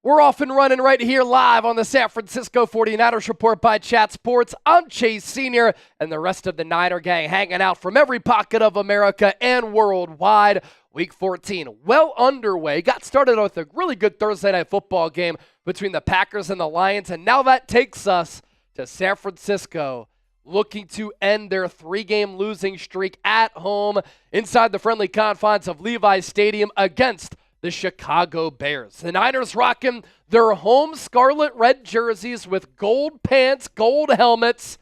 We're off and running right here live on the San Francisco 49ers Report by Chat Sports. I'm Chase Sr. and the rest of the Niner gang hanging out from every pocket of America and worldwide. Week 14 well underway. Got started with a really good Thursday night football game between the Packers and the Lions, and now that takes us to San Francisco, looking to end their three-game losing streak at home inside the friendly confines of Levi's Stadium against the Chicago Bears. The Niners rocking their home scarlet red jerseys with gold pants, gold helmets,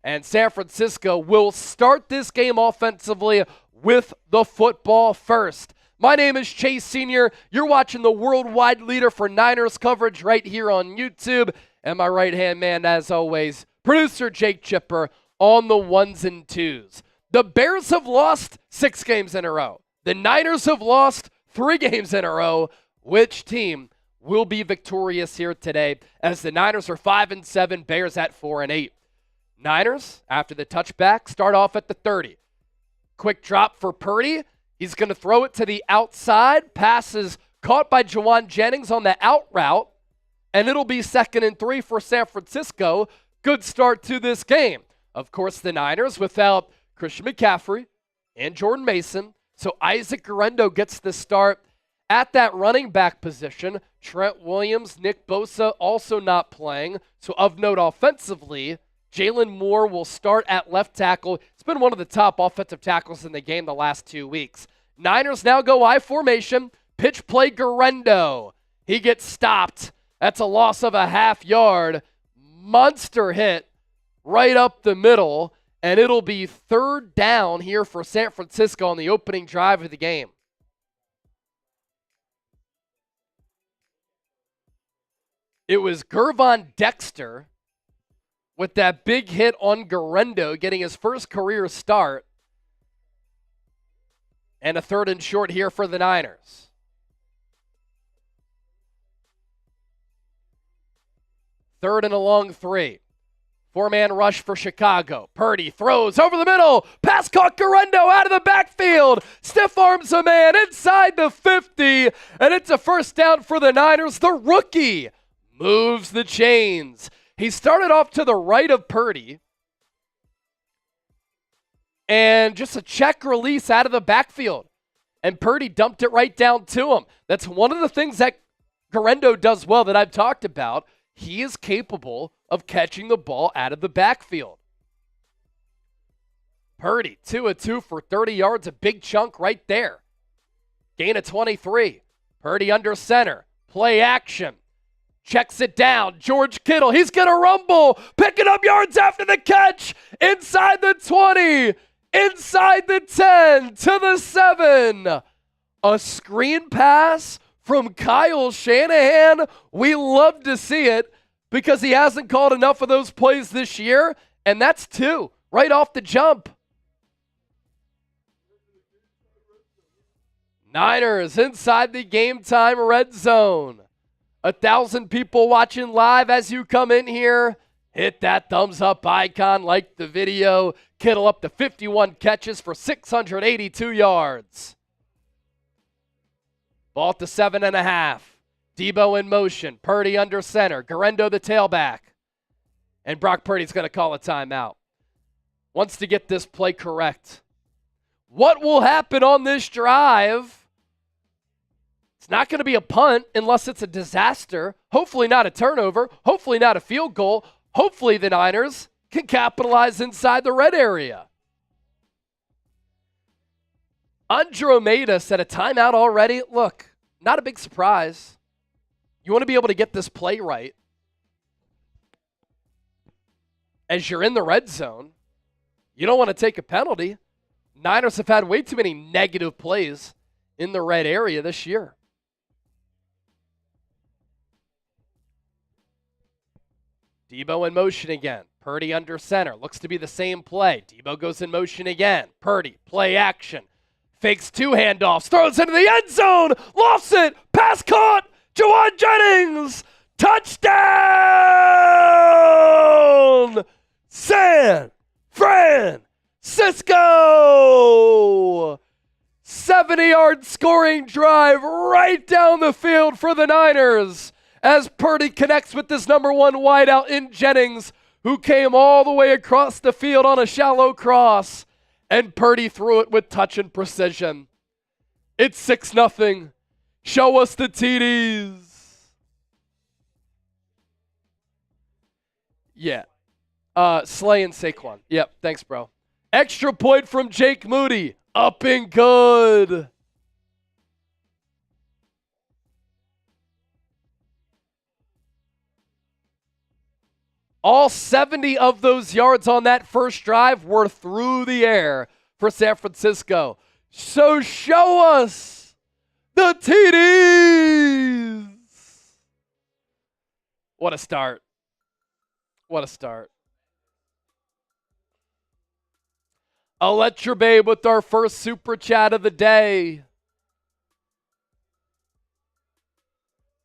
and San Francisco will start this game offensively with the football first. My name is Chase Sr. You're watching the worldwide leader for Niners coverage right here on YouTube. And my right-hand man, as always, producer Jake Chipper on the ones and twos. The Bears have lost 6 games in a row. The Niners have lost 3 games in a row. Which team will be victorious here today, as the Niners are 5-7, Bears at 4-8. Niners, after the touchback, start off at the 30. Quick drop for Purdy. He's going to throw it to the outside. Passes caught by Juwan Jennings on the out route, and it'll be 2nd and 3 for San Francisco. Good start to this game. Of course, the Niners without Christian McCaffrey and Jordan Mason. So Isaac Guerendo gets the start at that running back position. Trent Williams, Nick Bosa also not playing. So of note offensively, Jalen Moore will start at left tackle. It's been one of the top offensive tackles in the game the last 2 weeks. Niners now go I formation. Pitch play Guerendo. He gets stopped. That's a loss of a half yard. Monster hit right up the middle. And it'll be 3rd down here for San Francisco on the opening drive of the game. It was Gervon Dexter with that big hit on Guerendo, getting his first career start. And a 3rd and short here for the Niners. Third and a long 3. 4-man rush for Chicago. Purdy throws over the middle. Pass caught Guerendo out of the backfield. Stiff arms a man inside the 50. And it's a first down for the Niners. The rookie moves the chains. He started off to the right of Purdy. And just a check release out of the backfield. And Purdy dumped it right down to him. That's one of the things that Guerendo does well that I've talked about. He is capable of catching the ball out of the backfield. Purdy, 2 of 2 for 30 yards, a big chunk right there. Gain of 23. Purdy under center. Play action. Checks it down. George Kittle, he's going to rumble. Picking up yards after the catch. Inside the 20. Inside the 10. To the 7. A screen pass from Kyle Shanahan. We love to see it because he hasn't called enough of those plays this year, and that's 2 right off the jump. Niners inside the game time red zone. 1,000 people watching live as you come in here. Hit that thumbs up icon, like the video. Kittle up to 51 catches for 682 yards. Ball at the 7.5. Debo in motion. Purdy under center. Guerendo the tailback. And Brock Purdy's going to call a timeout. Wants to get this play correct. What will happen on this drive? It's not going to be a punt unless it's a disaster. Hopefully not a turnover. Hopefully not a field goal. Hopefully the Niners can capitalize inside the red area. Andromeda said a timeout already. Look, not a big surprise. You want to be able to get this play right as you're in the red zone. You don't want to take a penalty. Niners have had way too many negative plays in the red area this year. Debo in motion again. Purdy under center. Looks to be the same play. Debo goes in motion again. Purdy, play action. Fakes 2 handoffs. Throws into the end zone. Lost it. Pass caught. Juwan Jennings. Touchdown. San Francisco. 70-yard scoring drive right down the field for the Niners. as Purdy connects with this number 1 wideout in Jennings, who came all the way across the field on a shallow cross, and Purdy threw it with touch and precision. It's 6-0. Show us the TDs. Yeah. Slay and Saquon. Yep, thanks, bro. Extra point from Jake Moody. Up and good. All 70 of those yards on that first drive were through the air for San Francisco. So show us the TDs. What a start. What a start. Electra Babe with our first super chat of the day.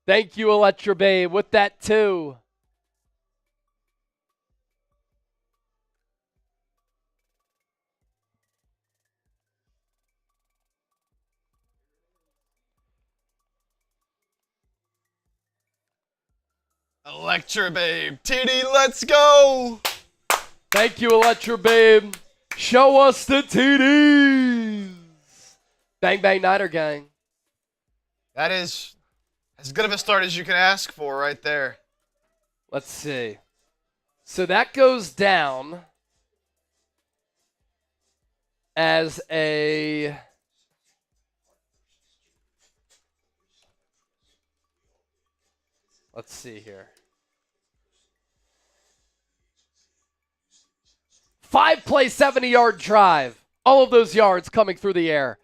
Thank you, Electra Babe, with that too. Electra Babe. TD, let's go. Thank you, Electra Babe. Show us the TDs. Bang, bang, Niner gang. That is as good of a start as you can ask for right there. Let's see. So that goes down as a... Let's see here. 5-play, 70-yard drive. All of those yards coming through the air.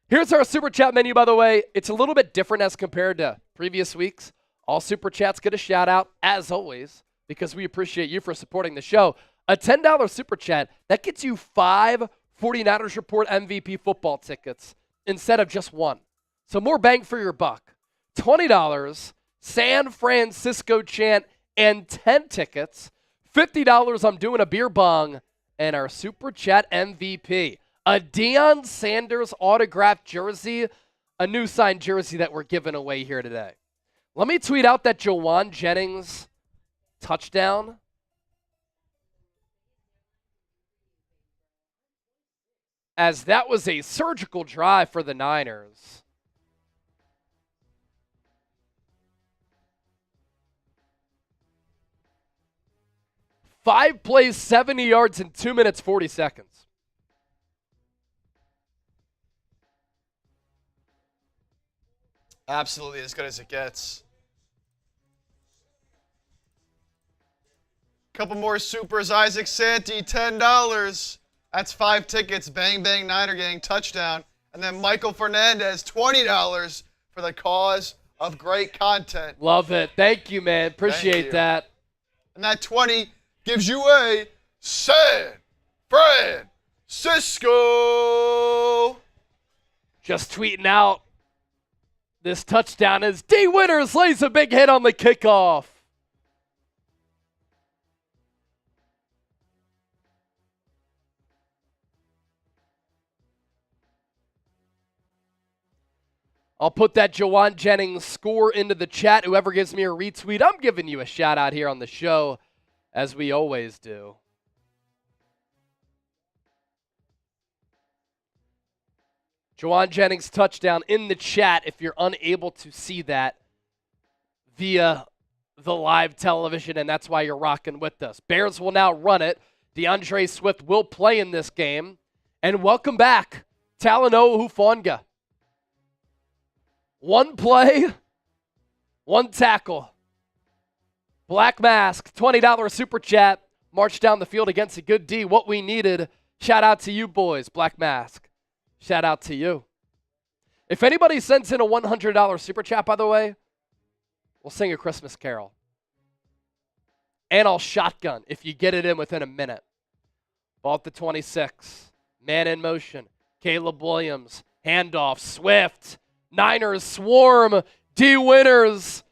Here's our Super Chat menu, by the way. It's a little bit different as compared to previous weeks. All Super Chats get a shout-out, as always, because we appreciate you for supporting the show. A $10 Super Chat, that gets you 5 49ers Report MVP football tickets instead of just 1. So more bang for your buck. $20, San Francisco chant, and 10 tickets. $50, I'm doing a beer bong. And our Super Chat MVP, a Deion Sanders autographed jersey, a new signed jersey that we're giving away here today. Let me tweet out that Jawan Jennings touchdown. As that was a surgical drive for the Niners. Five plays, 70 yards in 2 minutes, 40 seconds. Absolutely as good as it gets. Couple more supers. Isaac Santee, $10. That's 5 tickets. Bang, bang, Niner gang, touchdown. And then Michael Fernandez, $20 for the cause of great content. Love it. Thank you, man. Appreciate that. And that 20 gives you a San Francisco. Just tweeting out this touchdown as D. Winters lays a big hit on the kickoff. I'll put that Jawan Jennings score into the chat. Whoever gives me a retweet, I'm giving you a shout out here on the show, as we always do. Jawan Jennings touchdown in the chat if you're unable to see that via the live television, and that's why you're rocking with us. Bears will now run it. DeAndre Swift will play in this game. And welcome back, Talanoa Hufanga. 1 play, 1 tackle. Black Mask, $20 super chat. March down the field against a good D. What we needed. Shout out to you boys, Black Mask. Shout out to you. If anybody sends in a $100 super chat, by the way, we'll sing a Christmas carol. And I'll shotgun if you get it in within a minute. Ball at the 26. Man in motion. Caleb Williams. Handoff. Swift. Niners swarm. D. Winters.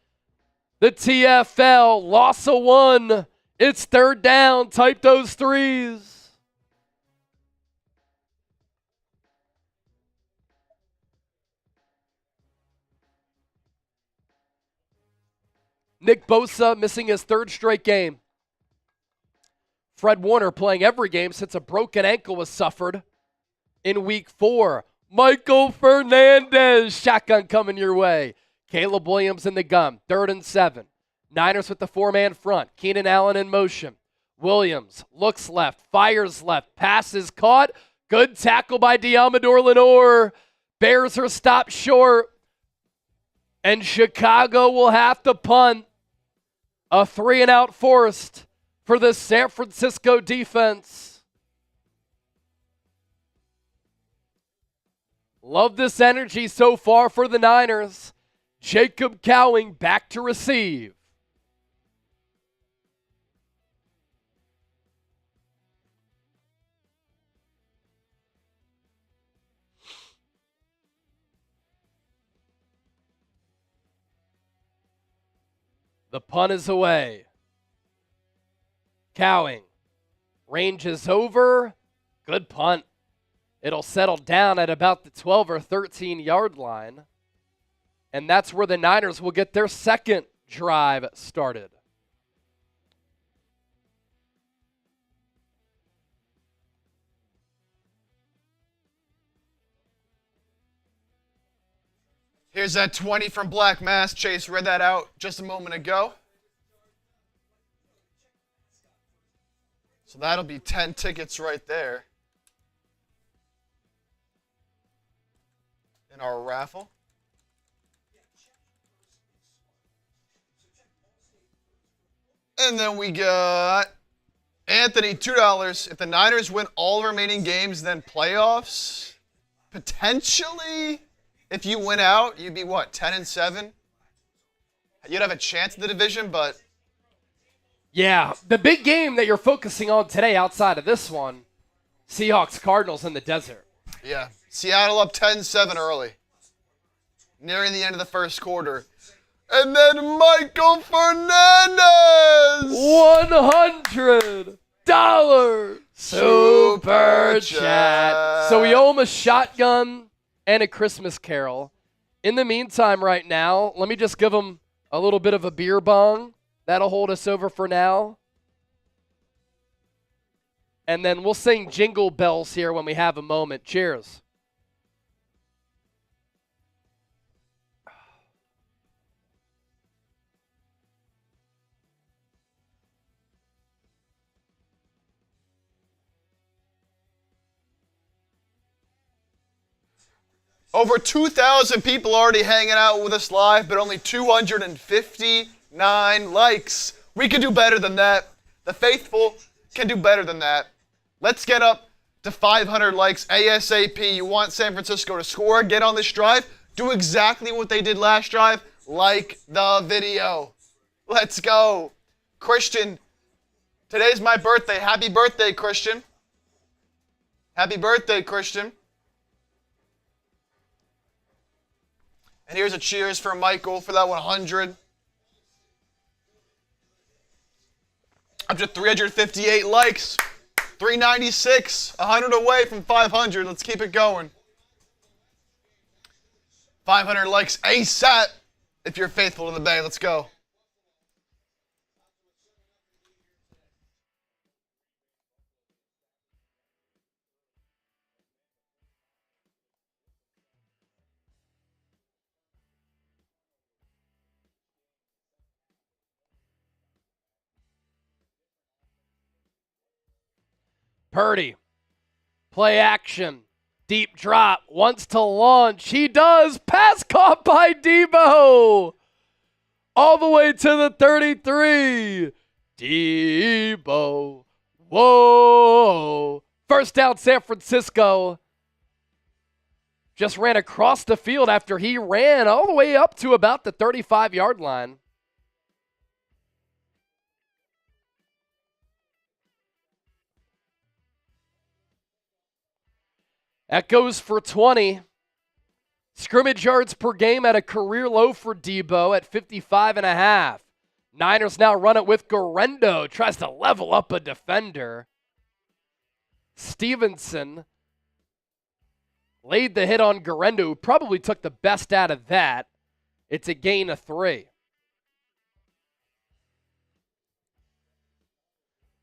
The TFL. Loss of 1. It's 3rd down. Type those 3s. Nick Bosa missing his third straight game. Fred Warner playing every game since a broken ankle was suffered in week 4. Michael Fernandez, shotgun coming your way. Caleb Williams in the gun, 3rd and 7. Niners with the 4-man front. Keenan Allen in motion. Williams looks left, fires left, passes caught. Good tackle by Diamador Lenore. Bears are stopped short. And Chicago will have to punt. A 3-and-out forced for the San Francisco defense. Love this energy so far for the Niners. Jacob Cowing back to receive. The punt is away. Cowing. Range is over. Good punt. It'll settle down at about the 12 or 13 yard line. And that's where the Niners will get their second drive started. Here's that 20 from Black Mass. Chase read that out just a moment ago. So that'll be 10 tickets right there in our raffle. And then we got Anthony, $2. If the Niners win all remaining games, then playoffs, potentially, if you win out, you'd be what, 10 and 7? You'd have a chance in the division, but yeah, the big game that you're focusing on today outside of this one, Seahawks Cardinals in the desert. yeah, Seattle up 10-7 early, nearing the end of the first quarter. And then Michael Fernandez! $100 super chat. So we owe him a shotgun and a Christmas carol. In the meantime, right now, let me just give him a little bit of a beer bong. That'll hold us over for now. And then we'll sing Jingle Bells here when we have a moment. Cheers. Over 2,000 people already hanging out with us live, but only 259 likes. We can do better than that. The faithful can do better than that. Let's get up to 500 likes ASAP. You want San Francisco to score, get on this drive, do exactly what they did last drive, like the video. Let's go. Christian, today's my birthday. Happy birthday, Christian. Happy birthday, Christian. And here's a cheers for Michael for that 100. Up to 358 likes. 396. 100 away from 500. Let's keep it going. 500 likes ASAP if you're faithful to the Bay. Let's go. Purdy, play action, deep drop, wants to launch. He does. Pass caught by Debo. All the way to the 33. Debo. Whoa. First down, San Francisco. Just ran across the field after he ran all the way up to about the 35-yard line. That goes for 20. Scrimmage yards per game at a career low for Debo at 55.5. Niners now run it with Guerendo. Tries to level up a defender. Stevenson laid the hit on Guerendo, who probably took the best out of that. It's a gain of 3.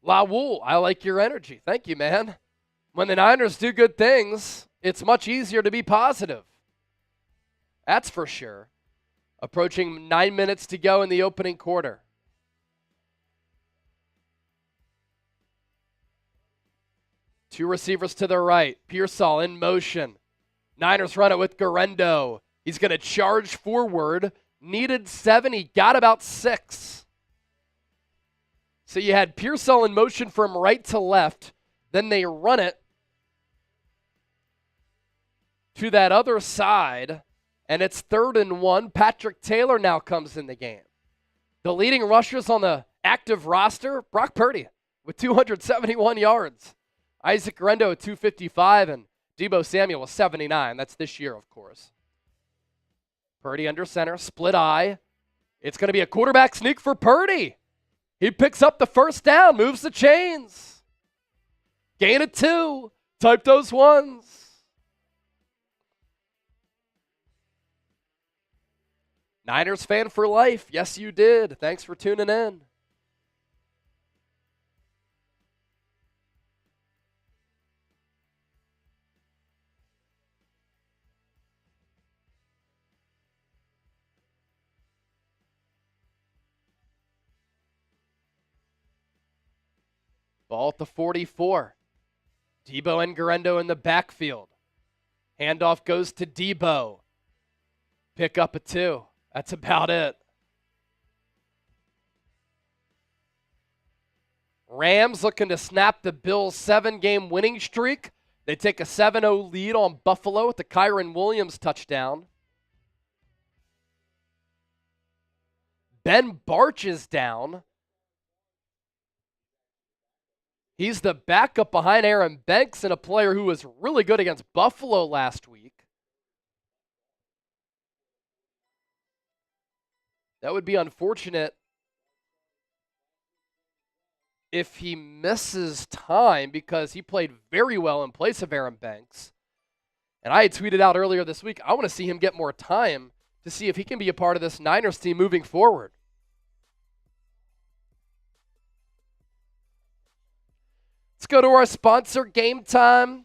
La Wool, I like your energy. Thank you, man. When the Niners do good things, it's much easier to be positive. That's for sure. Approaching 9 minutes to go in the opening quarter. Two receivers to the right. Pearsall in motion. Niners run it with Guerendo. He's going to charge forward. Needed 7. He got about 6. So you had Pearsall in motion from right to left. Then they run it to that other side. And it's 3rd and 1. Patrick Taylor now comes in the game. The leading rushers on the active roster, Brock Purdy with 271 yards. Isaac Guerendo at 255 and Deebo Samuel with 79. That's this year, of course. Purdy under center, split eye. It's going to be a quarterback sneak for Purdy. He picks up the first down, moves the chains. Gain of 2. Type those ones. Niners fan for life. Yes, you did. Thanks for tuning in. Ball at the 44. Deebo and Guerendo in the backfield. Handoff goes to Deebo. Pick up a 2. That's about it. Rams looking to snap the Bills' 7-game winning streak. They take a 7-0 lead on Buffalo with the Kyron Williams touchdown. Ben Barch is down. He's the backup behind Aaron Banks and a player who was really good against Buffalo last week. That would be unfortunate if he misses time because he played very well in place of Aaron Banks. And I had tweeted out earlier this week, I want to see him get more time to see if he can be a part of this Niners team moving forward. Let's go to our sponsor, Game Time.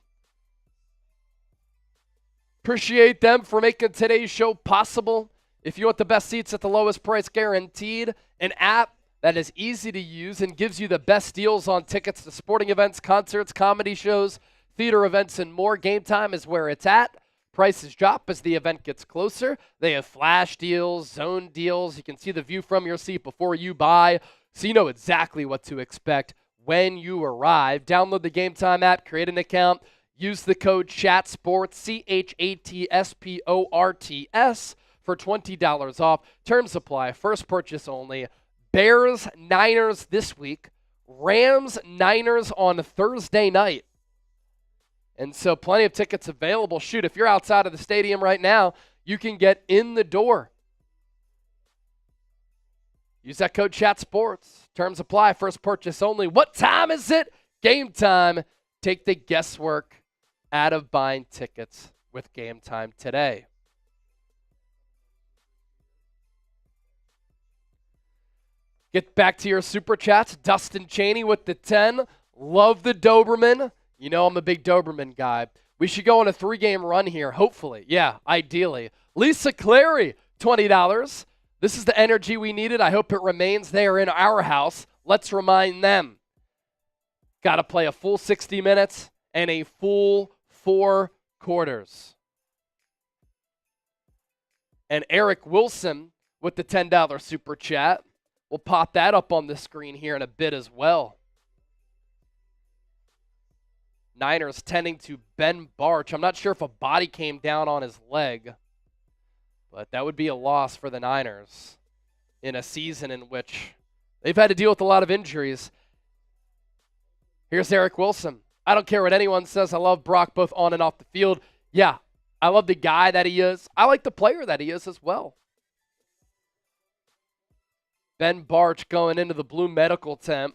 Appreciate them for making today's show possible. If you want the best seats at the lowest price guaranteed, an app that is easy to use and gives you the best deals on tickets to sporting events, concerts, comedy shows, theater events, and more. Game Time is where it's at. Prices drop as the event gets closer. They have flash deals, zone deals. You can see the view from your seat before you buy, so you know exactly what to expect when you arrive. Download the Game Time app, create an account, use the code CHATSPORTS, CHATSPORTS, for $20 off. Terms apply. First purchase only. Bears, Niners this week. Rams, Niners on Thursday night. And so plenty of tickets available. Shoot, if you're outside of the stadium right now, you can get in the door. Use that code CHATSPORTS. Terms apply. First purchase only. What time is it? Game Time. Take the guesswork out of buying tickets with Game Time today. Get back to your super chats. Dustin Cheney with the 10. Love the Doberman. You know I'm a big Doberman guy. We should go on a 3-game run here, hopefully. Yeah, ideally. Lisa Clary, $20. This is the energy we needed. I hope it remains there in our house. Let's remind them. Got to play a full 60 minutes and a full 4 quarters. And Eric Wilson with the $10 super chat. We'll pop that up on the screen here in a bit as well. Niners tending to Ben Barch. I'm not sure if a body came down on his leg, but that would be a loss for the Niners in a season in which they've had to deal with a lot of injuries. Here's Eric Wilson. I don't care what anyone says. I love Brock both on and off the field. Yeah, I love the guy that he is. I like the player that he is as well. Ben Barch going into the blue medical tent.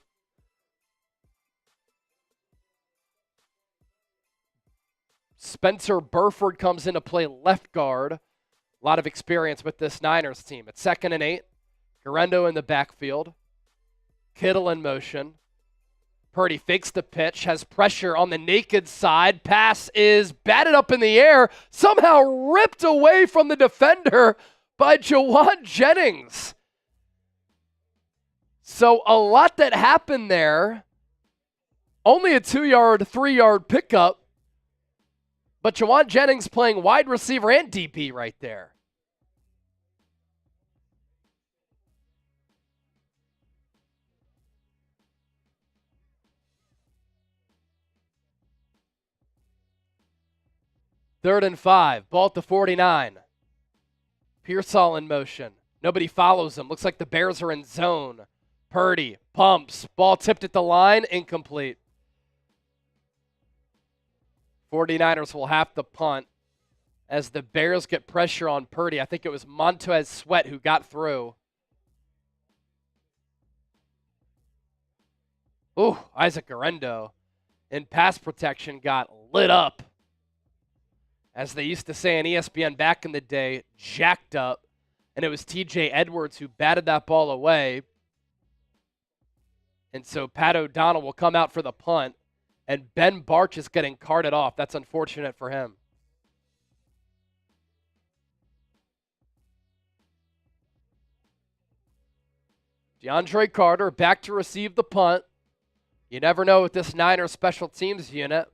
Spencer Burford comes in to play left guard. A lot of experience with this Niners team. It's 2nd and 8. Guerendo in the backfield. Kittle in motion. Purdy fakes the pitch, has pressure on the naked side. Pass is batted up in the air, somehow ripped away from the defender by Jauan Jennings. So a lot that happened there. Only a 2-yard, 3-yard pickup. But Jauan Jennings playing wide receiver and DB right there. Third and 5, ball at the 49. Pearsall in motion. Nobody follows him. Looks like the Bears are in zone. Purdy pumps. Ball tipped at the line, incomplete. 49ers will have to punt as the Bears get pressure on Purdy. I think it was Montez Sweat who got through. Ooh, Isaac Garendo in pass protection got lit up. As they used to say on ESPN back in the day, jacked up. And it was TJ Edwards who batted that ball away. And so Pat O'Donnell will come out for the punt. And Ben Barch is getting carted off. That's unfortunate for him. DeAndre Carter back to receive the punt. You never know with this Niners special teams unit.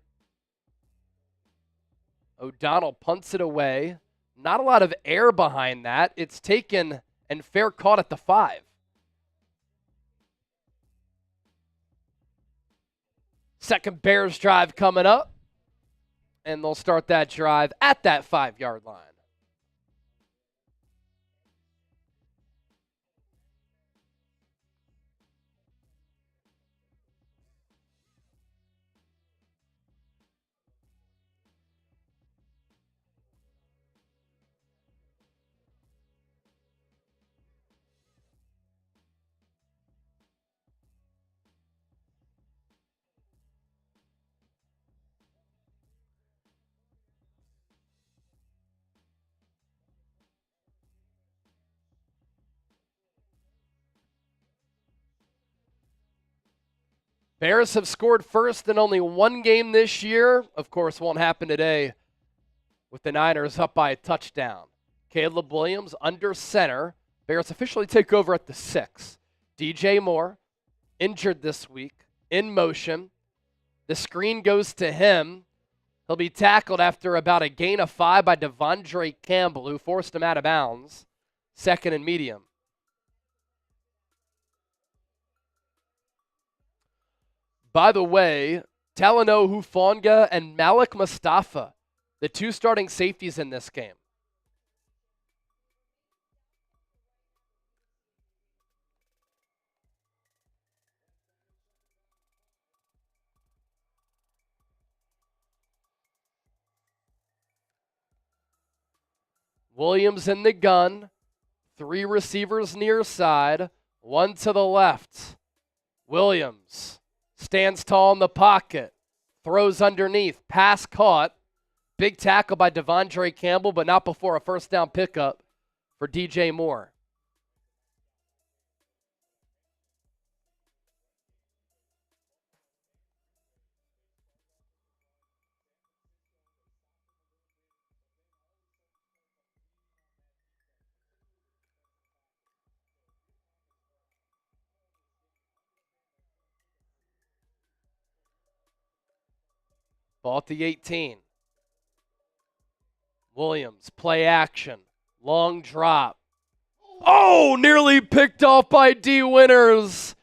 O'Donnell punts it away. Not a lot of air behind that. It's taken and fair caught at the 5. Second Bears drive coming up. And they'll start that drive at that 5-yard line. Bears have scored first in only one game this year. Of course, won't happen today with the Niners up by a touchdown. Caleb Williams under center. Bears officially take over at the 6. DJ Moore, injured this week, in motion. The screen goes to him. He'll be tackled after about a gain of 5 by Devondre Campbell, who forced him out of bounds. Second and medium. By the way, Talanoa Hufanga and Malik Mustafa, the 2 starting safeties in this game. Williams in the gun, 3 receivers near side, 1 to the left. Williams stands tall in the pocket, throws underneath, pass caught. Big tackle by Devondre Campbell, but not before a first down pickup for DJ Moore. Ball at the 18. Williams, play action. Long drop. Oh, nearly picked off by D. Winters.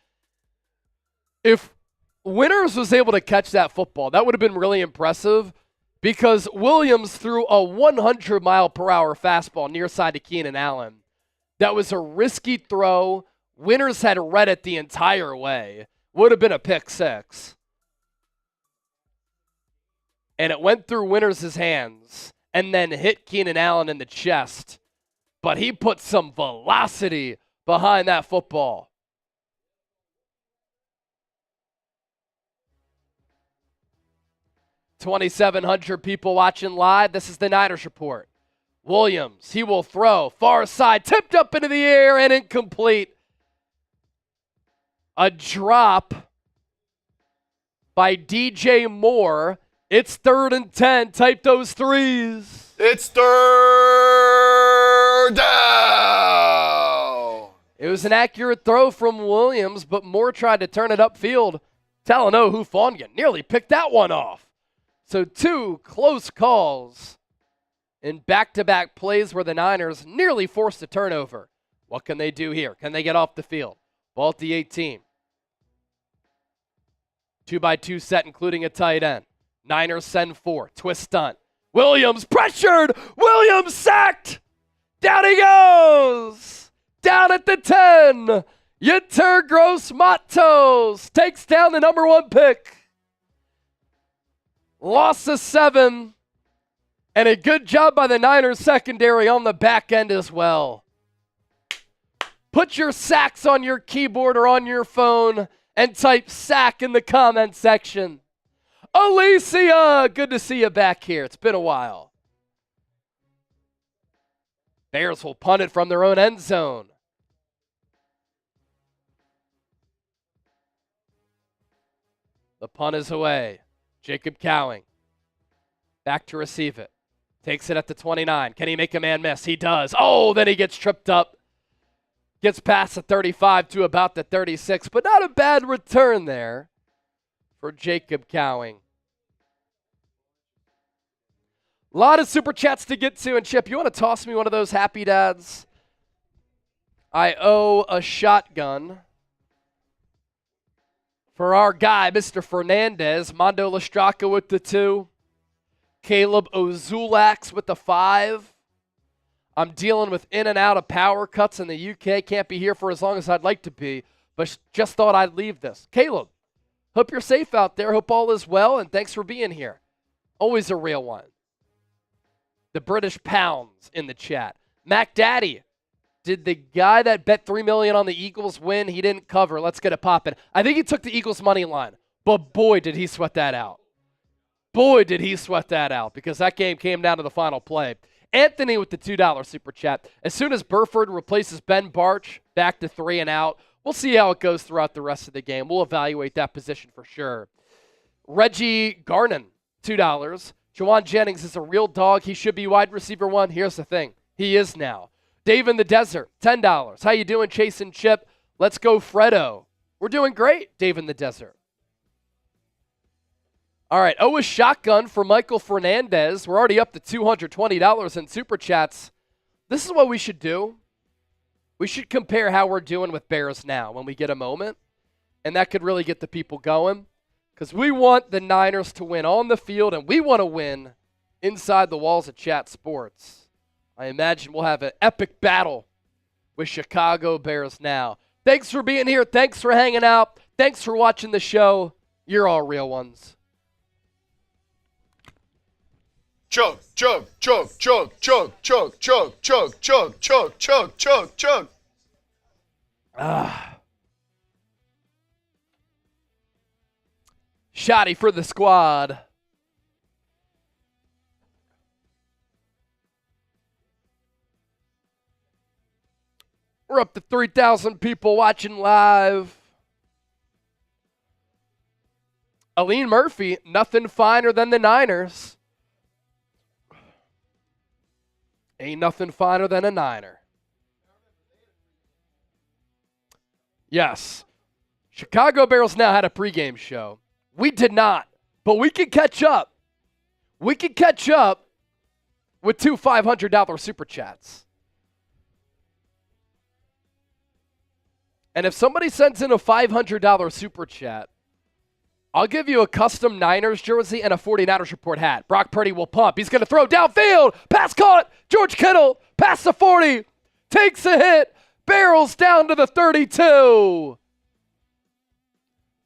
If Winters was able to catch that football, that would have been really impressive because Williams threw a 100-mile-per-hour fastball near side to Keenan Allen. That was a risky throw. Winters had read it the entire way. Would have been a pick 6. And it went through Winters' hands and then hit Keenan Allen in the chest. But he put some velocity behind that football. $2,700 people watching live. This is the Niners Report. Williams, he will throw. Far side, tipped up into the air and incomplete. A drop by DJ Moore. It's 3rd and 10. Type those threes. It's 3rd down. It was an accurate throw from Williams, but Moore tried to turn it upfield. Talanoa Hufanga nearly picked that one off. So 2 close calls in back-to-back plays where the Niners nearly forced a turnover. What can they do here? Can they get off the field? Ball at the 18. 2-by-2 set, including a tight end. Niners send 4. Twist stunt. Williams pressured. Williams sacked. Down he goes. Down at the 10. Yetur Gross-Matos takes down the number 1 pick. Loss of 7. And a good job by the Niners secondary on the back end as well. Put your sacks on your keyboard or on your phone and type sack in the comment section. Alicia, good to see you back here. It's been a while. Bears will punt it from their own end zone. The punt is away. Jacob Cowing. Back to receive it. Takes it at the 29. Can he make a man miss? He does. Oh, then he gets tripped up. Gets past the 35 to about the 36, but not a bad return there for Jacob Cowing. A lot of super chats to get to. And Chip, you want to toss me one of those happy dads? I owe a shotgun for our guy, Mr. Fernandez. Mondo Lastraka with the 2. Caleb Ozulax with the 5. I'm dealing with in and out of power cuts in the UK. Can't be here for as long as I'd like to be, but just thought I'd leave this. Caleb, hope you're safe out there. Hope all is well, and thanks for being here. Always a real one. The British pounds in the chat. Mac Daddy, did the guy that bet $3 million on the Eagles win? He didn't cover. Let's get it popping. I think he took the Eagles money line, but boy, did he sweat that out. Boy, did he sweat that out because that game came down to the final play. Anthony with the $2 super chat. As soon as Burford replaces Ben Barch back to 3 and out, we'll see how it goes throughout the rest of the game. We'll evaluate that position for sure. Reggie Garnon, $2. Jawan Jennings is a real dog. He should be wide receiver 1. Here's the thing. He is now. Dave in the Desert, $10. How you doing, Chase and Chip? Let's go, Fredo. We're doing great, Dave in the Desert. All right, a shotgun for Michael Fernandez. We're already up to $220 in super chats. This is what we should do. We should compare how we're doing with Bears now when we get a moment, and that could really get the people going because we want the Niners to win on the field, and we want to win inside the walls of Chat Sports. I imagine we'll have an epic battle with Chicago Bears now. Thanks for being here. Thanks for hanging out. Thanks for watching the show. You're all real ones. Chug, chug, chug, chug, chug, chug, chug, chug, chug, chug, chug, chug, chug. Shotty for the squad. We're up to 3,000 people watching live. Aline Murphy, nothing finer than the Niners. Ain't nothing finer than a Niner. Yes. Chicago Bears now had a pregame show. We did not, but we can catch up. We can catch up with 2 $500 super chats. And if somebody sends in a $500 super chat, I'll give you a custom Niners jersey and a 49ers report hat. Brock Purdy will pump. He's going to throw downfield. Pass caught. George Kittle past the 40. Takes a hit. Barrels down to the 32.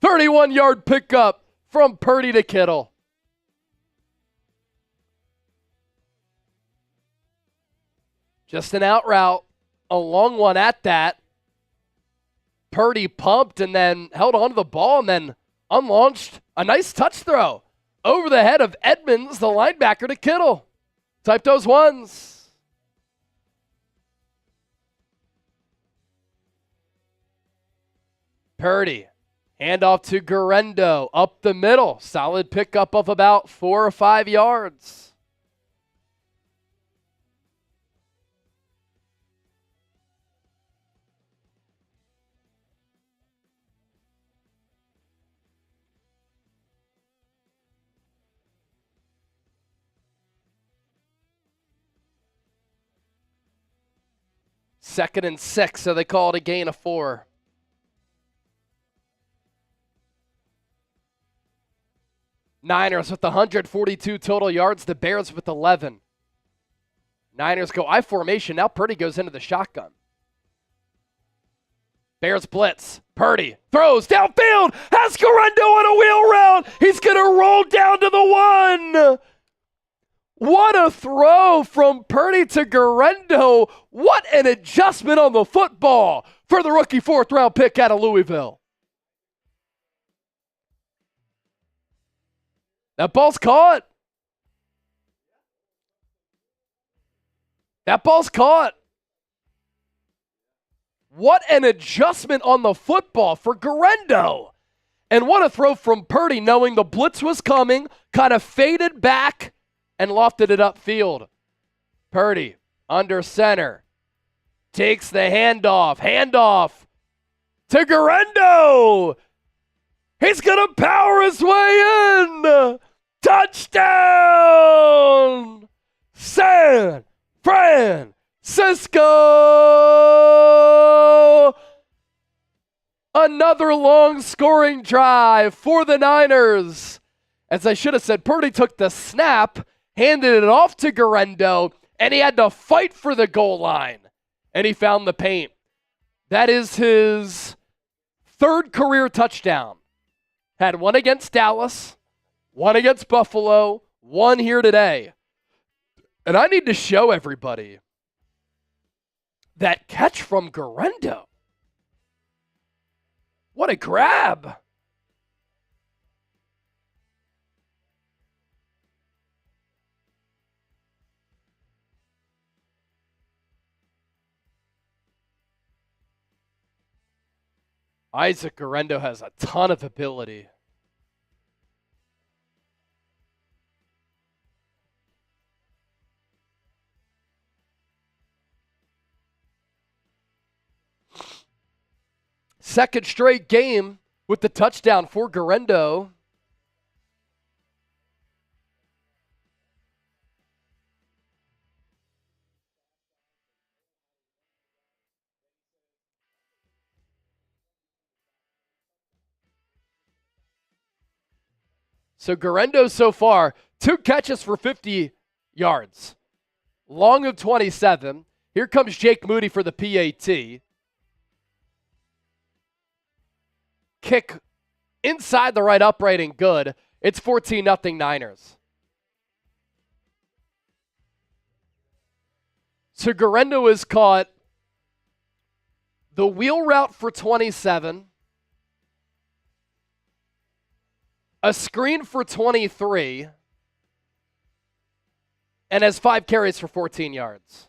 31-yard pickup from Purdy to Kittle. Just an out route. A long one at that. Purdy pumped and then held on to the ball and then unlaunched a nice touch throw over the head of Edmonds, the linebacker, to Kittle. Type those ones. Purdy Handoff to Guerrero, up the middle. Solid pickup of about 4 or 5 yards. Second and 6, so they call it a gain of 4. Niners with 142 total yards. The Bears with 11. Niners go I formation. Now Purdy goes into the shotgun. Bears blitz. Purdy throws downfield. Has Guerrero on a wheel route. He's going to roll down to the 1. What a throw from Purdy to Guerrero. What an adjustment on the football for the rookie 4th-round pick out of Louisville. That ball's caught. That ball's caught. What an adjustment on the football for Guerrero. And what a throw from Purdy, knowing the blitz was coming, kind of faded back and lofted it upfield. Purdy under center. Takes the handoff. Handoff to Guerrero. He's going to power his way in. Touchdown! San Francisco! Another long scoring drive for the Niners. As I should have said, Purdy took the snap, handed it off to Guerrero, and he had to fight for the goal line. And he found the paint. That is his 3rd career touchdown. Had one against Dallas, one against Buffalo, one here today. And I need to show everybody that catch from Guerrero. What a grab. Isaac Guerrero has a ton of ability. Second straight game with the touchdown for Guerrero. So Guerrero so far, 2 catches for 50 yards. Long of 27. Here comes Jake Moody for the PAT. Kick inside the right upright and good. It's 14-0 Niners. So Guerrero is caught the wheel route for 27. A screen for 23, and has 5 carries for 14 yards.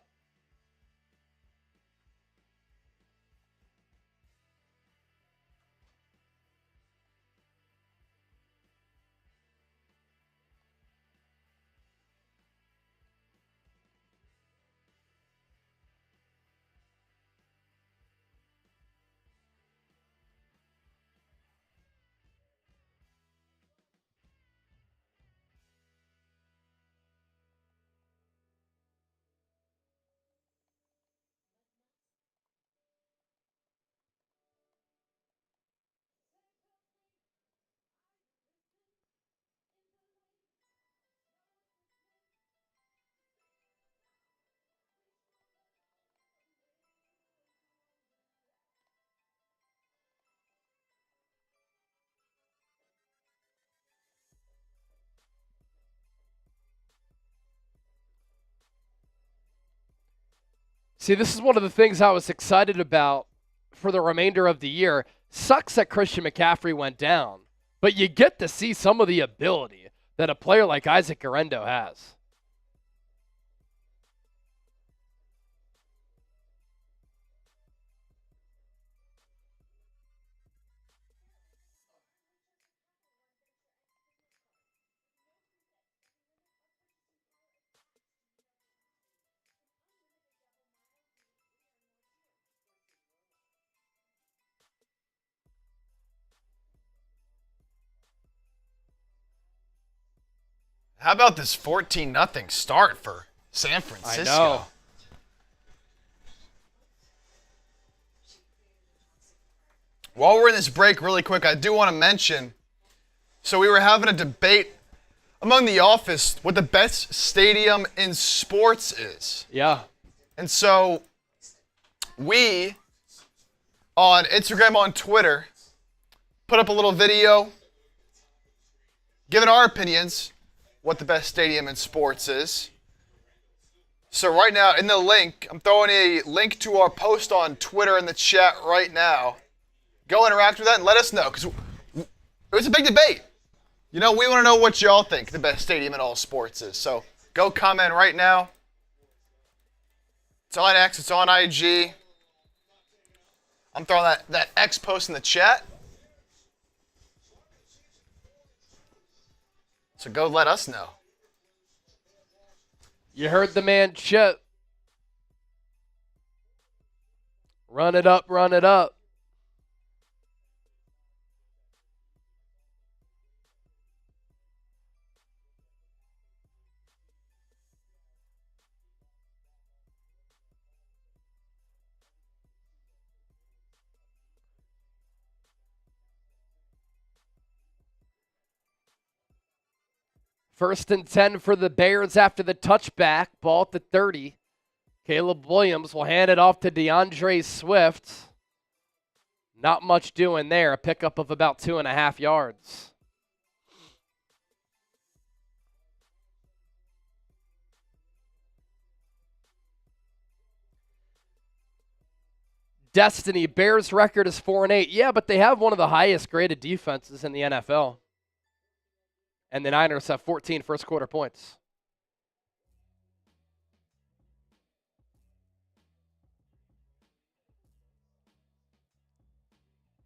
See, this is one of the things I was excited about for the remainder of the year. Sucks that Christian McCaffrey went down, but you get to see some of the ability that a player like Isaac Guerrero has. How about this 14-0 start for San Francisco? I know. While we're in this break really quick, I do want to mention, so we were having a debate among the office what the best stadium in sports is. Yeah. And so we, on Instagram, on Twitter, put up a little video giving our opinions what the best stadium in sports is. So right now, in the link, I'm throwing a link to our post on Twitter in the chat right now. Go interact with that and let us know, because it was a big debate. You know, we want to know what y'all think the best stadium in all sports is. So go comment right now. It's on X, it's on IG. I'm throwing that X post in the chat. So go let us know. You heard the man Chip. Run it up, run it up. First and 10 for the Bears after the touchback. Ball at the 30. Caleb Williams will hand it off to DeAndre Swift. Not much doing there. A pickup of about 2.5 yards. Destiny, Bears record is 4-8. Yeah, but they have one of the highest graded defenses in the NFL. And the Niners have 14 first quarter points.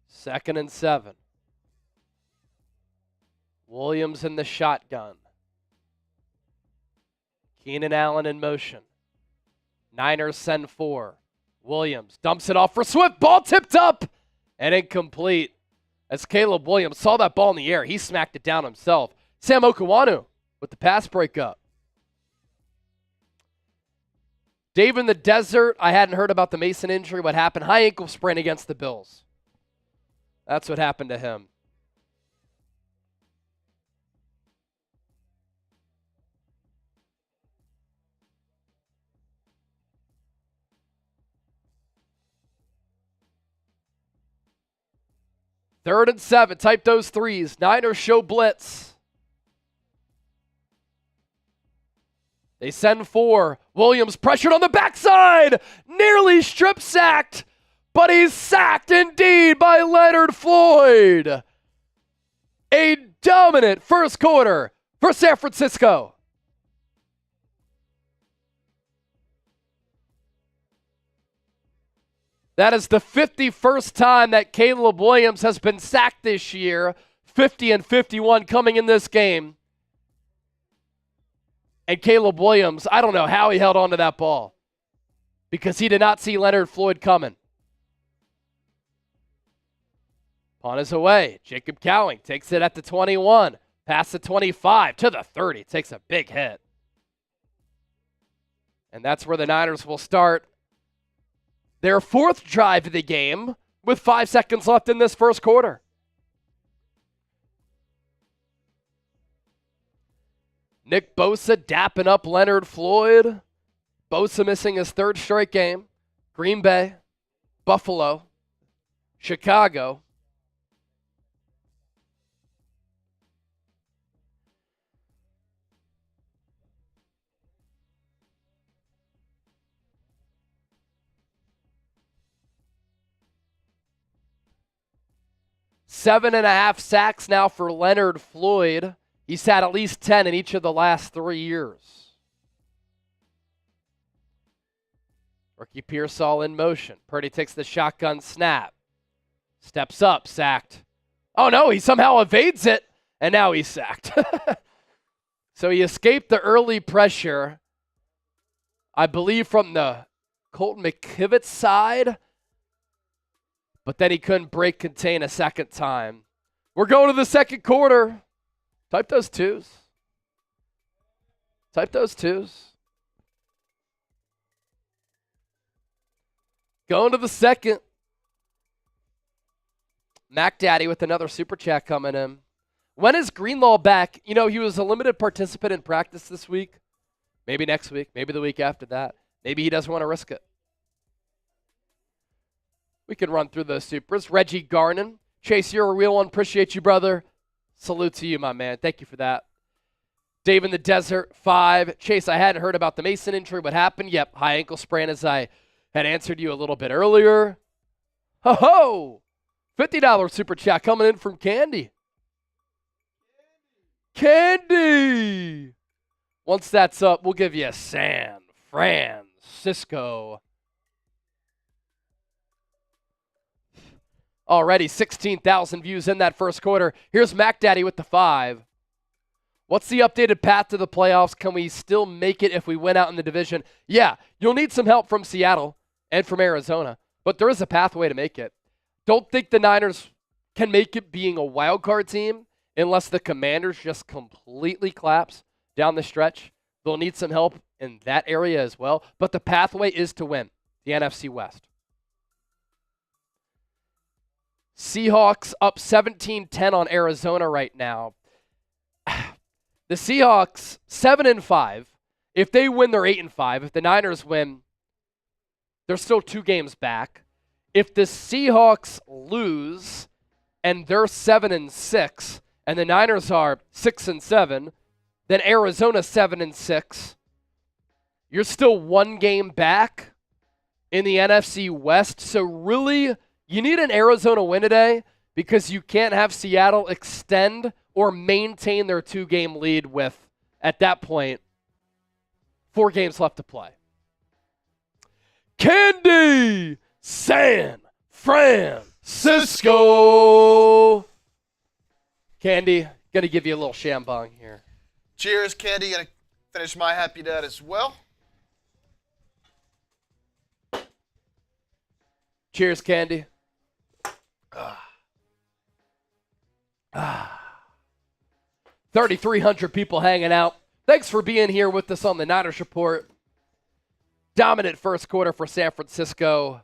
Second and 7. Williams in the shotgun. Keenan Allen in motion. Niners send 4. Williams dumps it off for Swift. Ball tipped up and incomplete. As Caleb Williams saw that ball in the air, he smacked it down himself. Sam Okuwanu with the pass breakup. Dave in the desert, I hadn't heard about the Mason injury. What happened? High ankle sprain against the Bills. That's what happened to him. Third and 7. Type those threes. Niners show blitz. They send 4. Williams pressured on the backside. Nearly strip sacked. But he's sacked indeed by Leonard Floyd. A dominant first quarter for San Francisco. That is the 51st time that Caleb Williams has been sacked this year. 50 and 51 coming in this game. And Caleb Williams, I don't know how he held on to that ball because he did not see Leonard Floyd coming. Punt is away. Jacob Cowing takes it at the 21. Past the 25 to the 30. Takes a big hit. And that's where the Niners will start their 4th drive of the game with 5 seconds left in this first quarter. Nick Bosa dapping up Leonard Floyd. Bosa missing his 3rd straight game. Green Bay, Buffalo, Chicago. Seven and a half sacks now for Leonard Floyd. He's had at least 10 in each of the last 3 years. Rookie Pearsall in motion. Purdy takes the shotgun snap. Steps up, sacked. Oh no, he somehow evades it, and now he's sacked. So he escaped the early pressure, I believe from the Colton McKivitz side, but then he couldn't break contain a second time. We're going to the second quarter. Type those twos. Type those twos. Going to the second. Mac Daddy with another super chat coming in. When is Greenlaw back? You know, he was a limited participant in practice this week. Maybe next week. Maybe the week after that. Maybe he doesn't want to risk it. We can run through those supers. Reggie Garnon. Chase, you're a real one. Appreciate you, brother. Salute to you, my man. Thank you for that. Dave in the Desert, 5. Chase, I hadn't heard about the Mason injury. What happened? Yep, high ankle sprain, as I had answered you a little bit earlier. Ho-ho! $50 super chat coming in from Candy. Candy! Once that's up, we'll give you a San Francisco. Already 16,000 views in that first quarter. Here's Mac Daddy with the 5. What's the updated path to the playoffs? Can we still make it if we win out in the division? Yeah, you'll need some help from Seattle and from Arizona, but there is a pathway to make it. Don't think the Niners can make it being a wild card team unless the Commanders just completely collapse down the stretch. They'll need some help in that area as well, but the pathway is to win the NFC West. Seahawks up 17-10 on Arizona right now. The Seahawks 7-5. If they win, they're 8-5. If the Niners win, they're still 2 games back. If the Seahawks lose and they're 7-6 and the Niners are 6-7, then Arizona 7-6. You're still 1 game back in the NFC West. So really, you need an Arizona win today because you can't have Seattle extend or maintain their 2-game lead with, at that point, 4 games left to play. Candy! San Francisco! Candy, gonna give you a little shambong here. Cheers, Candy. Gonna finish my happy dad as well. Cheers, Candy. 3,300 people hanging out. Thanks for being here with us on the Niners Report. Dominant first quarter for San Francisco.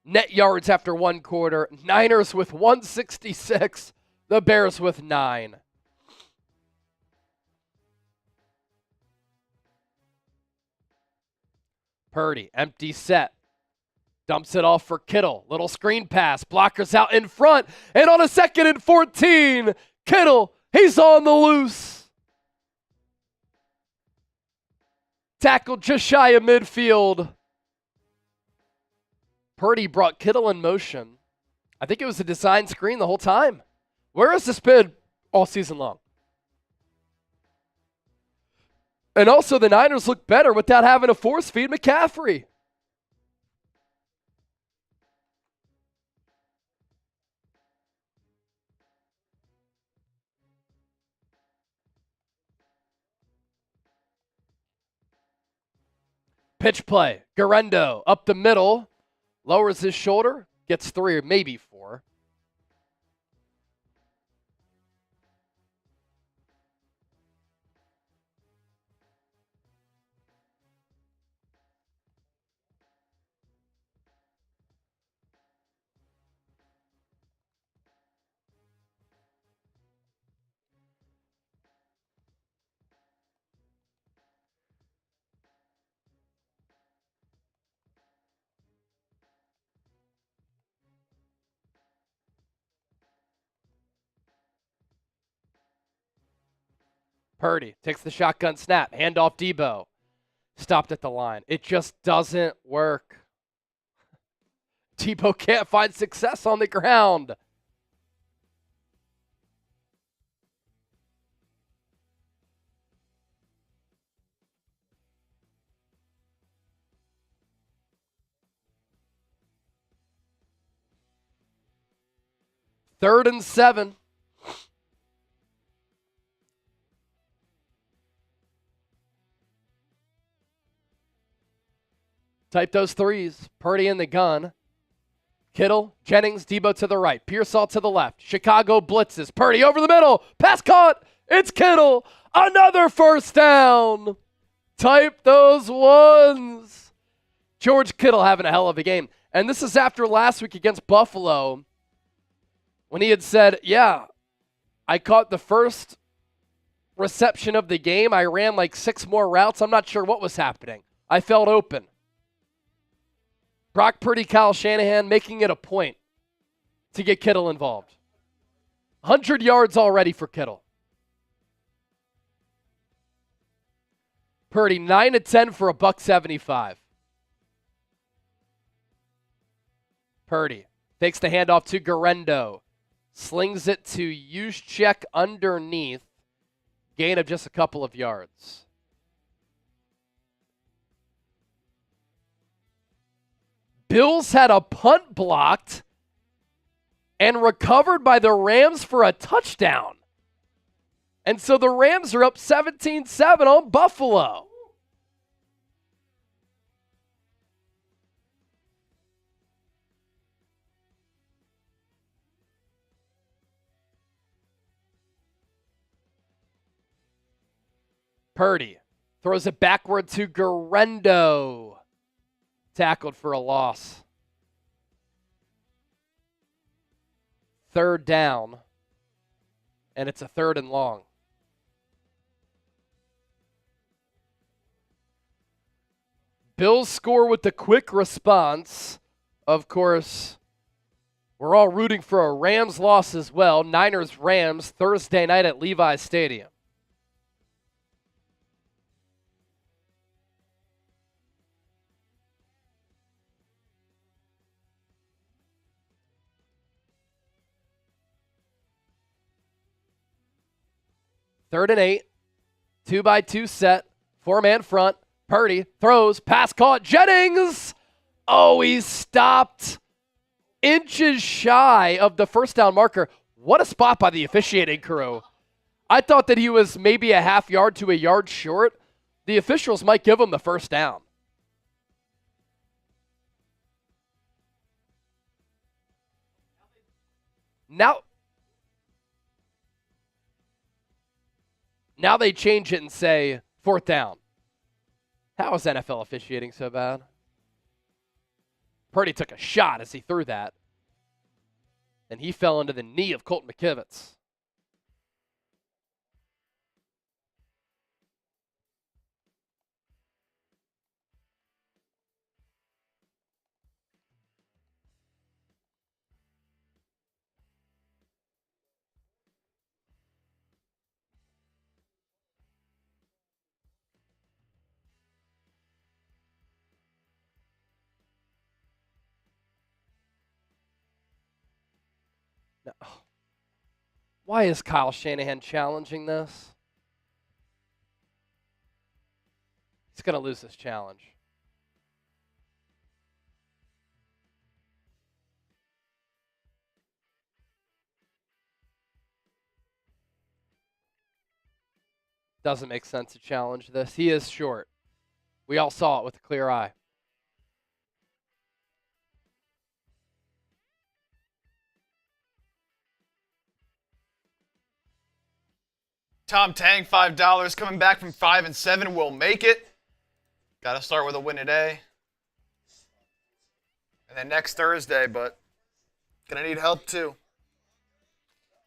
Net yards after 1 quarter. Niners with 166. The Bears with 9. Purdy, empty set. Dumps it off for Kittle. Little screen pass. Blockers out in front. And on a 2nd and 14, Kittle, he's on the loose. Tackled just shy of midfield. Purdy brought Kittle in motion. I think it was a design screen the whole time. Where has this been all season long? And also the Niners look better without having to force feed McCaffrey. Pitch play. Garendo up the middle. Lowers his shoulder. Gets 3 or maybe 4. Purdy takes the shotgun snap. Handoff Debo. Stopped at the line. It just doesn't work. Debo can't find success on the ground. Third and 7. Type those threes. Purdy in the gun. Kittle, Jennings, Debo to the right. Pearsall to the left. Chicago blitzes. Purdy over the middle. Pass caught It's Kittle. Another first down. Type those ones. George Kittle having a hell of a game. And this is after last week against Buffalo when he had said, yeah, I caught the first reception of the game. I ran like 6 more routes. I'm not sure what was happening. I felt open. Brock Purdy, Kyle Shanahan making it a point to get Kittle involved. 100 yards already for Kittle. Purdy, 9-10 for a $175. Purdy takes the handoff to Garendo. Slings it to Juszczyk underneath. Gain of just a couple of yards. Bills had a punt blocked and recovered by the Rams for a touchdown. And so the Rams are up 17-7 on Buffalo. Purdy throws it backward to Garendo. Tackled for a loss. 3rd down. And it's a 3rd and long. Bills score with the quick response. Of course, we're all rooting for a Rams loss as well. Niners-Rams Thursday night at Levi's Stadium. Third and 8, 2-by-2 set, 4-man front. Purdy throws, pass caught, Jennings! Oh, he's stopped inches shy of the first down marker. What a spot by the officiating crew. I thought that he was maybe a half yard to a yard short. The officials might give him the first down. Now they change it and say 4th down. How is NFL officiating so bad? Purdy took a shot as he threw that. And he fell into the knee of Colton McKivitz. Why is Kyle Shanahan challenging this? He's going to lose this challenge. Doesn't make sense to challenge this. He is short. We all saw it with a clear eye. Tom Tang, $5. Coming back from 5-7 will make it. Got to start with a win today. And then next Thursday, but going to need help too.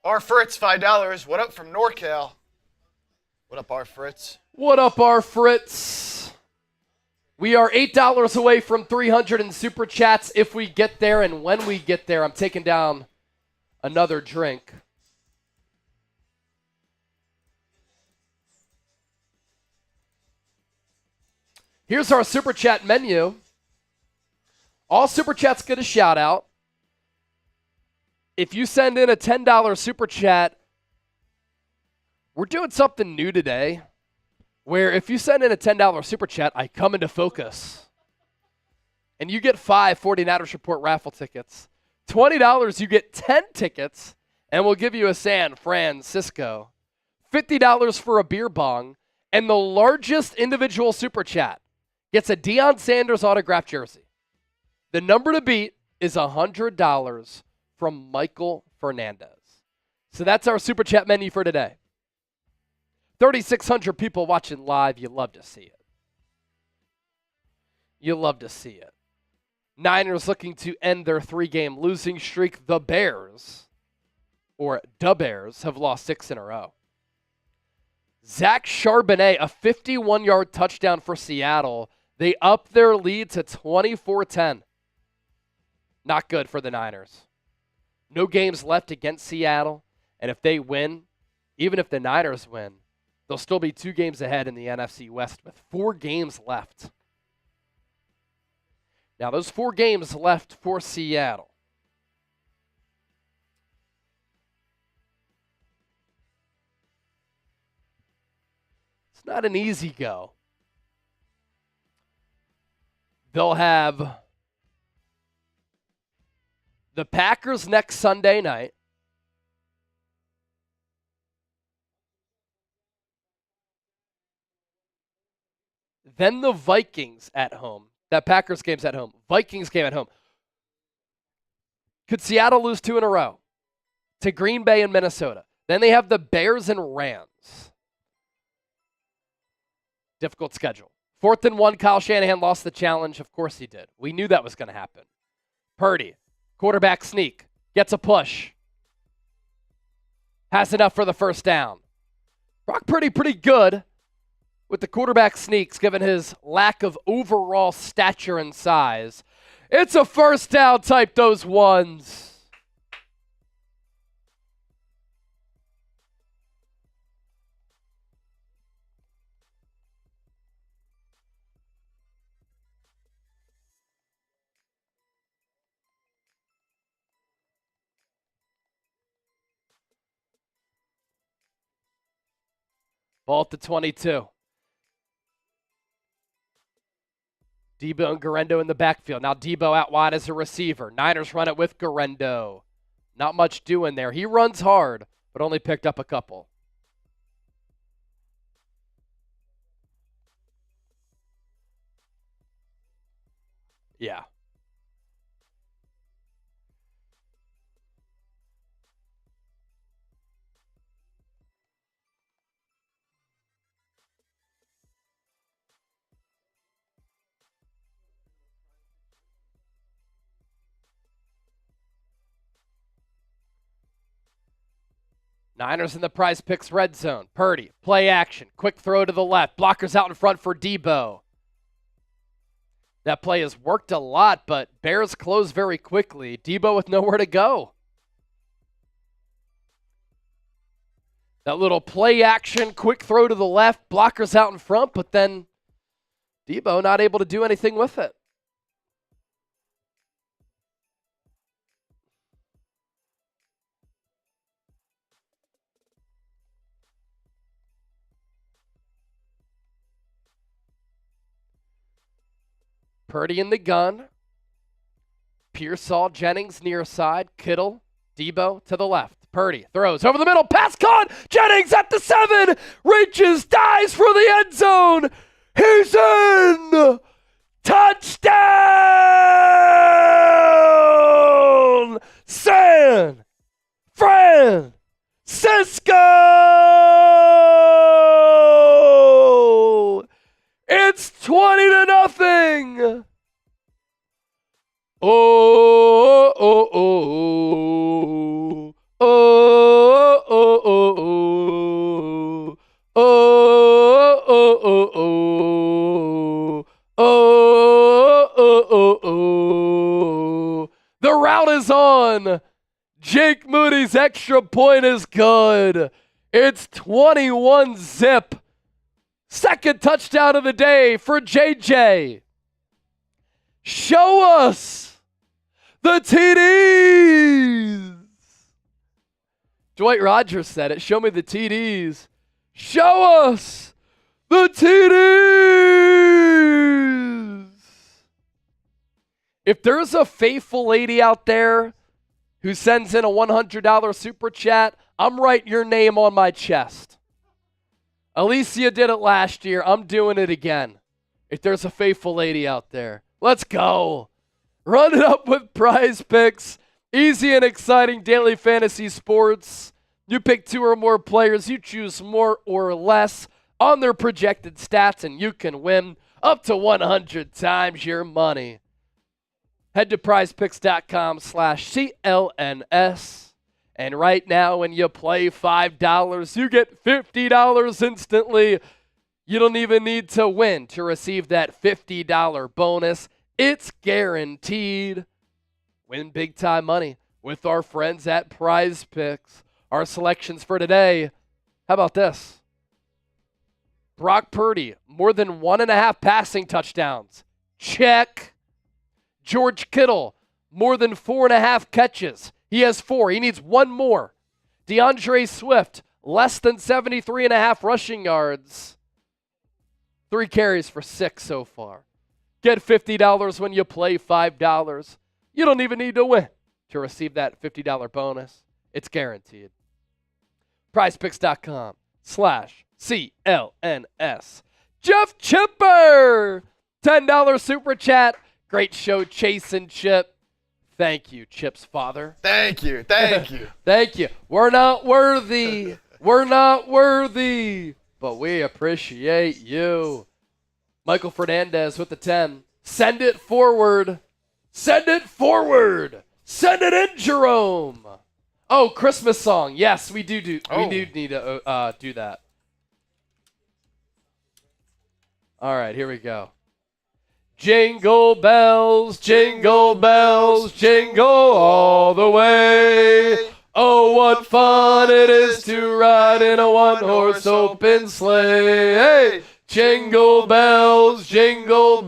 R. Fritz, $5. What up from NorCal? What up, R. Fritz? What up, R. Fritz? We are $8 away from 300 in Super Chats if we get there. And when we get there, I'm taking down another drink. Here's our Super Chat menu. All Super Chats get a shout out. If you send in a $10 Super Chat, we're doing something new today where if you send in a $10 Super Chat, I come into focus. And you get 5 49ers Report raffle tickets. $20, you get 10 tickets, and we'll give you a San Francisco. $50 for a beer bong, and the largest individual Super Chat gets a Deion Sanders autographed jersey. The number to beat is $100 from Michael Fernandez. So that's our Super Chat menu for today. 3,600 people watching live. You love to see it. You love to see it. Niners looking to end their 3-game losing streak. The Bears, or Da Bears, have lost 6 in a row. Zach Charbonnet, a 51-yard touchdown for Seattle. They up their lead to 24-10. Not good for the Niners. No games left against Seattle, and if they win, even if the Niners win, they'll still be 2 games ahead in the NFC West with 4 games left. Now, those 4 games left for Seattle. It's not an easy go. They'll have the Packers next Sunday night. Then the Vikings at home. That Packers game's at home. Vikings game at home. Could Seattle lose 2 in a row to Green Bay and Minnesota? Then they have the Bears and Rams. Difficult schedule. 4th and 1, Kyle Shanahan lost the challenge. Of course he did. We knew that was going to happen. Purdy, quarterback sneak, gets a push. Has enough for the first down. Brock Purdy pretty good with the quarterback sneaks, given his lack of overall stature and size. It's a first down, type those ones. Ball at the 22. Debo and Garendo in the backfield. Now Debo out wide as a receiver. Niners run it with Garendo. Not much doing there. He runs hard, but only picked up a couple. Yeah. Niners in the Prize Picks red zone. Purdy, play action. Quick throw to the left. Blockers out in front for Debo. That play has worked a lot, but Bears close very quickly. Debo with nowhere to go. That little play action, quick throw to the left. Blockers out in front, but then Debo not able to do anything with it. Purdy in the gun. Pearsall, Jennings near side. Kittle, Debo to the left. Purdy throws over the middle. Pass caught. Jennings at the 7. Reaches, dives for the end zone. He's in. Touchdown. San Francisco. It's 20-0. Oh, oh, oh, oh, oh, oh, oh, oh, oh, oh, oh, oh. The route is on. Jake Moody's extra point is good. It's 21-0. Second touchdown of the day for JJ. Show us the TDs. Dwight Rogers said it. Show me the TDs. Show us the TDs. If there's a faithful lady out there who sends in a $100 super chat, I'm writing your name on my chest. Alicia did it last year. I'm doing it again. If there's a faithful lady out there. Let's go. Run it up with Prize Picks. Easy and exciting daily fantasy sports. You pick 2 or more players, you choose more or less on their projected stats, and you can win up to 100 times your money. Head to prizepicks.com/CLNS. And right now, when you play $5, you get $50 instantly. You don't even need to win to receive that $50 bonus. It's guaranteed. Win big time money with our friends at Prize Picks. Our selections for today, how about this? Brock Purdy, more than 1.5 passing touchdowns. Check. George Kittle, more than 4.5 catches. He has 4. He needs 1 more. DeAndre Swift, less than 73.5 rushing yards. 3 carries for 6 so far. Get $50 when you play $5. You don't even need to win to receive that $50 bonus. It's guaranteed. PrizePicks.com/CLNS. Jeff Chipper, $10 super chat. Great show, Chase and Chip. Thank you, Chip's father. Thank you. Thank you. Thank you. We're not worthy. We're not worthy. But we appreciate you. Michael Fernandez with the 10. Send it forward. Send it forward. Send it in, Jerome. Oh, Christmas song. Yes, we do need to do that. All right, here we go. Jingle bells, jingle all the way. Oh, what fun it is to ride in a one-horse open sleigh. Hey, jingle bells, jingle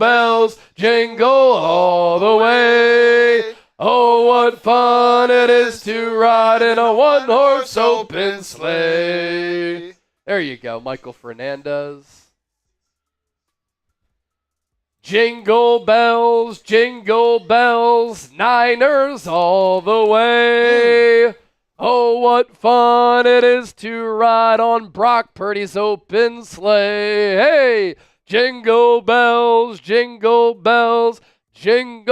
all the way. Oh, what fun it is to ride in a one-horse open sleigh. There you go, Michael Fernandez. Jingle bells, Niners all the way. Oh, what fun it is to ride on Brock Purdy's open sleigh. Hey, jingle bells, jingle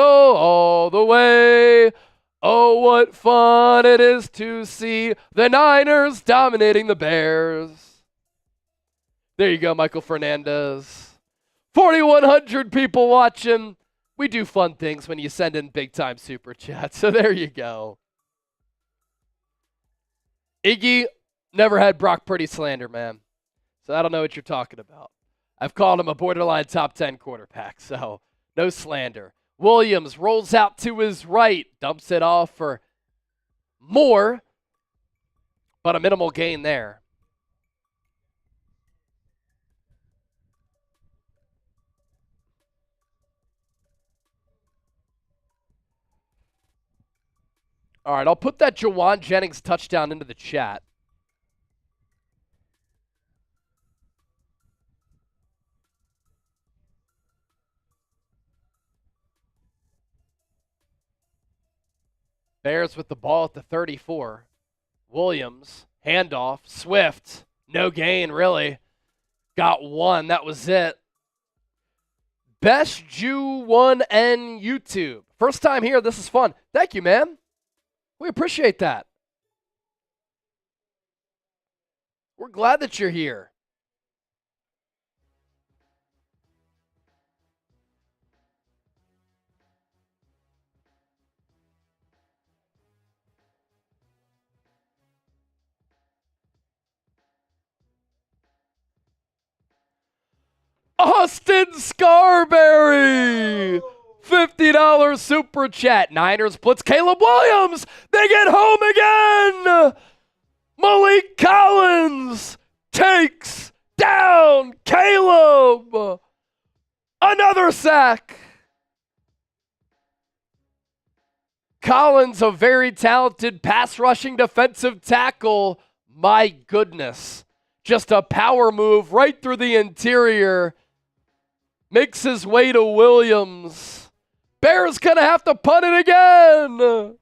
all the way. Oh, what fun it is to see the Niners dominating the Bears. There you go, Michael Fernandez. 4,100 people watching. We do fun things when you send in big-time super chats, so there you go. Iggy never had Brock Purdy slander, man. So I don't know what you're talking about. I've called him a borderline top 10 quarterback, so no slander. Williams rolls out to his right, dumps it off for more, but a minimal gain there. All right, I'll put that Jawan Jennings touchdown into the chat. Bears with the ball at the 34. Williams, handoff, Swift, no gain really. Got 1, that was it. Best Jew1N YouTube. First time here, this is fun. Thank you, man. We appreciate that. We're glad that you're here. Austin Scarberry! $50 super chat. Niners blitz Caleb Williams. They get home again. Malik Collins takes down Caleb. Another sack. Collins, a very talented pass rushing defensive tackle. My goodness. Just a power move right through the interior. Makes his way to Williams. Bears gonna have to punt it again.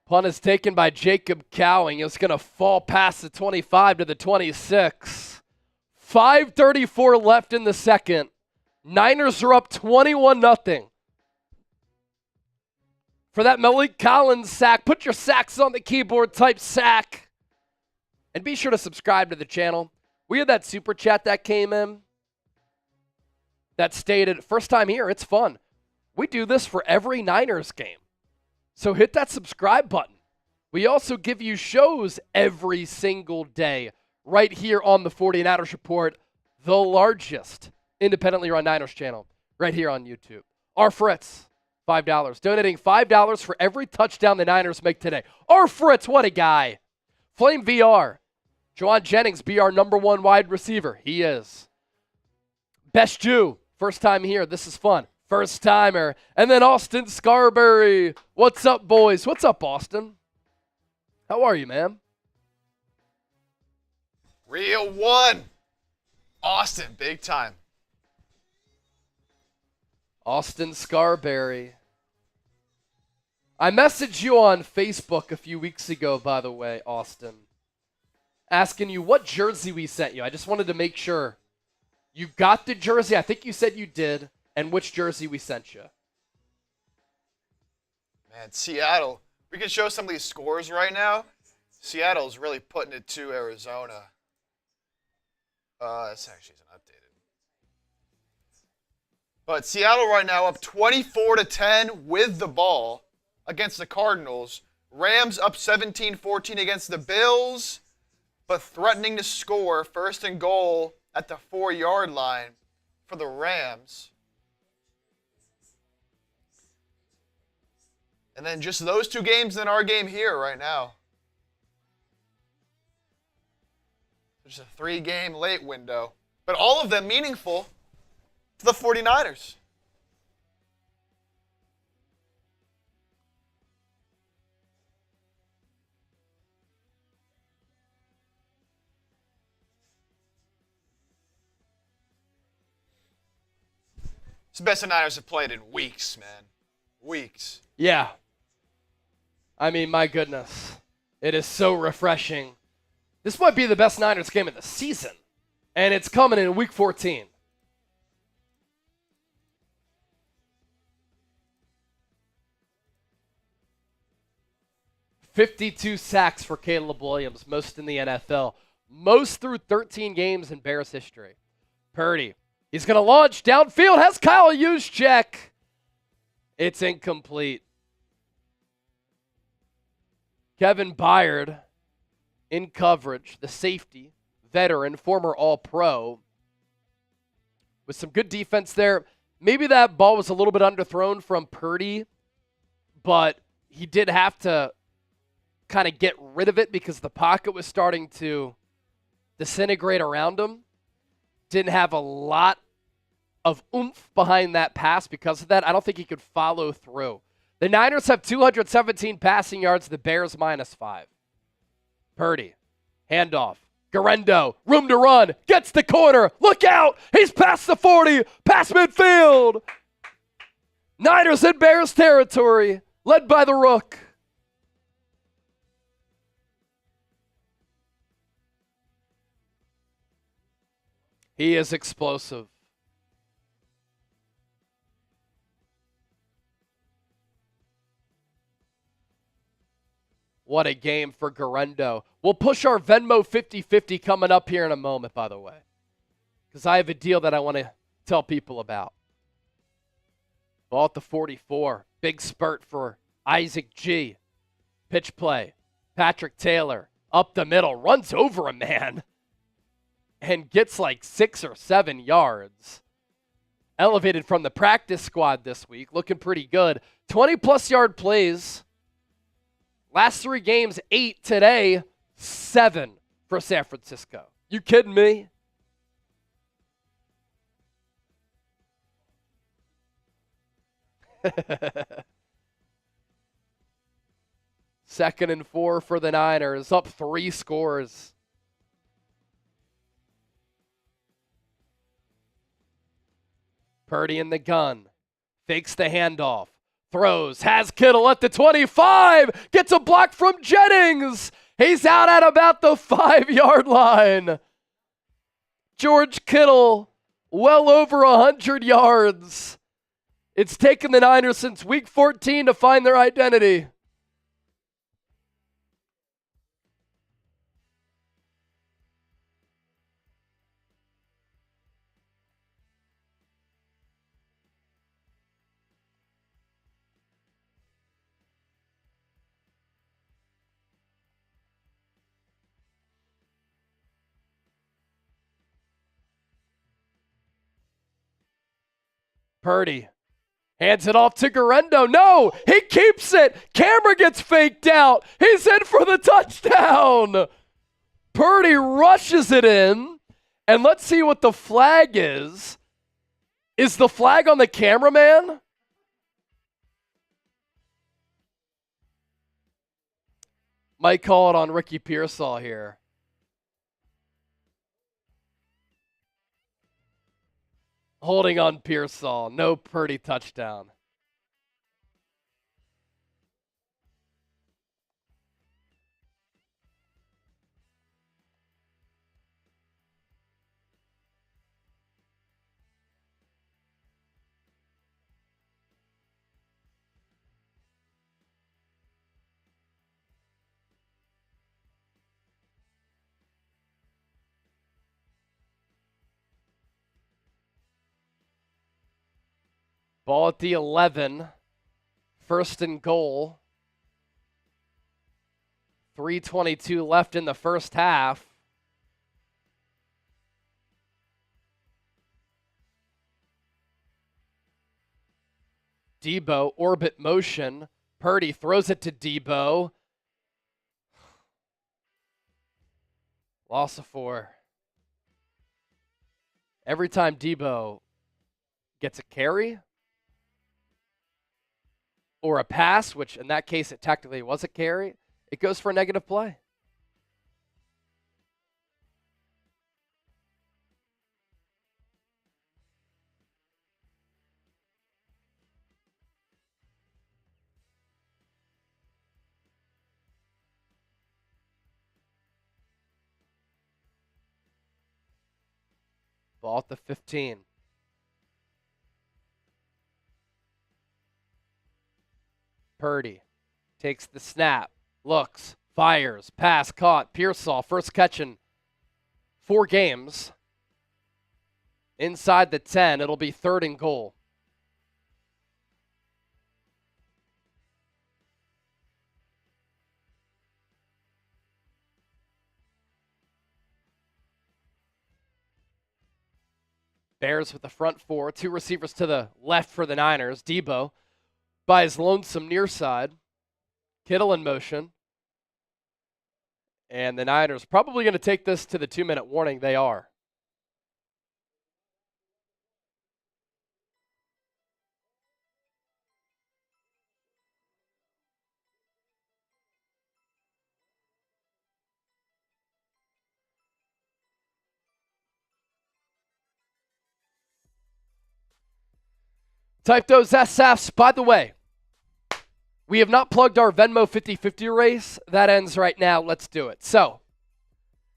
Punt is taken by Jacob Cowing. It's going to fall past the 25 to the 26. 5:34 left in the second. Niners are up 21-0. For that Malik Collins sack, put your sacks on the keyboard, type sack. And be sure to subscribe to the channel. We had that super chat that came in that stated, first time here, it's fun. We do this for every Niners game. So hit that subscribe button. We also give you shows every single day right here on the 49ers Report, the largest independently run Niners channel right here on YouTube. Our Fritz, $5. Donating $5 for every touchdown the Niners make today. Our Fritz, what a guy. Flame VR. Juwan Jennings be our number one wide receiver. He is. Best Jew, first time here. This is fun. First timer. And then Austin Scarberry. What's up, boys? What's up, Austin? How are you, man? Real one. Austin, big time. Austin Scarberry. I messaged you on Facebook a few weeks ago, by the way, Austin, asking you what jersey we sent you. I just wanted to make sure you got the jersey. I think you said you did. And which jersey we sent you. Man, Seattle. We can show some of these scores right now. Seattle's really putting it to Arizona. This actually isn't updated. But Seattle right now up 24-10 with the ball against the Cardinals. Rams up 17-14 against the Bills, but threatening to score first and goal at the 4-yard line for the Rams. And then just those two games in our game here right now. Just a 3-game late window. But all of them meaningful to the 49ers. It's the best the Niners have played in weeks, man. Weeks. Yeah. I mean, my goodness. It is so refreshing. This might be the best Niners game of the season. And it's coming in week 14. $52 sacks for Caleb Williams, most in the NFL. Most through 13 games in Bears history. Purdy. He's going to launch downfield. Has Kyle Juszczyk. It's incomplete. Kevin Byard in coverage, the safety, veteran, former All-Pro, with some good defense there. Maybe that ball was a little bit underthrown from Purdy, but he did have to kind of get rid of it because the pocket was starting to disintegrate around him. Didn't have a lot of oomph behind that pass because of that. I don't think he could follow through. The Niners have 217 passing yards, the Bears -5. Purdy, handoff. Garendo, room to run, gets the corner. Look out! He's past the 40, past midfield. Niners in Bears territory, led by the Rook. He is explosive. What a game for Garendo. We'll push our Venmo 50-50 coming up here in a moment, by the way, because I have a deal that I want to tell people about. Ball at the 44. Big spurt for Isaac G. Pitch play. Patrick Taylor up the middle. Runs over a man and gets like 6 or 7 yards. Elevated from the practice squad this week. Looking pretty good. 20-plus yard plays. Last 3 games, 8 today, 7 for San Francisco. You kidding me? Second and 4 for the Niners, up 3 scores. Purdy in the gun, fakes the handoff, Throws, has Kittle at the 25, gets a block from Jennings. He's out at about the 5-yard line. George Kittle, well over 100 yards. It's taken the Niners since week 14 to find their identity. Purdy hands it off to Garendo. No, he keeps it. Camera gets faked out. He's in for the touchdown. Purdy rushes it in. And let's see what the flag is. Is the flag on the cameraman? Might call it on Ricky Pearsall here. Holding on Pearsall. No Purdy touchdown. Ball at the 11. First and goal. 3:22 left in the first half. Debo, orbit motion. Purdy throws it to Debo. Loss of 4. Every time Debo gets a carry or a pass, which in that case it technically was a carry, it goes for a negative play. Ball at the 15. Purdy takes the snap, looks, fires, pass caught. Pearsall, first catch in 4 games. Inside the 10, it'll be 3rd and goal. Bears with the front 4, 2 receivers to the left for the Niners. Debo by his lonesome near side. Kittle in motion. And the Niners probably going to take this to the 2-minute warning. They are. Type those SFs. By the way, we have not plugged our Venmo 50-50 race. That ends right now. Let's do it. So,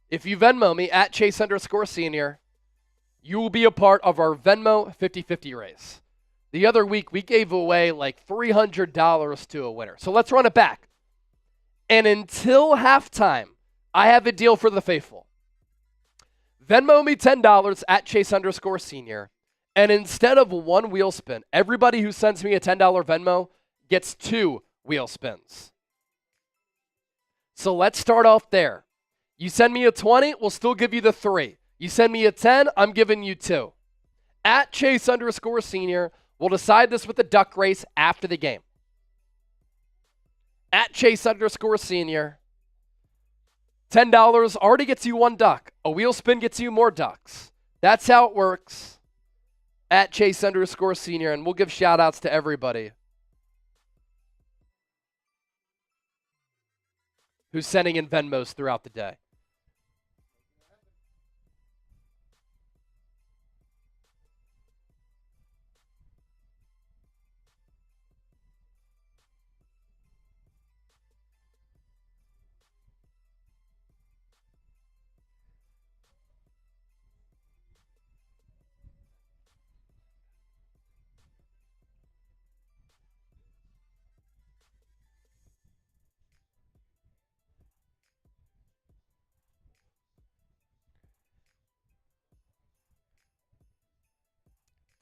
if you Venmo me at Chase_Senior, you will be a part of our Venmo 50-50 race. The other week, we gave away like $300 to a winner. So let's run it back. And until halftime, I have a deal for the faithful. Venmo me $10 at Chase_Senior. And instead of 1 wheel spin, everybody who sends me a $10 Venmo gets 2 wheel spins. So let's start off there. You send me a 20, we'll still give you the 3. You send me a 10, I'm giving you 2. At Chase_Senior, we'll decide this with the duck race after the game. At Chase_Senior, $10 already gets you 1 duck. A wheel spin gets you more ducks. That's how it works. At Chase_Senior, and we'll give shout outs to everybody who's sending in Venmos throughout the day.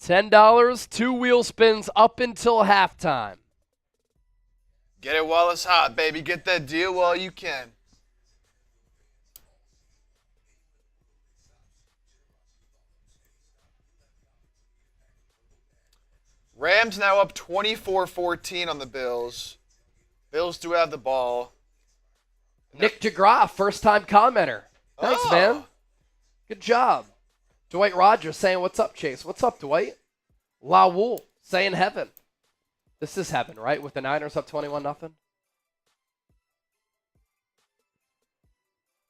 $10, 2 wheel spins up until halftime. Get it while it's hot, baby. Get that deal while you can. Rams now up 24-14 on the Bills. Bills do have the ball. Nick DeGraff, first-time commenter. Thanks, man. Good job. Dwight Rogers saying, what's up, Chase? What's up, Dwight? La Wool saying heaven. This is heaven, right? With the Niners up 21-0.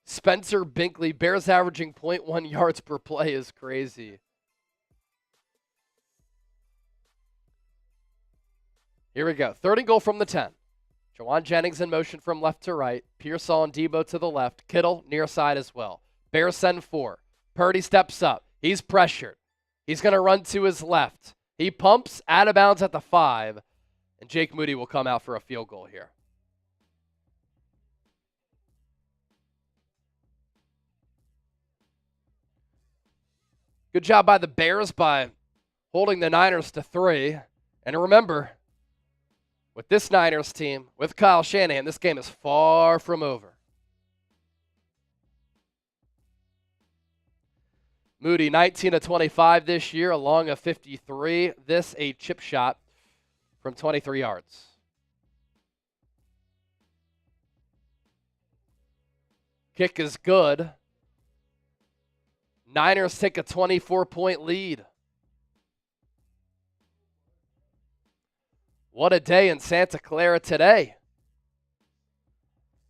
Spencer Binkley, Bears averaging 0.1 yards per play is crazy. Here we go. 3rd and goal from the 10. Jawan Jennings in motion from left to right. Pearsall and Debo to the left. Kittle near side as well. Bears send 4. Purdy steps up. He's pressured. He's going to run to his left. He pumps out of bounds at the 5. And Jake Moody will come out for a field goal here. Good job by the Bears by holding the Niners to 3. And remember, with this Niners team, with Kyle Shanahan, this game is far from over. Moody, 19 of 25 this year, along a 53. This a chip shot from 23 yards. Kick is good. Niners take a 24-point lead. What a day in Santa Clara today.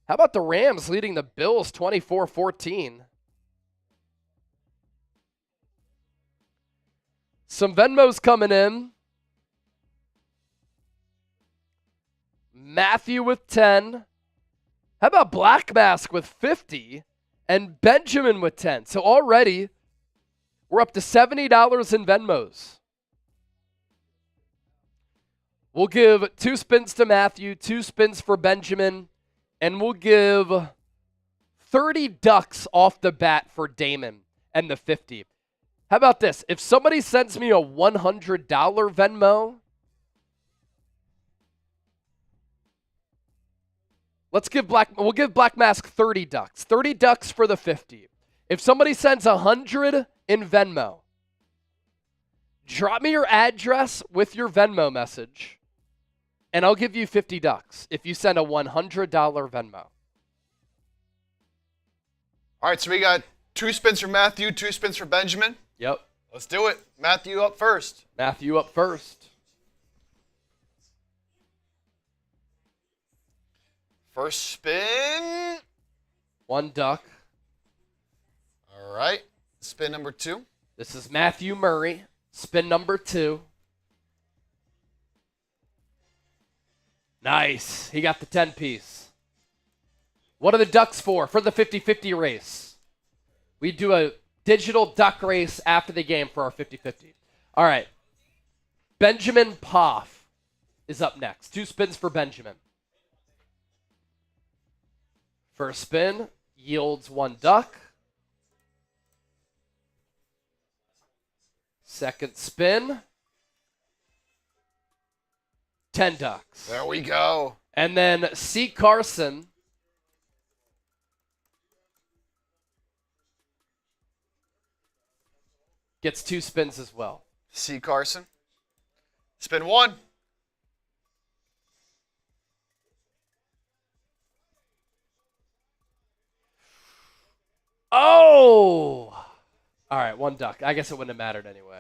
How about the Rams leading the Bills 24-14? Some Venmos coming in. Matthew with 10. How about Black Mask with 50? And Benjamin with 10. So already, we're up to $70 in Venmos. We'll give 2 spins to Matthew, 2 spins for Benjamin, and we'll give 30 ducks off the bat for Damon and the 50. How about this? If somebody sends me a $100 Venmo, we'll give Black Mask 30 ducks. 30 ducks for the 50. If somebody sends 100 in Venmo, drop me your address with your Venmo message, and I'll give you 50 ducks if you send a $100 Venmo. All right, so we got 2 spins for Matthew, 2 spins for Benjamin. Yep. Let's do it. Matthew up first. Matthew up first. First spin. 1 duck. All right. Spin number 2. This is Matthew Murray. Spin number 2. Nice. He got the 10-piece. What are the ducks for? For the 50-50 race. We do a digital duck race after the game for our 50-50. All right. Benjamin Poff is up next. 2 spins for Benjamin. First spin yields 1 duck. Second spin, 10 ducks. There we go. And then C. Carson gets 2 spins as well. C. Carson. Spin 1. Oh! All right, 1 duck. I guess it wouldn't have mattered anyway.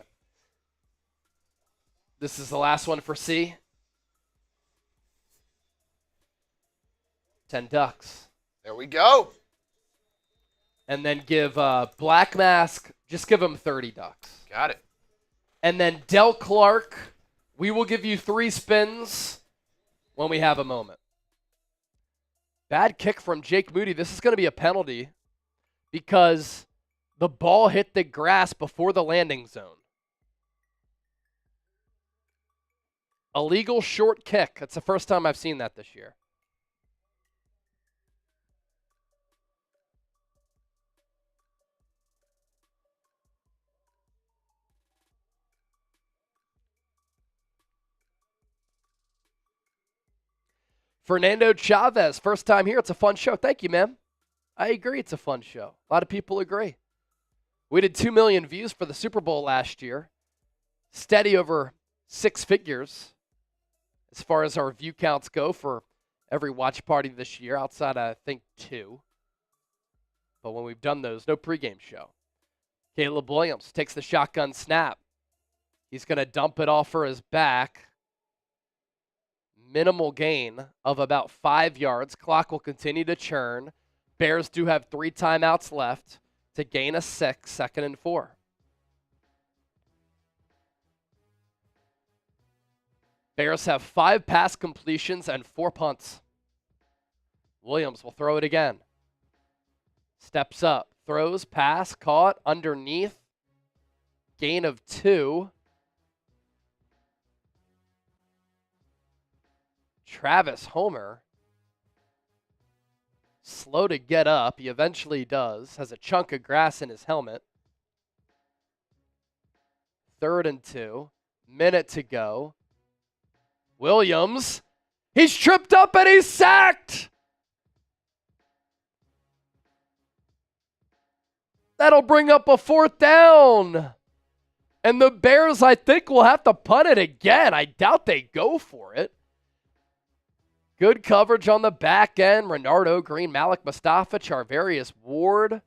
This is the last one for C. 10 ducks. There we go. And then give Black Mask, just give him 30 ducks. Got it. And then Del Clark, we will give you 3 spins when we have a moment. Bad kick from Jake Moody. This is going to be a penalty because the ball hit the grass before the landing zone. Illegal short kick. That's the first time I've seen that this year. Fernando Chavez, first time here. It's a fun show. Thank you, man. I agree it's a fun show. A lot of people agree. We did 2 million views for the Super Bowl last year. Steady over 6 figures as far as our view counts go for every watch party this year, outside I think 2. But when we've done those, no pregame show. Caleb Williams takes the shotgun snap. He's going to dump it off for his back. Minimal gain of about 5 yards. Clock will continue to churn. Bears do have 3 timeouts left to gain a 6, 2nd and 4. Bears have 5 pass completions and 4 punts. Williams will throw it again. Steps up, throws, pass, caught, underneath. Gain of 2. Travis Homer, slow to get up. He eventually does. Has a chunk of grass in his helmet. 3rd and 2. Minute to go. Williams, he's tripped up and he's sacked. That'll bring up a 4th down. And the Bears, I think, will have to punt it again. I doubt they go for it. Good coverage on the back end. Renardo Green, Malik Mustafa, Charvarius Ward.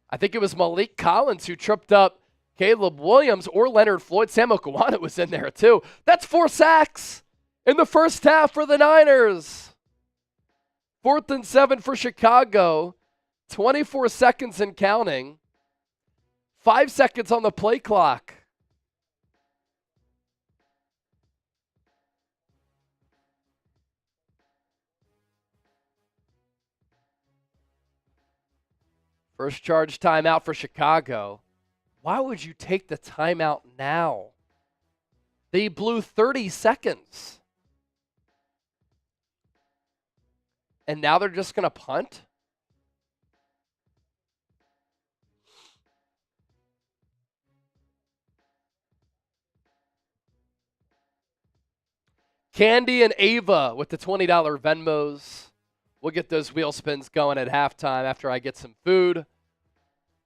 I think it was Malik Collins who tripped up Caleb Williams or Leonard Floyd. Sam Okuwana was in there too. That's 4 sacks in the first half for the Niners. 4th and 7 for Chicago. 24 seconds and counting. 5 seconds on the play clock. First charge timeout for Chicago. Why would you take the timeout now? They blew 30 seconds. And now they're just going to punt? Candy and Ava with the $20 Venmos. We'll get those wheel spins going at halftime after I get some food.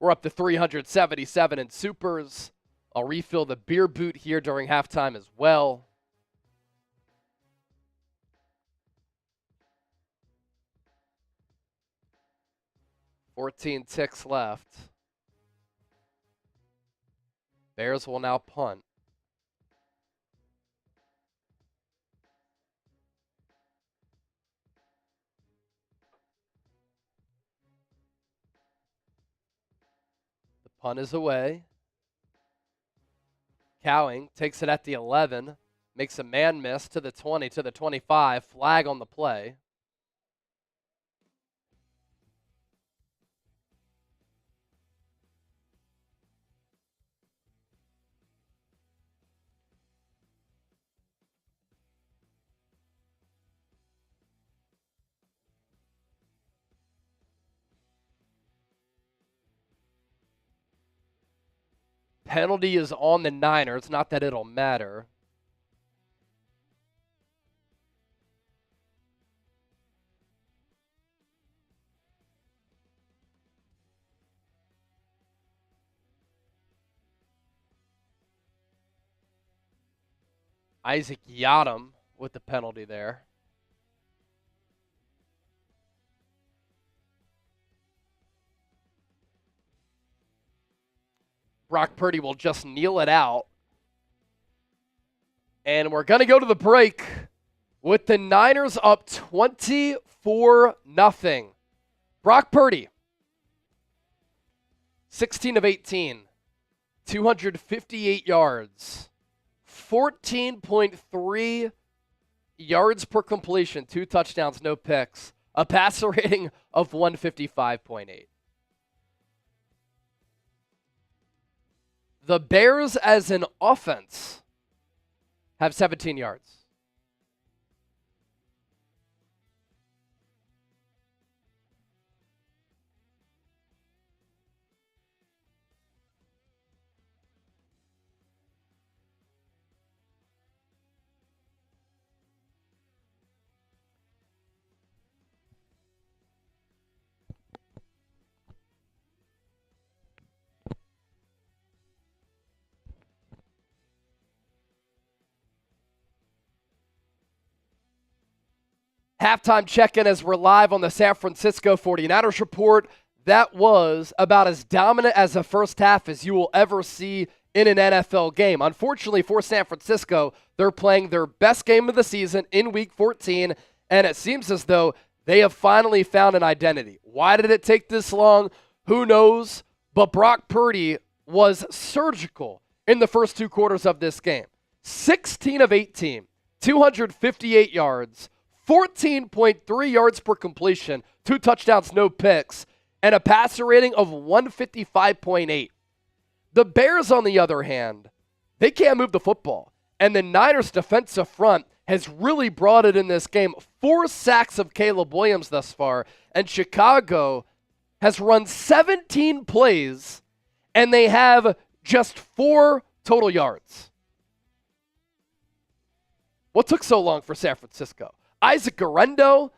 We're up to 377 in supers. I'll refill the beer boot here during halftime as well. $14 ticks left. Bears will now punt. Punt is away. Cowing takes it at the 11. Makes a man miss to the 20, to the 25. Flag on the play. Penalty is on the Niners. Not that it'll matter. Isaac Yadam with the penalty there. Brock Purdy will just kneel it out. And we're going to go to the break with the Niners up 24-0. Brock Purdy, 16 of 18, 258 yards, 14.3 yards per completion, 2 touchdowns, no picks, a passer rating of 155.8. The Bears as an offense have 17 yards. Halftime check-in as we're live on the San Francisco 49ers report. That was about as dominant as a first half as you will ever see in an NFL game. Unfortunately for San Francisco, they're playing their best game of the season in Week 14, and it seems as though they have finally found an identity. Why did it take this long? Who knows? But Brock Purdy was surgical in the first two quarters of this game. 16 of 18, 258 yards, 14.3 yards per completion, 2 touchdowns, no picks, and a passer rating of 155.8. The Bears, on the other hand, they can't move the football. And the Niners' defensive front has really brought it in this game. 4 sacks of Caleb Williams thus far. And Chicago has run 17 plays, and they have just 4 total yards. What took so long for San Francisco? Isaac Guerrero,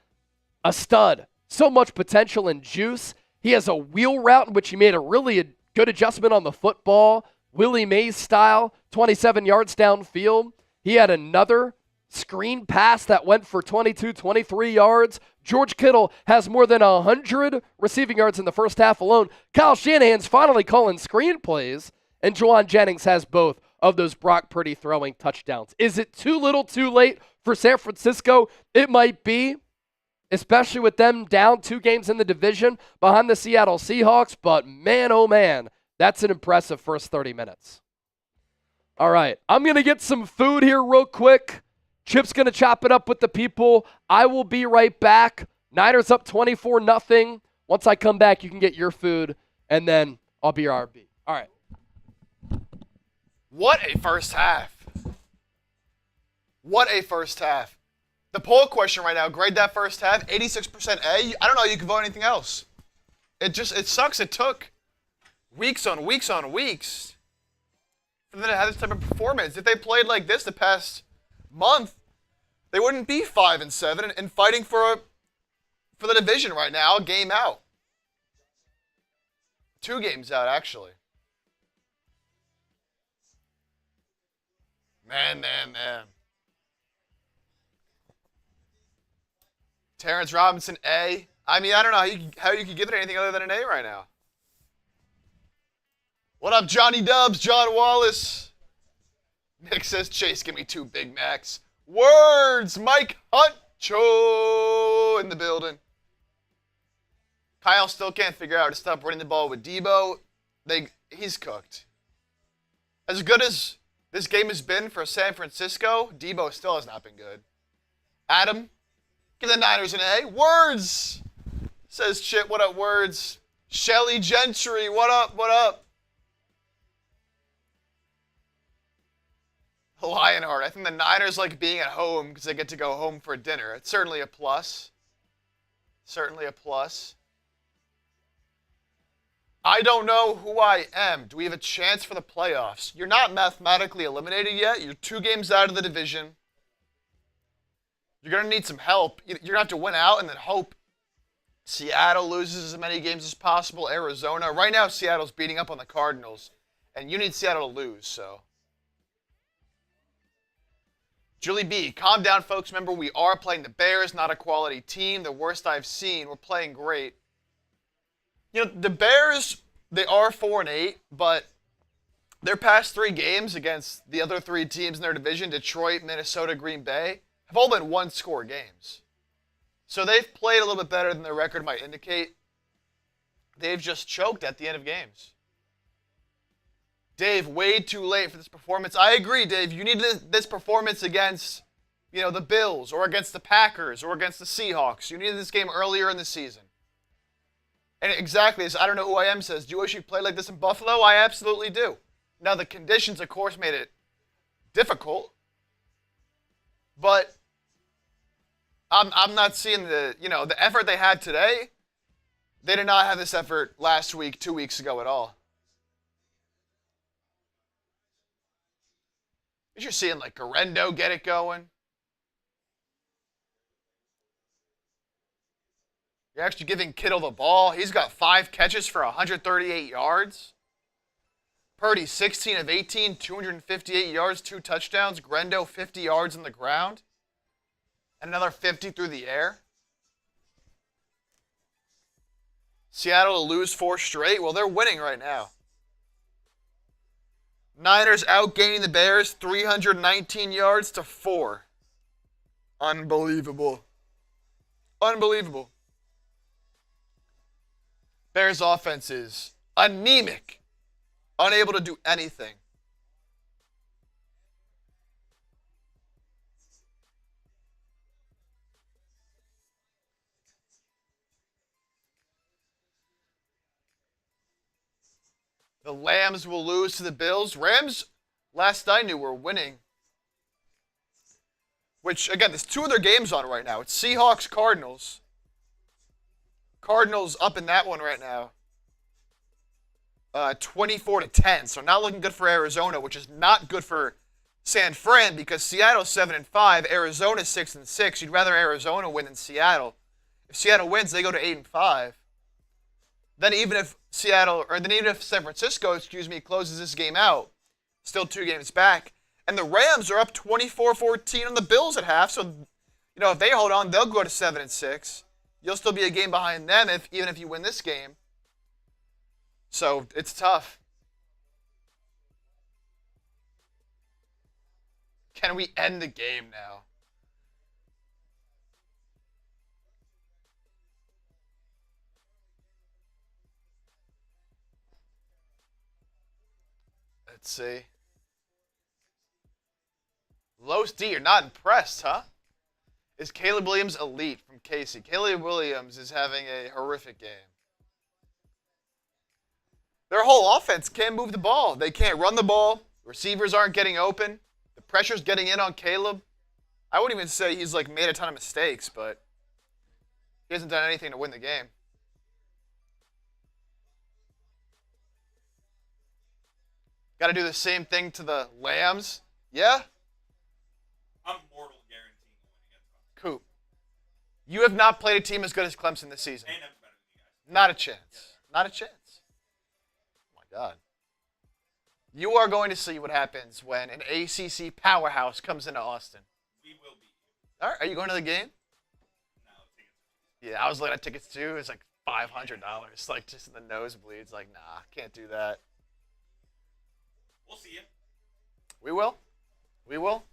a stud. So much potential and juice. He has a wheel route in which he made a really good adjustment on the football. Willie Mays style, 27 yards downfield. He had another screen pass that went for 22, 23 yards. George Kittle has more than 100 receiving yards in the first half alone. Kyle Shanahan's finally calling screenplays, and Juwan Jennings has both of those Brock Purdy throwing touchdowns. Is it too little too late for San Francisco? It might be, especially with them down 2 games in the division behind the Seattle Seahawks, but man, oh man, that's an impressive first 30 minutes. All right, I'm going to get some food here real quick. Chip's going to chop it up with the people. I will be right back. Niners up 24-0. Once I come back, you can get your food, and then I'll be your RB. All right. What a first half. What a first half. The poll question right now, grade that first half, 86% A. I don't know how you can vote anything else. It sucks. It took weeks on weeks on weeks for them to have this type of performance. If they played like this the past month, they wouldn't be 5-7 and fighting for the division right now, a game out. 2 games out, actually. Man. Terrence Robinson, A. I mean, I don't know how you could give it anything other than an A right now. What up, Johnny Dubs, John Wallace? Nick says, Chase, give me 2 Big Macs. Words, Mike Huncho in the building. Kyle still can't figure out how to stop running the ball with Debo. He's cooked. As good as this game has been for San Francisco, Debo still has not been good. Adam, give the Niners an A. Words, says Chip. What up, Words? Shelly Gentry, what up, what up? Lionheart, I think the Niners like being at home because they get to go home for dinner. It's certainly a plus. Certainly a plus. I don't know who I am. Do we have a chance for the playoffs? You're not mathematically eliminated yet. You're 2 games out of the division. You're going to need some help. You're going to have to win out and then hope Seattle loses as many games as possible. Arizona. Right now, Seattle's beating up on the Cardinals. And you need Seattle to lose, so. Julie B, calm down, folks. Remember, we are playing the Bears, not a quality team. The worst I've seen. We're playing great. You know, the Bears, they are 4-8, but their past 3 games against the other 3 teams in their division, Detroit, Minnesota, Green Bay, have all been 1-score games. So they've played a little bit better than their record might indicate. They've just choked at the end of games. Dave, way too late for this performance. I agree, Dave. You need this performance against, the Bills or against the Packers or against the Seahawks. You needed this game earlier in the season. And exactly as I don't know who I am says, do you wish you played like this in Buffalo? I absolutely do. Now, the conditions, of course, made it difficult. But I'm not seeing the effort they had today. They did not have this effort last week, 2 weeks ago at all. You're seeing like Guerrero get it going. You're actually giving Kittle the ball. He's got 5 catches for 138 yards. Purdy, 16 of 18, 258 yards, 2 touchdowns. Guerrero, 50 yards on the ground. And another 50 through the air. Seattle to lose 4 straight. Well, they're winning right now. Niners outgaining the Bears 319 yards to 4. Unbelievable. Unbelievable. Bears offense is anemic. Unable to do anything. The Lambs will lose to the Bills. Rams, last I knew, were winning. Which, again, there's 2 of their games on right now. It's Seahawks, Cardinals. Cardinals up in that one right now. 24-10. So not looking good for Arizona, which is not good for San Fran because Seattle's 7-5, Arizona's 6-6. You'd rather Arizona win than Seattle. If Seattle wins, they go to 8-5. Then even if San Francisco, closes this game out, still 2 games back, and the Rams are up 24-14 on the Bills at half. So, if they hold on, they'll go to 7-6. You'll still be a game behind them even if you win this game. So it's tough. Can we end the game now? Let's see. Los D, you're not impressed, huh? Is Caleb Williams elite from Casey? Caleb Williams is having a horrific game. Their whole offense can't move the ball. They can't run the ball. Receivers aren't getting open. The pressure's getting in on Caleb. I wouldn't even say he's made a ton of mistakes, but he hasn't done anything to win the game. Got to do the same thing to the Lambs. Yeah? I'm mortal guaranteeing to win against them. Coop, you have not played a team as good as Clemson this season. A&M's better than you guys. Not a chance. Not a chance. Oh my God. You are going to see what happens when an ACC powerhouse comes into Austin. We will beat you. All right, are you going to the game? No, tickets. Yeah, I was looking at tickets too. It's like $500, just in the nosebleeds. Nah, can't do that. We'll see you. We will. We will.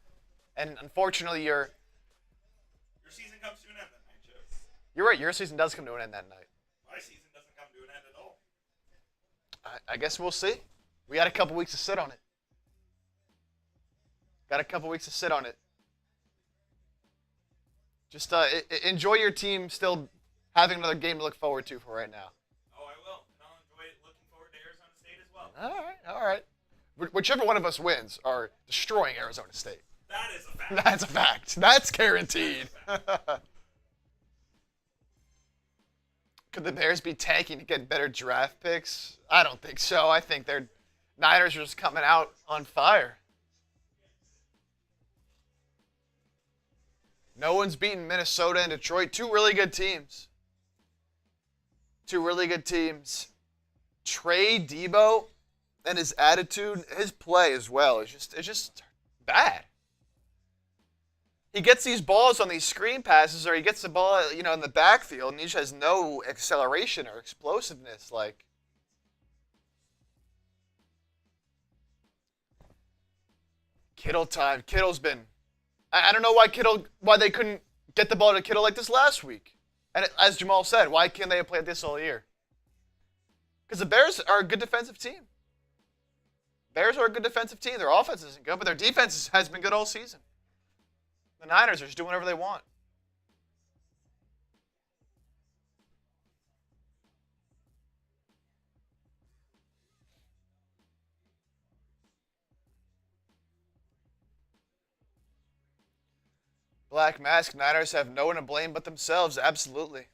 And unfortunately, Your season comes to an end that night, Joe. you're right. Your season does come to an end that night. My season doesn't come to an end at all. I guess we'll see. We got a couple weeks to sit on it. Just enjoy your team still having another game to look forward to for right now. Oh, I will. And I'll enjoy looking forward to Arizona State as well. All right. Whichever one of us wins are destroying Arizona State. That is a fact. That's a fact. That's guaranteed. Could the Bears be tanking to get better draft picks? I don't think so. I think their Niners are just coming out on fire. No one's beaten Minnesota and Detroit. 2 really good teams. Trey Debo and his attitude, his play as well, is just bad. He gets these balls on these screen passes, or he gets the ball, in the backfield, and he just has no acceleration or explosiveness. Kittle time. Kittle's been. I don't know why they couldn't get the ball to Kittle like this last week. And as Jamal said, why can't they have played this all year? Because the Bears are a good defensive team. Their offense isn't good, but their defense has been good all season. The Niners are just doing whatever they want. Black Mask, Niners have no one to blame but themselves. Absolutely.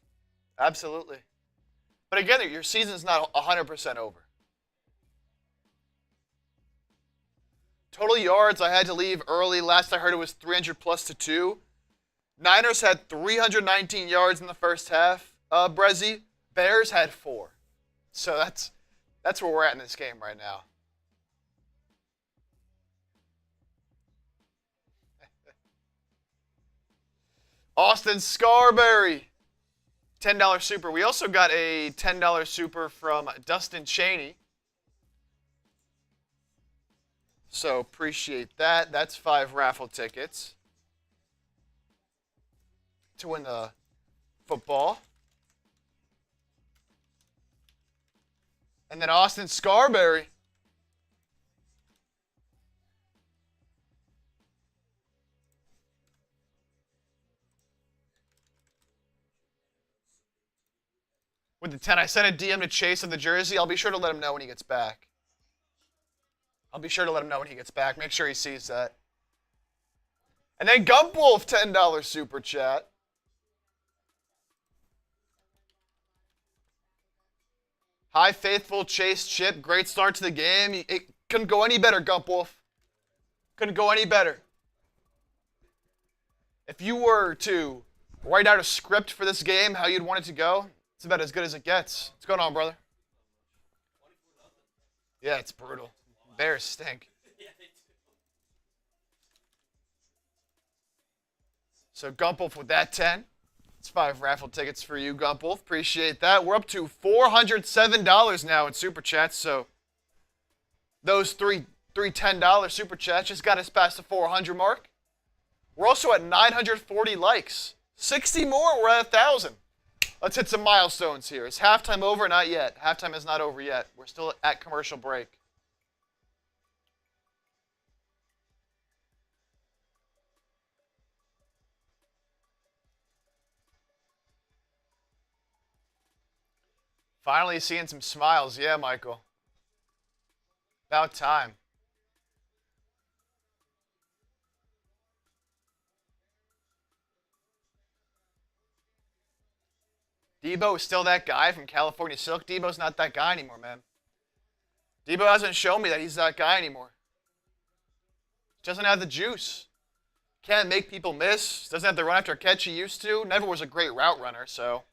But again, your season's not 100% over. Total yards, I had to leave early. Last I heard it was 300 plus to 2. Niners had 319 yards in the first half. Brezzy. Bears had 4. So that's where we're at in this game right now. Austin Scarberry, $10 super. We also got a $10 super from Dustin Cheney. So appreciate that. That's 5 raffle tickets to win the football. And then Austin Scarberry. With the 10, I sent a DM to Chase of the jersey. I'll be sure to let him know when he gets back. Make sure he sees that. And then Gumpwolf, $10 super chat. Hi, faithful Chase Chip. Great start to the game. It couldn't go any better, Gumpwolf. Couldn't go any better. If you were to write out a script for this game, how you'd want it to go, it's about as good as it gets. What's going on, brother? Yeah, it's brutal. Bears stink. So Gumpwolf with that 10. It's 5 raffle tickets for you, Gumpwolf. Appreciate that. We're up to $407 now in Super Chats. So those three $10 Super Chats just got us past the 400 mark. We're also at 940 likes. 60 more, we're at 1,000. Let's hit some milestones here. Is halftime over? Not yet. Halftime is not over yet. We're still at commercial break. Finally seeing some smiles. Yeah, Michael. About time. Debo is still that guy from California Silk. Debo's not that guy anymore, man. Debo hasn't shown me that he's that guy anymore. He doesn't have the juice. Can't make people miss. Doesn't have the run after catch he used to. Never was a great route runner, so.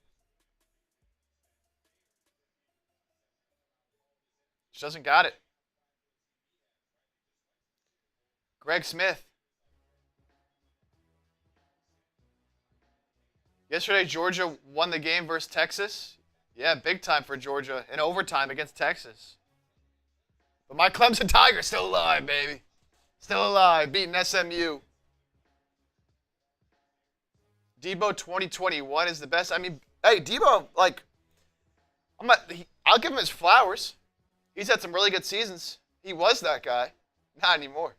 Just doesn't got it. Greg Smith. Yesterday, Georgia won the game versus Texas. Yeah, big time for Georgia in overtime against Texas. But my Clemson Tigers still alive, baby. Still alive, beating SMU. Debo 2021 is the best. I mean, hey, Debo, like, I'll give him his flowers. He's had some really good seasons. He was that guy. Not anymore.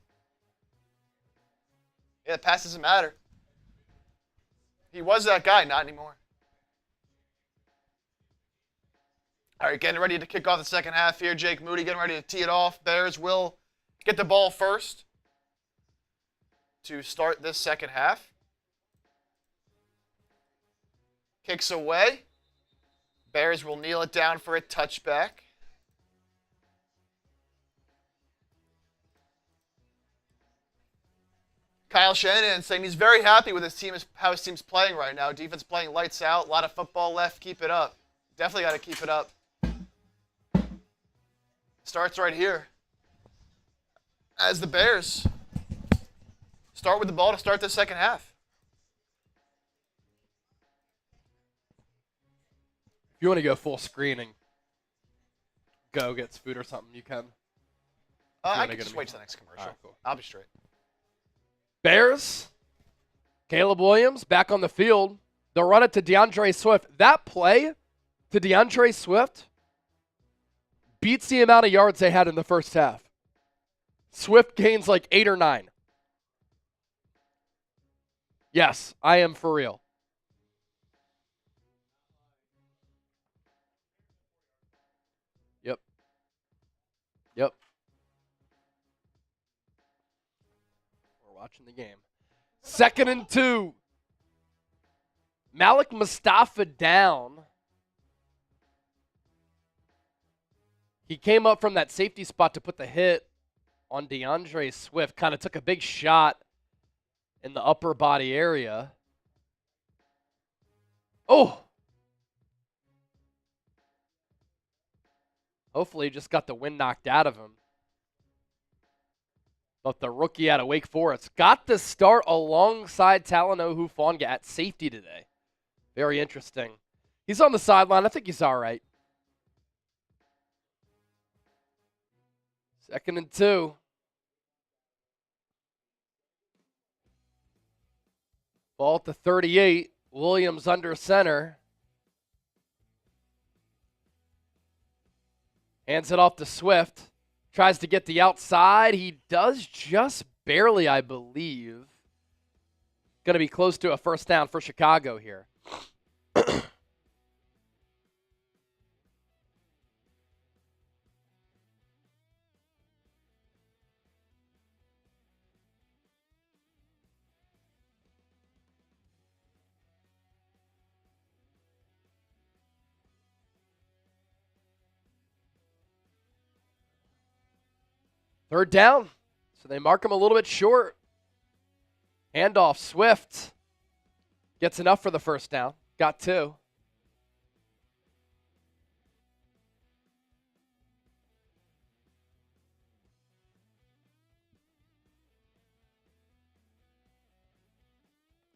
Yeah, the pass doesn't matter. He was that guy, not anymore. All right, getting ready to kick off the second half here. Jake Moody getting ready to tee it off. Bears will get the ball first to start this second half. Kicks away. Bears will kneel it down for a touchback. Kyle Shanahan saying he's very happy with his team, how his team's playing right now. Defense playing lights out. A lot of football left. Keep it up. Definitely got to keep it up. Starts right here. As the Bears start with the ball to start the second half. If you want to go full screen and go get food or something, you can. I can just wait till the next commercial. All right, cool. I'll be straight. Bears, Caleb Williams back on the field. They'll run it to DeAndre Swift. That play to DeAndre Swift beats the amount of yards they had in the first half. Swift gains like 8 or 9. Yes, I am for real. Yep. Watching the game. 2nd and 2. Malik Mustafa down. He came up from that safety spot to put the hit on DeAndre Swift. Kind of took a big shot in the upper body area. Oh! Hopefully he just got the wind knocked out of him. But the rookie out of Wake Forest got the start alongside Talanoa Hufanga at safety today. Very interesting. He's on the sideline. I think he's all right. 2nd and 2. Ball at the 38. Williams under center. Hands it off to Swift. Tries to get the outside. He does just barely, I believe. Going to be close to a first down for Chicago here. Third down. So they mark him a little bit short. Handoff. Swift gets enough for the first down. Got 2.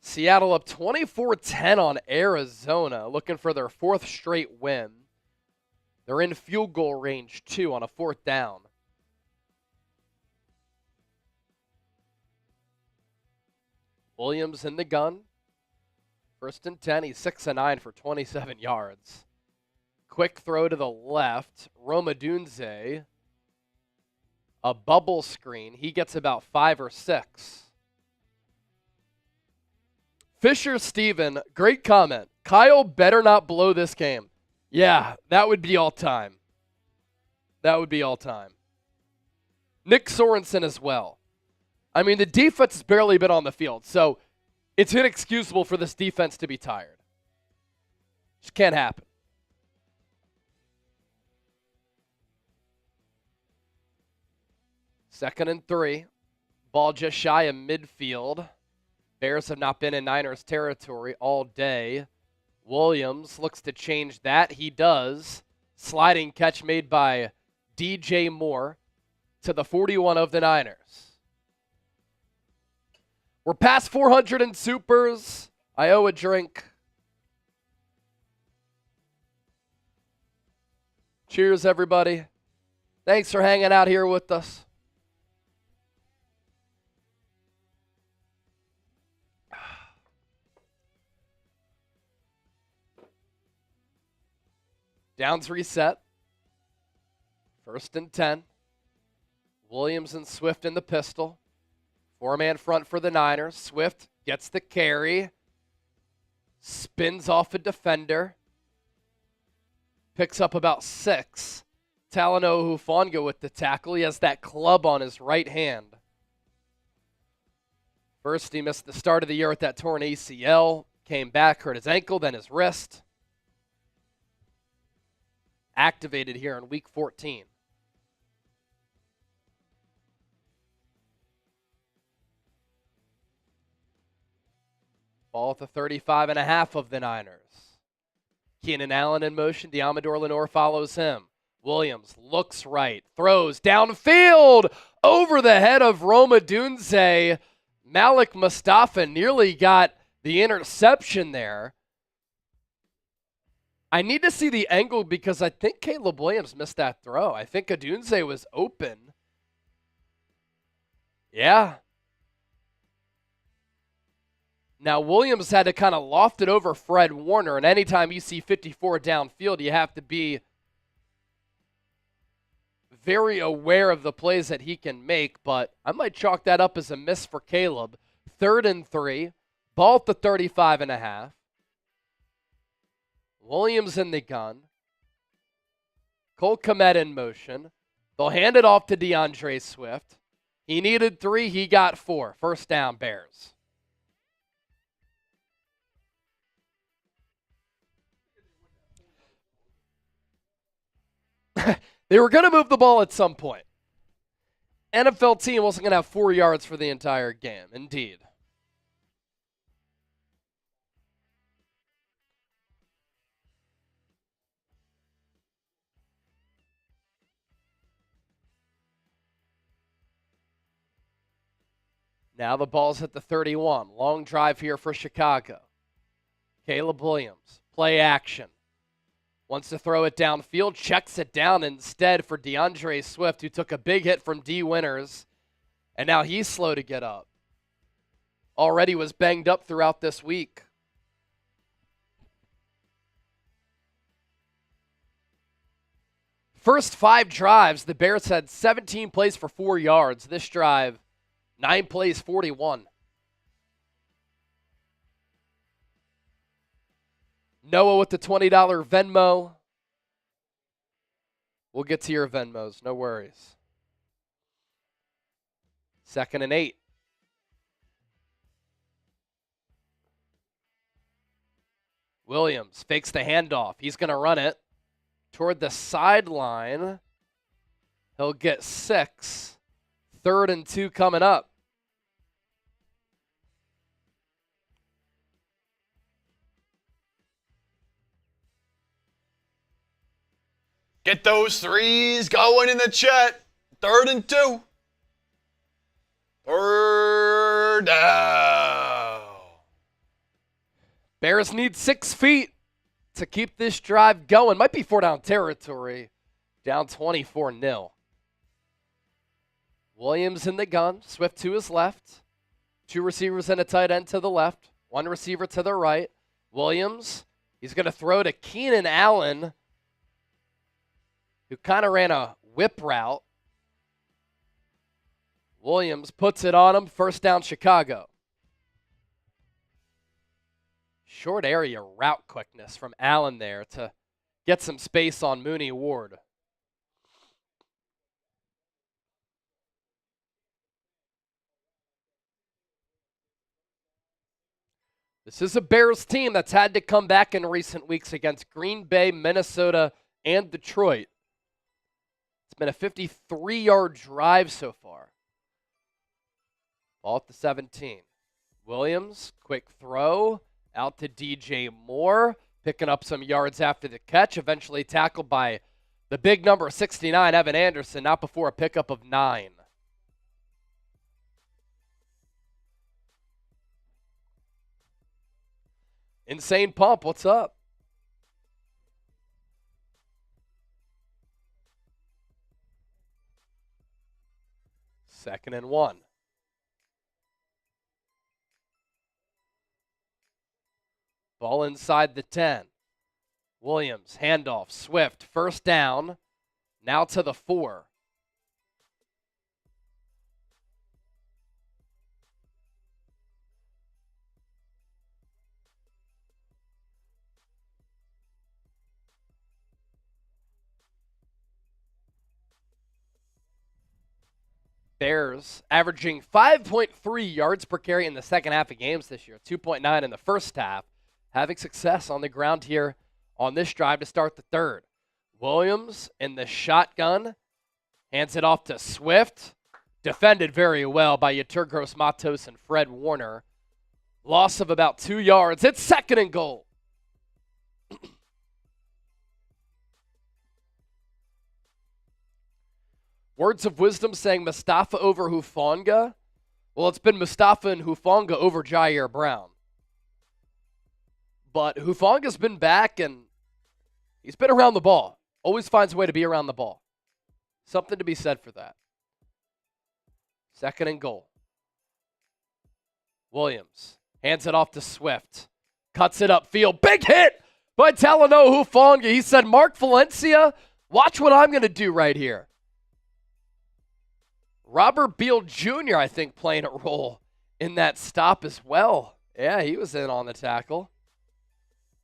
Seattle up 24-10 on Arizona, looking for their 4th straight win. They're in field goal range, too, on a 4th down. Williams in the gun. 1st and 10. He's 6 of 9 for 27 yards. Quick throw to the left. Romadunze. A bubble screen. He gets about 5 or 6. Fisher Steven, great comment. Kyle better not blow this game. Yeah, that would be all time. That would be all time. Nick Sorensen as well. I mean, the defense has barely been on the field, so it's inexcusable for this defense to be tired. Just can't happen. Second and 3. Ball just shy of midfield. Bears have not been in Niners territory all day. Williams looks to change that. He does. Sliding catch made by DJ Moore to the 41 of the Niners. We're past 400 in supers. I owe a drink. Cheers, everybody. Thanks for hanging out here with us. Downs reset. 1st and 10. Williams and Swift in the pistol. 4-man front for the Niners. Swift gets the carry. Spins off a defender. Picks up about 6. Talanoa Hufanga with the tackle. He has that club on his right hand. First, he missed the start of the year with that torn ACL. Came back, hurt his ankle, then his wrist. Activated here in week 14. Ball at the 35.5 of the Niners. Keenan Allen in motion. Diamador Lenore follows him. Williams looks right. Throws downfield over the head of Romadunze. Malik Mustafa nearly got the interception there. I need to see the angle because I think Caleb Williams missed that throw. I think Odunze was open. Yeah. Now, Williams had to kind of loft it over Fred Warner, and anytime you see 54 downfield, you have to be very aware of the plays that he can make, but I might chalk that up as a miss for Caleb. 3rd and 3, ball at the 35.5. Williams in the gun. Cole Kmet in motion. They'll hand it off to DeAndre Swift. He needed 3, he got 4. First down, Bears. They were going to move the ball at some point. NFL team wasn't going to have 4 yards for the entire game. Indeed. Now the ball's at the 31. Long drive here for Chicago. Caleb Williams, play action. Wants to throw it downfield, checks it down instead for DeAndre Swift, who took a big hit from D. Winters, and now he's slow to get up. Already was banged up throughout this week. First 5 drives, the Bears had 17 plays for 4 yards. This drive, 9 plays, 41. Noah with the $20 Venmo. We'll get to your Venmos, no worries. 2nd and 8. Williams fakes the handoff. He's going to run it toward the sideline. He'll get 6. 3rd and 2 coming up. Get those threes going in the chat. 3rd and 2. 3rd down. Bears need 6 feet to keep this drive going. Might be 4-down territory. Down 24-0. Williams in the gun. Swift to his left. 2 receivers and a tight end to the left. 1 receiver to the right. Williams, he's going to throw to Keenan Allen, who kind of ran a whip route. Williams puts it on him. 1st down, Chicago. Short area route quickness from Allen there to get some space on Mooney Ward. This is a Bears team that's had to come back in recent weeks against Green Bay, Minnesota, and Detroit. It's been a 53-yard drive so far. Ball at the 17. Williams, quick throw. Out to DJ Moore, picking up some yards after the catch, eventually tackled by the big number 69, Evan Anderson, not before a pickup of 9. Insane Pump, what's up? Second and 1. Ball inside the 10. Williams, handoff, Swift, 1st down. Now to the 4. Bears averaging 5.3 yards per carry in the second half of games this year, 2.9 in the first half. Having success on the ground here on this drive to start the 3rd. Williams in the shotgun. Hands it off to Swift. Defended very well by Yeturgos Matos and Fred Warner. Loss of about 2 yards. It's 2nd and goal. Words of wisdom saying Mustafa over Hufanga. Well, it's been Mustafa and Hufanga over Jair Brown. But Hufanga's been back, and he's been around the ball. Always finds a way to be around the ball. Something to be said for that. 2nd and goal. Williams hands it off to Swift. Cuts it upfield. Big hit by Talanoa Hufanga. He said, Mark Valencia, watch what I'm going to do right here. Robert Beal Jr., I think, playing a role in that stop as well. Yeah, he was in on the tackle.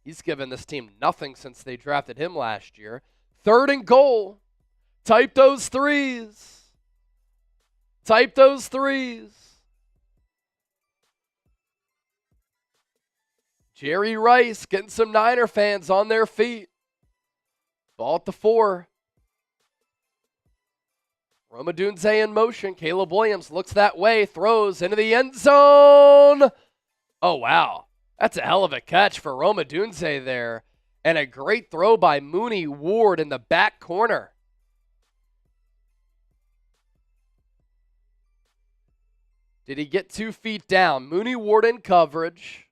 He's given this team nothing since they drafted him last year. 3rd and goal. Type those threes. Type those threes. Jerry Rice getting some Niner fans on their feet. Ball at the 4. Roma Dunze in motion. Caleb Williams looks that way, throws into the end zone. Oh, wow. That's a hell of a catch for Roma Dunze there. And a great throw by Mooney Ward in the back corner. Did he get 2 feet down? Mooney Ward in coverage.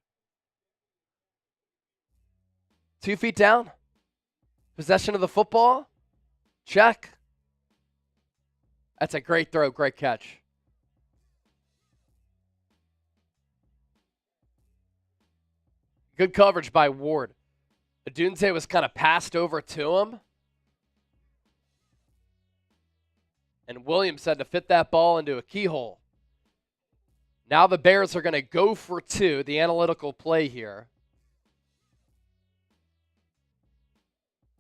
2 feet down. Possession of the football. Check. That's a great throw, great catch. Good coverage by Ward. Odunze was kind of passed over to him. And Williams had to fit that ball into a keyhole. Now the Bears are going to go for 2, the analytical play here,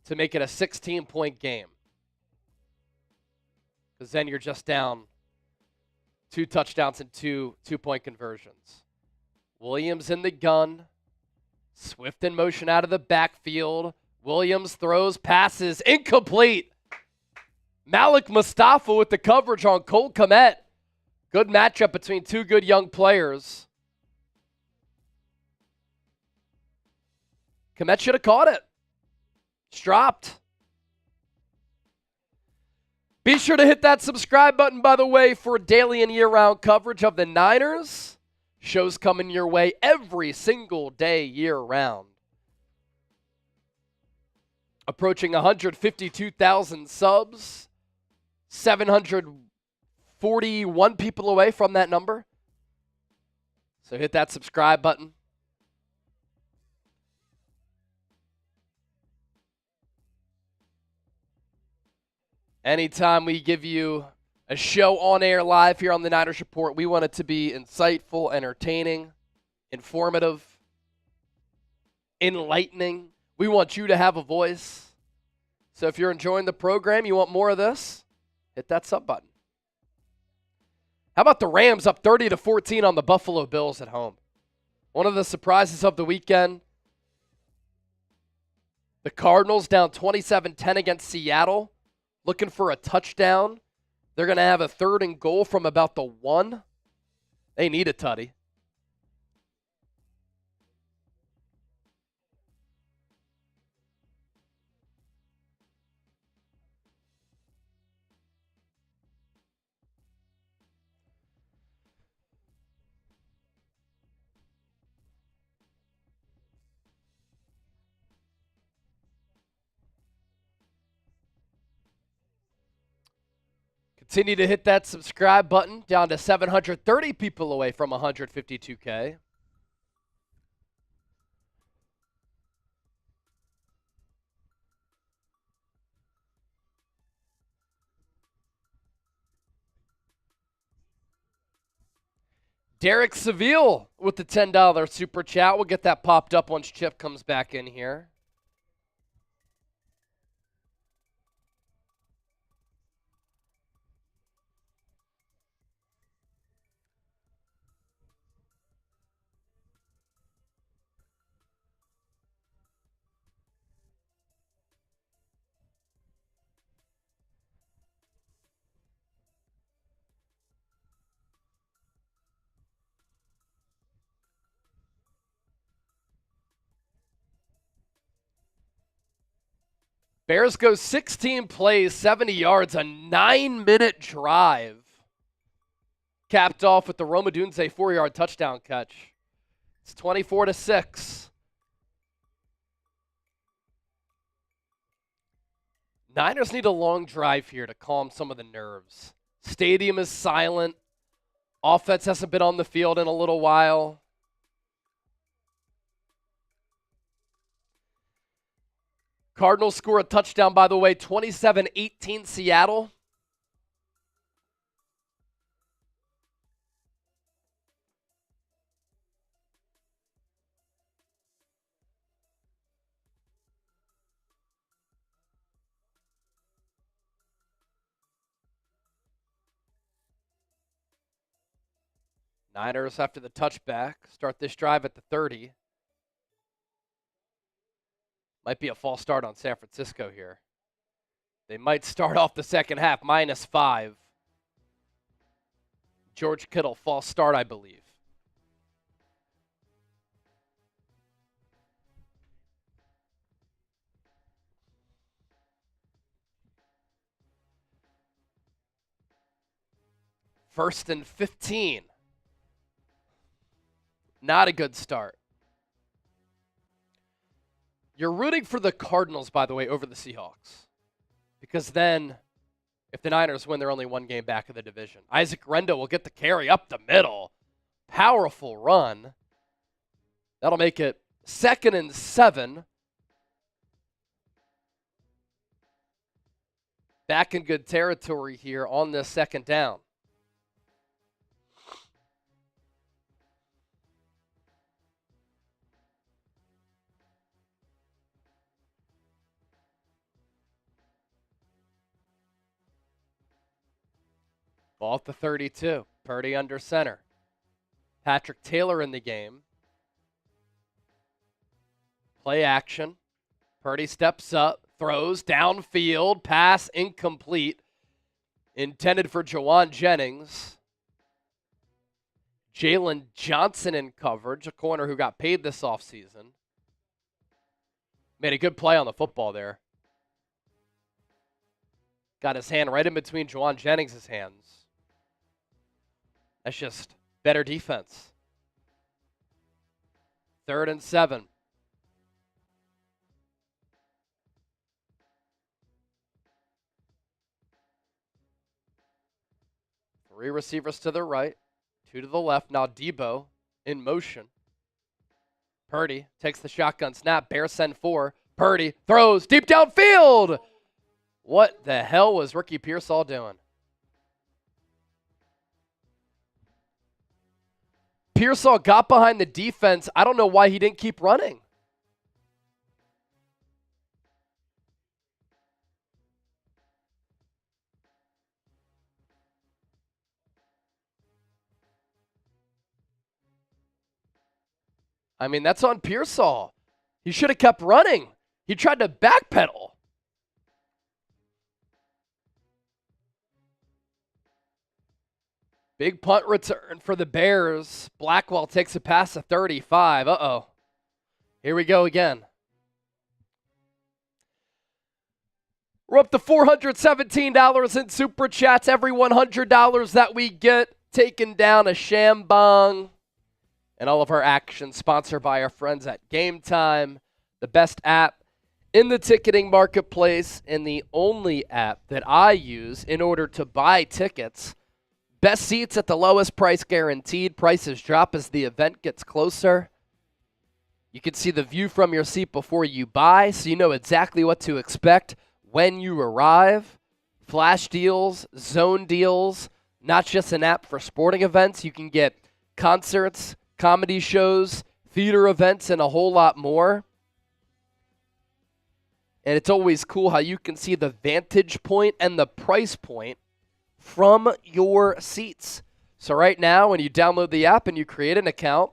to make it a 16-point game. Because then you're just down 2 touchdowns and 2 two-point conversions. Williams in the gun. Swift in motion out of the backfield. Williams throws, passes, incomplete. Malik Mustafa with the coverage on Cole Kmet. Good matchup between 2 good young players. Kmet should have caught it. It's dropped. Be sure to hit that subscribe button, by the way, for daily and year-round coverage of the Niners. Shows coming your way every single day year-round. Approaching 152,000 subs. 741 people away from that number. So hit that subscribe button. Anytime we give you a show on air live here on the Niners Report, we want it to be insightful, entertaining, informative, enlightening. We want you to have a voice. So if you're enjoying the program, you want more of this, hit that sub button. How about the Rams up 30-14 on the Buffalo Bills at home? One of the surprises of the weekend. The Cardinals down 27-10 against Seattle, looking for a touchdown. They're going to have a 3rd and goal from about the 1. They need a tutty. Continue to hit that subscribe button, down to 730 people away from 152K. Derek Seville with the $10 super chat. We'll get that popped up once Chip comes back in here. Bears go 16 plays, 70 yards, a 9-minute drive. Capped off with the Rome Odunze 4-yard touchdown catch. It's 24-6. Niners need a long drive here to calm some of the nerves. Stadium is silent. Offense hasn't been on the field in a little while. Cardinals score a touchdown, by the way, 27-18 Seattle. Niners after the touchback start this drive at the 30. Might be a false start on San Francisco here. They might start off the second half -5. George Kittle, false start, I believe. First and 15 Not a good start. You're rooting for the Cardinals, by the way, over the Seahawks. Because then, if the Niners win, they're only one game back of the division. Isaac Rendo will get the carry up the middle. Powerful run. That'll make it 2nd and 7. Back in good territory here on this 2nd down. Ball at the 32. Purdy under center. Patrick Taylor in the game. Play action. Purdy steps up, throws downfield, pass incomplete. Intended for Jawan Jennings. Jalen Johnson in coverage, a corner who got paid this offseason. Made a good play on the football there. Got his hand right in between Jawan Jennings' hands. That's just better defense. 3rd and 7. Three receivers to the right, 2 to the left. Now Debo in motion. Purdy takes the shotgun snap. Bears send 4. Purdy throws deep downfield. What the hell was Ricky Pearsall doing? Pearsall got behind the defense. I don't know why he didn't keep running. I mean, that's on Pearsall. He should have kept running. He tried to backpedal. Big punt return for the Bears. Blackwell takes a pass to 35. Uh-oh. Here we go again. We're up to $417 in Super Chats. Every $100 that we get taken down a Shambong. And all of our action sponsored by our friends at Game Time, the best app in the ticketing marketplace and the only app that I use in order to buy tickets. Best seats at the lowest price guaranteed. Prices drop as the event gets closer. You can see the view from your seat before you buy, so you know exactly what to expect when you arrive. Flash deals, zone deals, not just an app for sporting events. You can get concerts, comedy shows, theater events, and a whole lot more. And it's always cool how you can see the vantage point and the price point from your seats. So right now, when you download the app and you create an account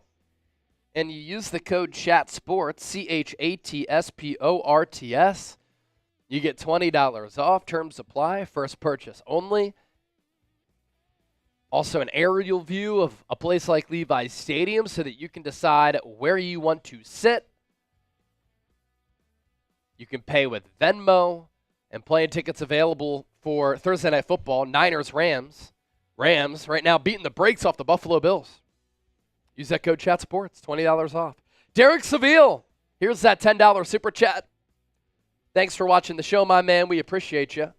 and you use the code CHATSPORTS, CHATSPORTS, you get $20 off. Terms apply. First purchase only. Also an aerial view of a place like Levi's Stadium so that you can decide where you want to sit. You can pay with Venmo, and playing tickets available for Thursday Night Football, Niners-Rams. Rams right now beating the brakes off the Buffalo Bills. Use that code CHATSPORTS, $20 off. Derek Seville, here's that $10 Super Chat. Thanks for watching the show, my man. We appreciate you.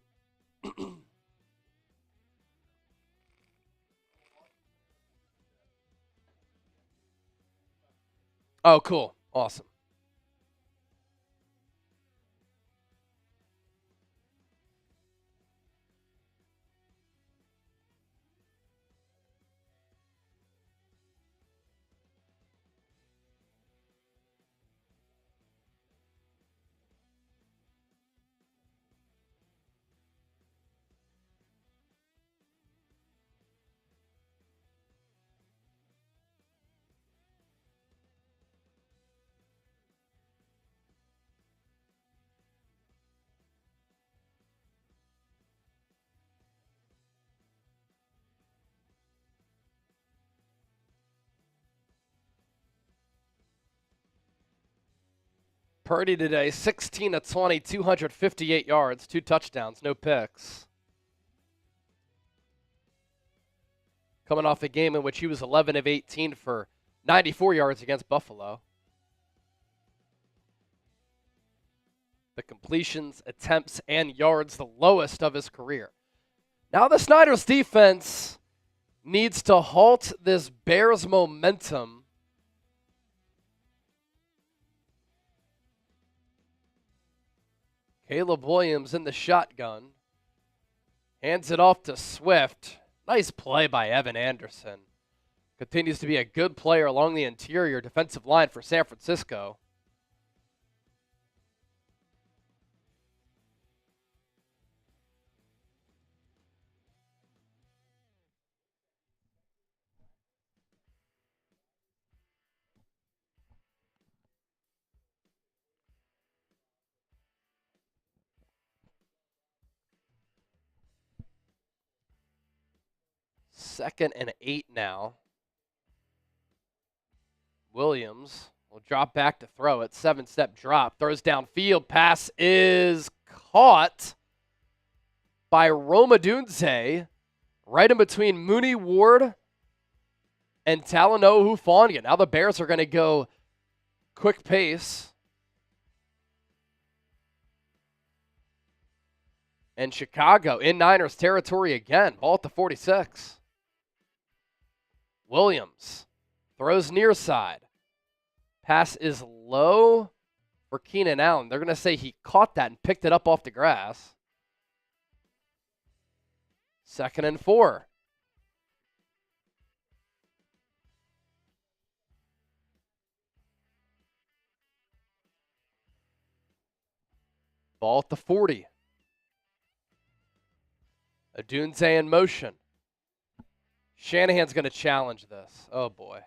Oh, cool. Awesome. Purdy today, 16 of 20, 258 yards, 2 touchdowns, no picks. Coming off a game in which he was 11 of 18 for 94 yards against Buffalo. The completions, attempts, and yards, the lowest of his career. Now the Niners defense needs to halt this Bears momentum. Caleb Williams in the shotgun. Hands it off to Swift. Nice play by Evan Anderson. Continues to be a good player along the interior defensive line for San Francisco. Second and 8 now. Williams will drop back to throw it. 7-step drop. Throws downfield. Pass is caught by Roma Dunze. Right in between Mooney Ward and Talanoa Hufanga. Now the Bears are going to go quick pace. And Chicago in Niners territory again. Ball at the 46. Williams throws near side. Pass is low for Keenan Allen. They're going to say he caught that and picked it up off the grass. 2nd and 4. Ball at the 40. Odunze in motion. Shanahan's going to challenge this. Oh, boy.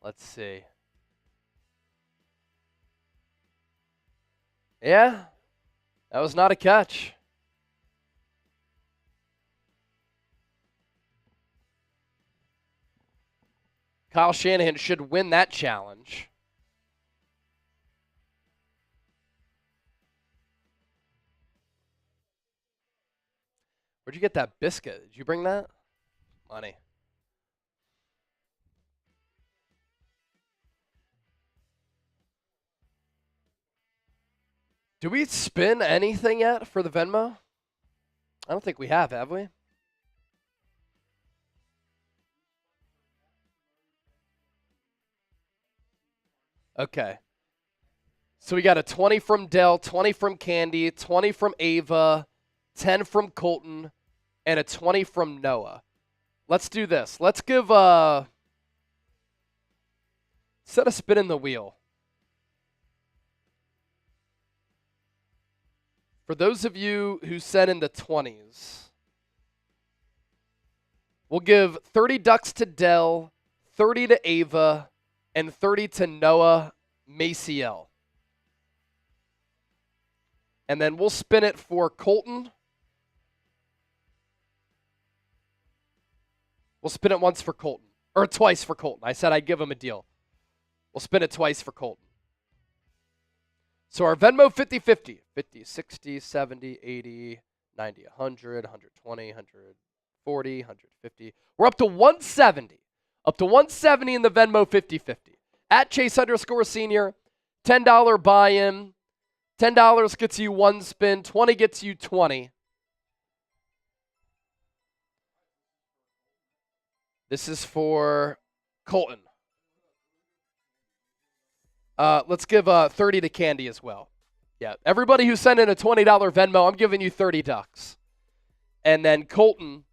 Let's see. Yeah, that was not a catch. Kyle Shanahan should win that challenge. Where'd you get that biscuit? Did you bring that? Money. Do we spin anything yet for the Venmo? I don't think we have we? Okay. So we got a 20 from Dell, 20 from Candy, 20 from Ava, 10 from Colton, and a 20 from Noah. Let's do this. Let's give instead of spinning the wheel. For those of you who sent in the 20s, we'll give 30 ducks to Dell, 30 to Ava, and 30 to Noah Maciel. And then we'll spin it for Colton. We'll spin it once for Colton. Or twice for Colton. I said I'd give him a deal. We'll spin it twice for Colton. So our Venmo 50-50. 50, 60, 70, 80, 90, 100, 120, 140, 150. We're up to 170. Up to 170 in the Venmo 50-50. At Chase_Senior, $10 buy-in. $10 gets you one spin. 20 gets you 20. This is for Colton. Let's give 30 to Candy as well. Yeah, everybody who sent in a $20 Venmo, I'm giving you 30 ducks. And then Colton,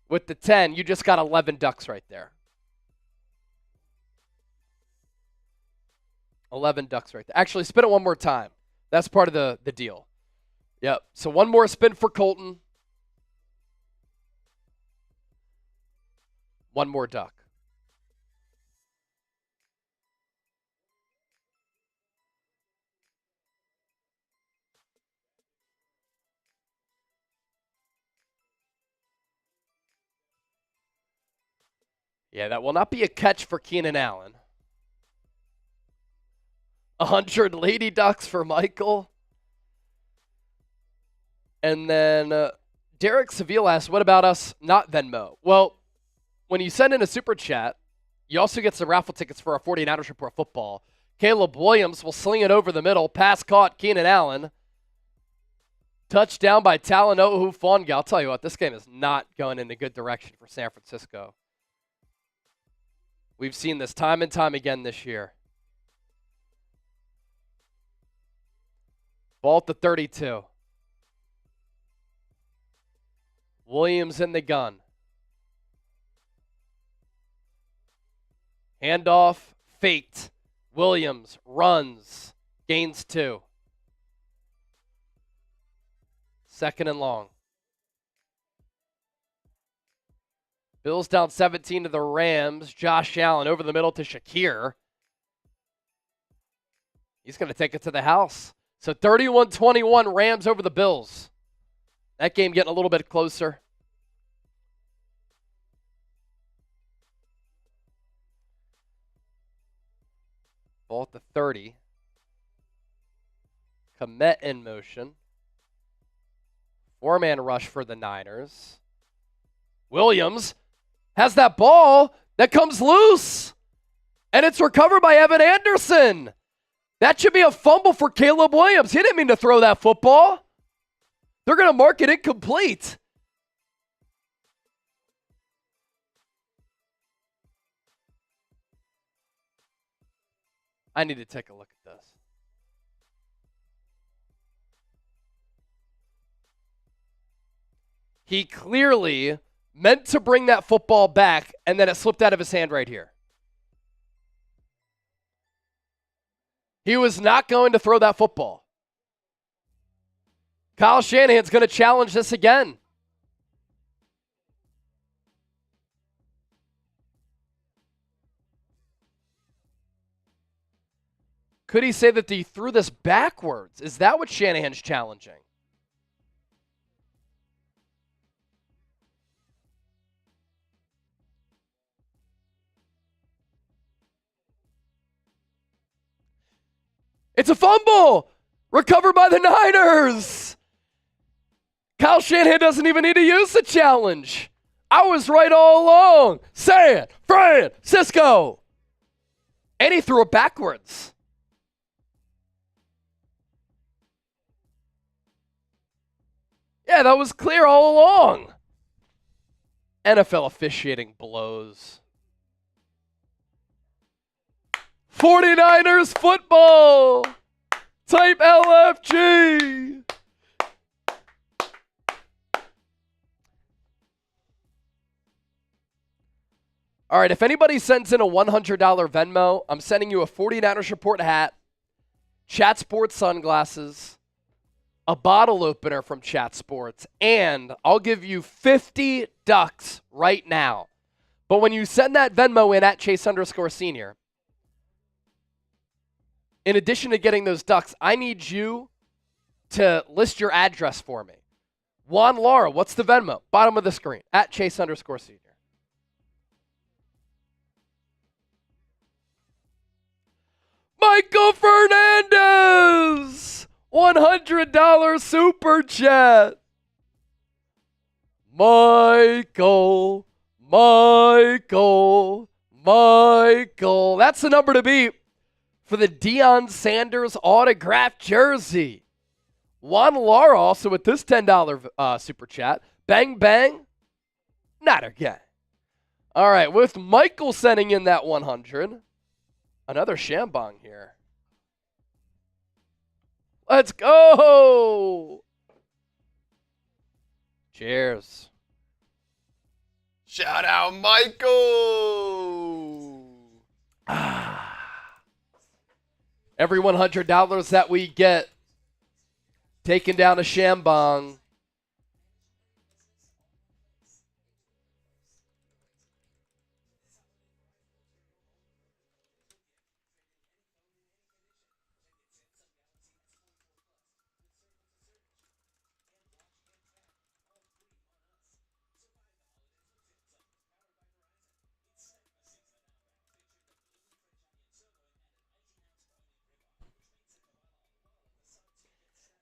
with the 10, you just got 11 ducks right there. 11 ducks right there. Actually, spin it one more time. That's part of the deal. Yep. So one more spin for Colton. One more duck. Yeah, that will not be a catch for Keenan Allen. 100 Lady Ducks for Michael. And then Derek Seville asks, what about us not Venmo? Well, when you send in a super chat, you also get some raffle tickets for our 49ers Report football. Caleb Williams will sling it over the middle. Pass caught, Keenan Allen. Touchdown by Talanoa Hufanga. I'll tell you what, this game is not going in a good direction for San Francisco. We've seen this time and time again this year. Ball at the 32. Williams in the gun. Handoff, faked. Williams runs, gains 2. Second and long. Bills down 17 to the Rams. Josh Allen over the middle to Shakir. He's going to take it to the house. So 31-21 Rams over the Bills. That game getting a little bit closer. Ball at the 30. Komet in motion. 4-man rush for the Niners. Williams has that ball that comes loose. And it's recovered by Evan Anderson. That should be a fumble for Caleb Williams. He didn't mean to throw that football. They're going to mark it incomplete. I need to take a look at this. He clearly meant to bring that football back, and then it slipped out of his hand right here. He was not going to throw that football. Kyle Shanahan's going to challenge this again. Could he say that he threw this backwards? Is that what Shanahan's challenging? It's a fumble! Recovered by the Niners! Kyle Shanahan doesn't even need to use the challenge. I was right all along. San Francisco! And he threw it backwards. Yeah, that was clear all along. NFL officiating blows. 49ers football. Type LFG. All right, if anybody sends in a $100 Venmo, I'm sending you a 49ers Report hat, Chat Sports sunglasses, a bottle opener from Chat Sports, and I'll give you 50 ducks right now. But when you send that Venmo in at Chase_Senior, in addition to getting those ducks, I need you to list your address for me. Juan Lara, what's the Venmo? Bottom of the screen, at Chase_Senior. Michael Fernandez, $100 super chat. Michael. That's the number to beat for the Deion Sanders autographed jersey. Juan Lara also with this $10 super chat. Bang, bang. Not again. All right, with Michael sending in that 100. Another Shambong here. Let's go. Cheers. Shout out, Michael. Every $100 that we get taken down a Shambong.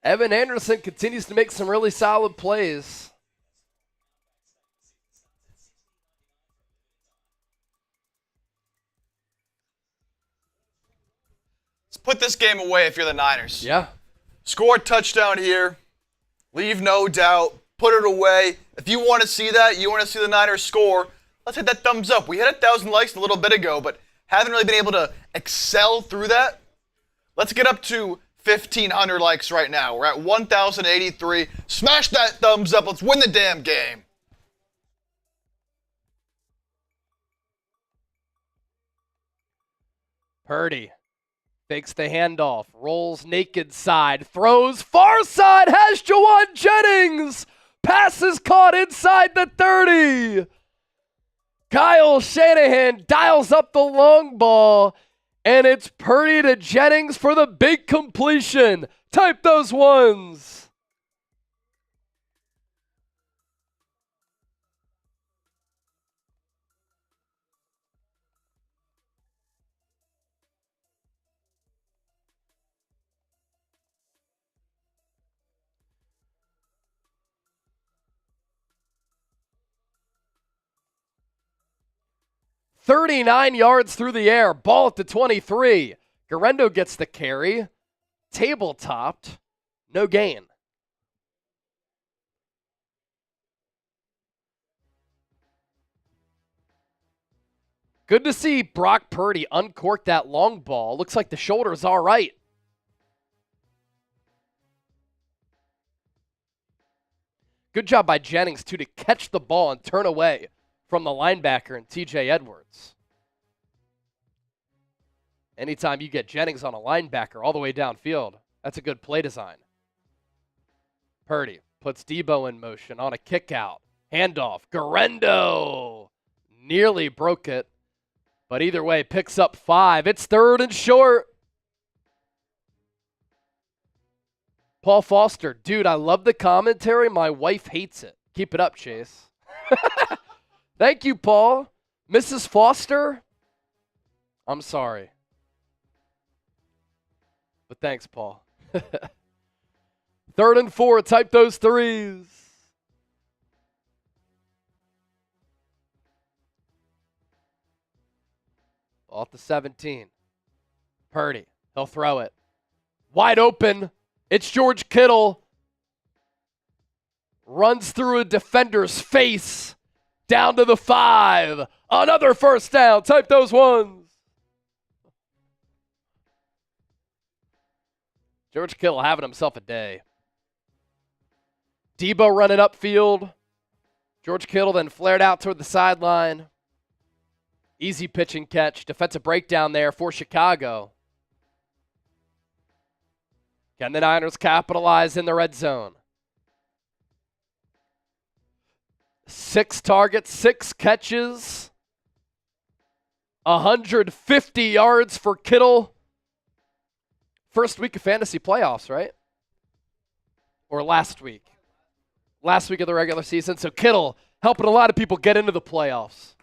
Evan Anderson continues to make some really solid plays. Let's put this game away if you're the Niners. Yeah. Score a touchdown here. Leave no doubt. Put it away. If you want to see that, you want to see the Niners score, let's hit that thumbs up. We hit 1,000 likes a little bit ago, but haven't really been able to excel through that. Let's get up to 1,500 likes right now. We're at 1,083. Smash that thumbs up. Let's win the damn game. Purdy fakes the handoff, rolls naked side, throws far side, has Jawan Jennings. Pass is caught inside the 30. Kyle Shanahan dials up the long ball, and it's Purdy to Jennings for the big completion. Type those ones. "39 yards through the air, ball at the 23. Garendo gets the carry. Table-topped. No gain. Good to see Brock Purdy uncork that long ball. Looks like the shoulder's all right. Good job by Jennings, too, to catch the ball and turn away from the linebacker and TJ Edwards. Anytime you get Jennings on a linebacker all the way downfield, that's a good play design. Purdy puts Debo in motion on a kick out. Handoff. Garendo nearly broke it, but either way, picks up 5. It's 3rd and short. Paul Foster, dude, I love the commentary. My wife hates it. Keep it up, Chase. Thank you, Paul. Mrs. Foster, I'm sorry. But thanks, Paul. 3rd and 4, type those threes. Off the 17. Purdy, he'll throw it. Wide open. It's George Kittle. Runs through a defender's face. Down to the 5. Another first down. Type those ones. George Kittle having himself a day. Debo running upfield. George Kittle then flared out toward the sideline. Easy pitch and catch. Defensive breakdown there for Chicago. Can the Niners capitalize in the red zone? 6 targets, 6 catches, 150 yards for Kittle. First week of fantasy playoffs, right? Or last week? Last week of the regular season. So Kittle helping a lot of people get into the playoffs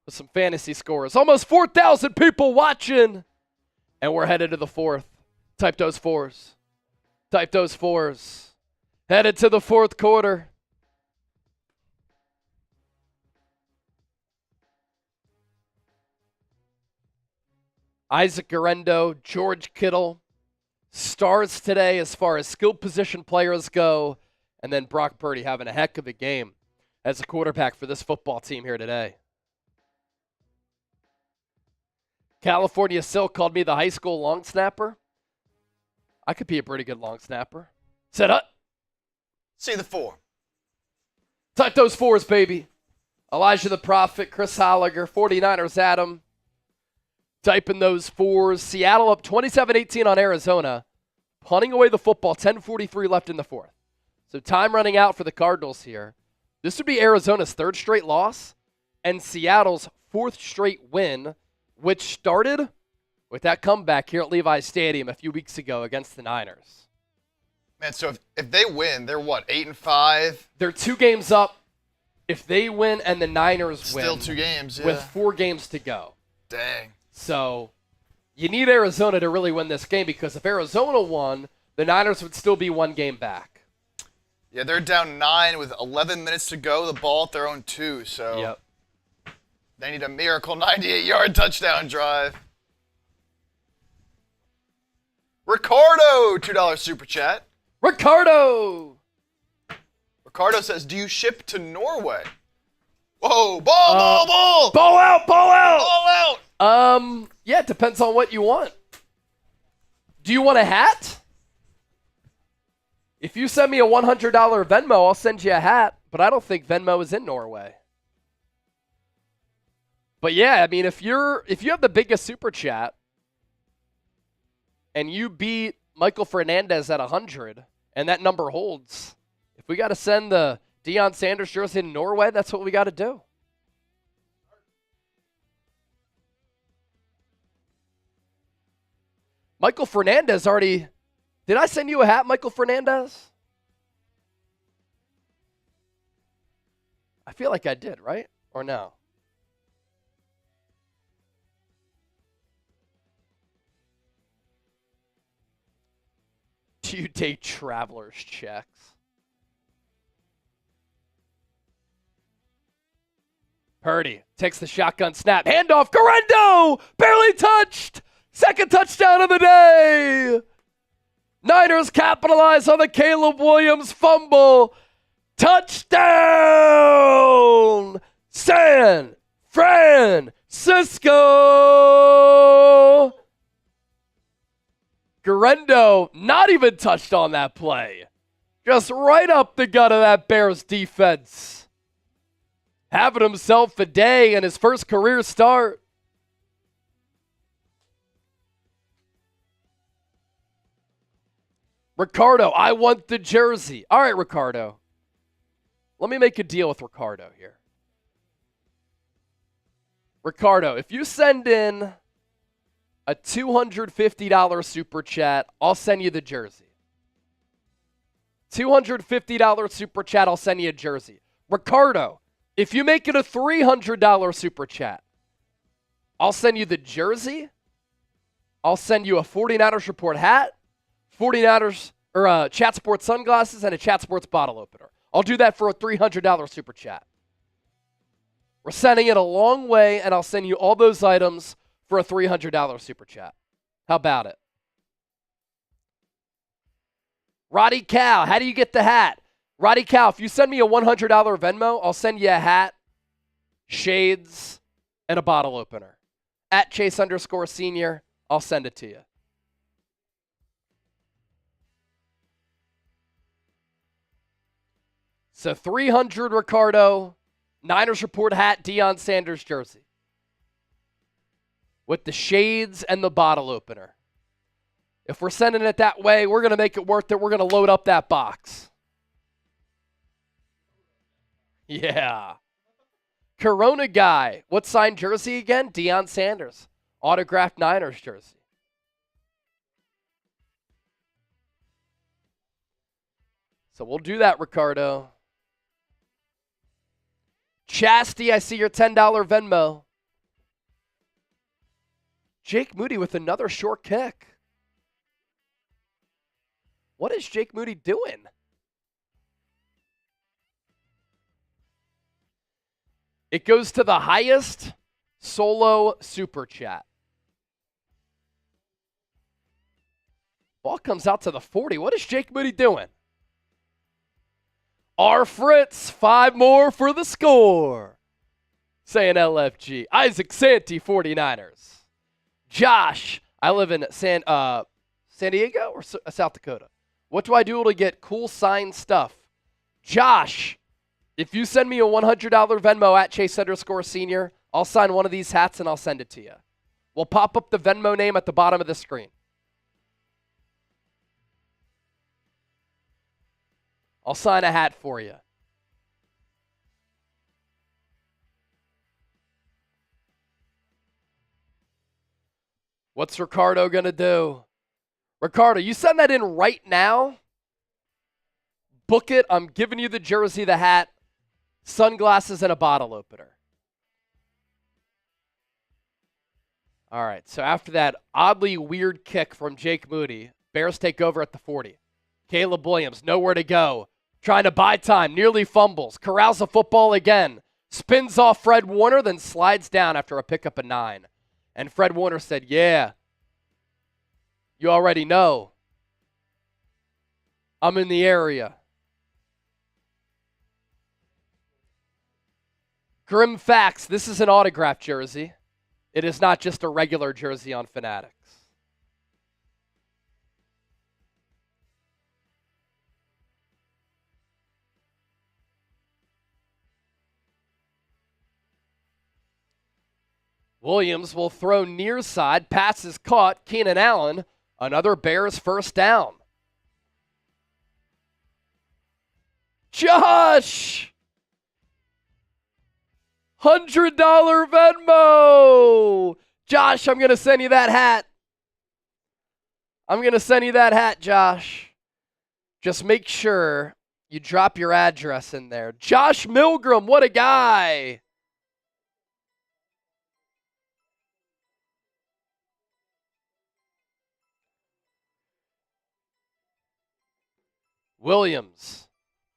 with some fantasy scores. Almost 4,000 people watching. And we're headed to the 4th. Type those 4s. Type those 4s. Headed to the 4th quarter. Isaac Garendo, George Kittle, stars today as far as skill position players go, and then Brock Purdy having a heck of a game as a quarterback for this football team here today. California Silk called me the high school long snapper. I could be a pretty good long snapper. Set up. See the 4. Type those 4s, baby. Elijah the Prophet, Chris Holliger, 49ers Adam. Typing those 4s. Seattle up 27-18 on Arizona. Punting away the football, 10:43 left in the 4th. So time running out for the Cardinals here. This would be Arizona's 3rd straight loss and Seattle's 4th straight win, which started with that comeback here at Levi's Stadium a few weeks ago against the Niners. Man, so if they win, they're what, 8-5? They're 2 games up. If they win and the Niners win. Still 2 games, yeah. With 4 games to go. Dang. So You need Arizona to really win this game because if Arizona won, the Niners would still be 1 game back. Yeah, they're down 9 with 11 minutes to go. The ball at their own 2, so Yep. they need a miracle 98-yard touchdown drive. Ricardo, $2 super chat. Ricardo! Ricardo says, do you ship to Norway? Whoa, ball! Ball out, ball out! Ball out! Yeah, it depends on what you want. Do you want a hat? If you send me a $100 Venmo, I'll send you a hat, but I don't think Venmo is in Norway. But yeah, I mean, if you have the biggest super chat and you beat Michael Fernandez at 100 and that number holds, if we got to send the Deion Sanders jersey in Norway, that's what we got to do. Michael Fernandez already... Did I send you a hat, Michael Fernandez? I feel like I did, right? Or no? Do you take traveler's checks? Purdy takes the shotgun snap. Handoff. Garendo! Barely touched! Second touchdown of the day! Niners capitalize on the Caleb Williams fumble. Touchdown! San Francisco! Garendo not even touched on that play. Just right up the gut of that Bears defense. Having himself a day in his first career start. Ricardo, I want the jersey. All right, Ricardo. Let me make a deal with Ricardo here. Ricardo, if you send in a $250 super chat, I'll send you the jersey. $250 super chat, I'll send you a jersey. Ricardo, if you make it a $300 super chat, I'll send you the jersey. I'll send you a 49ers Report hat, 49ers or Chat Sports sunglasses, and a Chat Sports bottle opener. I'll do that for a $300 super chat. We're sending it a long way, and I'll send you all those items for a $300 super chat. How about it? Roddy Cow, how do you get the hat? Roddy Cow, if you send me a $100 Venmo, I'll send you a hat, shades, and a bottle opener. At Chase_Senior, I'll send it to you. So 300 Ricardo, Niners Report hat, Deion Sanders jersey. With the shades and the bottle opener. If we're sending it that way, we're going to make it worth it. We're going to load up that box. Yeah. Corona guy. What signed jersey again? Deion Sanders. Autographed Niners jersey. So we'll do that, Ricardo. Chastity, I see your $10 Venmo. Jake Moody with another short kick. What is Jake Moody doing? It goes to the highest solo super chat. Ball comes out to the 40. What is Jake Moody doing? R. Fritz, 5 more for the score. Saying LFG. Isaac Santee, 49ers. Josh, I live in San Diego or South Dakota. What do I do to get cool signed stuff? Josh, if you send me a $100 Venmo at Chase_Senior, I'll sign one of these hats and I'll send it to you. We'll pop up the Venmo name at the bottom of the screen. I'll sign a hat for you. What's Ricardo going to do? Ricardo, you send that in right now. Book it. I'm giving you the jersey, the hat, sunglasses, and a bottle opener. All right, so after that oddly weird kick from Jake Moody, Bears take over at the 40. Caleb Williams, nowhere to go. Trying to buy time, nearly fumbles, corrals the football again, spins off Fred Warner, then slides down after a pickup of 9. And Fred Warner said, yeah, you already know. I'm in the area. Grim facts, this is an autographed jersey. It is not just a regular jersey on Fanatics. Williams will throw near side. Pass is caught. Keenan Allen, another Bears first down. Josh! $100 Venmo! Josh, I'm going to send you that hat. I'm going to send you that hat, Josh. Just make sure you drop your address in there. Josh Milgram, what a guy! Williams,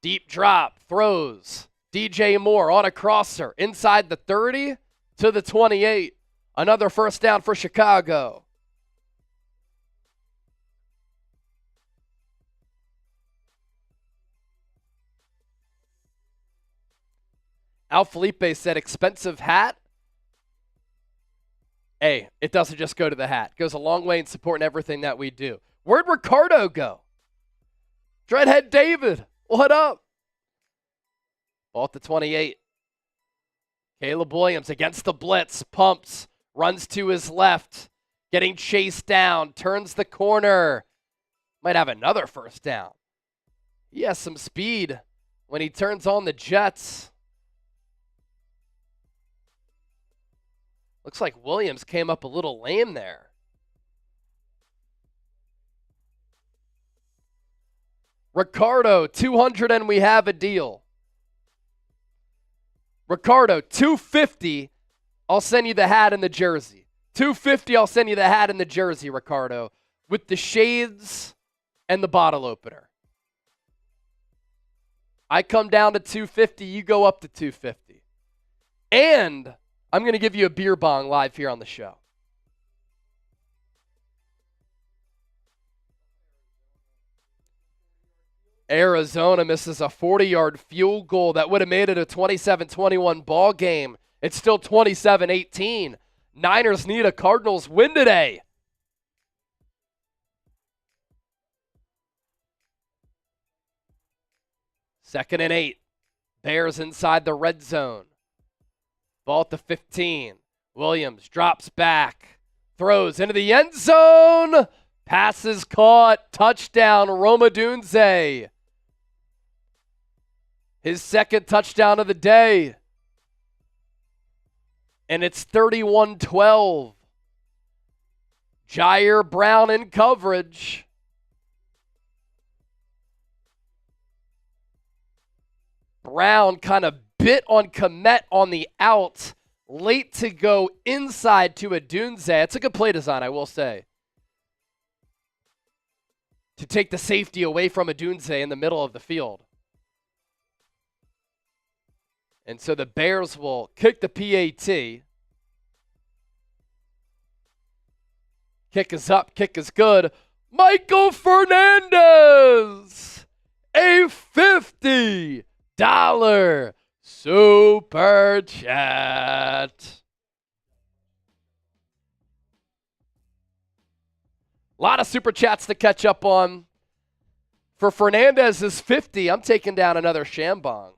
deep drop, throws. DJ Moore on a crosser, inside the 30 to the 28. Another first down for Chicago. Al Felipe said, expensive hat. Hey, it doesn't just go to the hat. It goes a long way in supporting everything that we do. Where'd Ricardo go? Dreadhead David, what up? Ball at the 28. Caleb Williams against the blitz, pumps, runs to his left, getting chased down, turns the corner. Might have another first down. He has some speed when he turns on the jets. Looks like Williams came up a little lame there. Ricardo, 200 and we have a deal. Ricardo, 250, I'll send you the hat and the jersey. 250, I'll send you the hat and the jersey, Ricardo, with the shades and the bottle opener. I come down to 250, you go up to 250. And I'm going to give you a beer bong live here on the show. Arizona misses a 40-yard field goal that would have made it a 27-21 ball game. It's still 27-18. Niners need a Cardinals win today. Second and 8. Bears inside the red zone. Ball at the 15. Williams drops back. Throws into the end zone. Passes caught. Touchdown, Roma Dunze. His second touchdown of the day. And it's 31-12. Jair Brown in coverage. Brown kind of bit on Komet on the out. Late to go inside to a Dunze. It's a good play design, I will say. To take the safety away from a Dunze in the middle of the field. And so the Bears will kick the PAT. Kick is up, kick is good. Michael Fernandez! A $50 super chat. A lot of super chats to catch up on. For Fernandez's 50, I'm taking down another Shambong.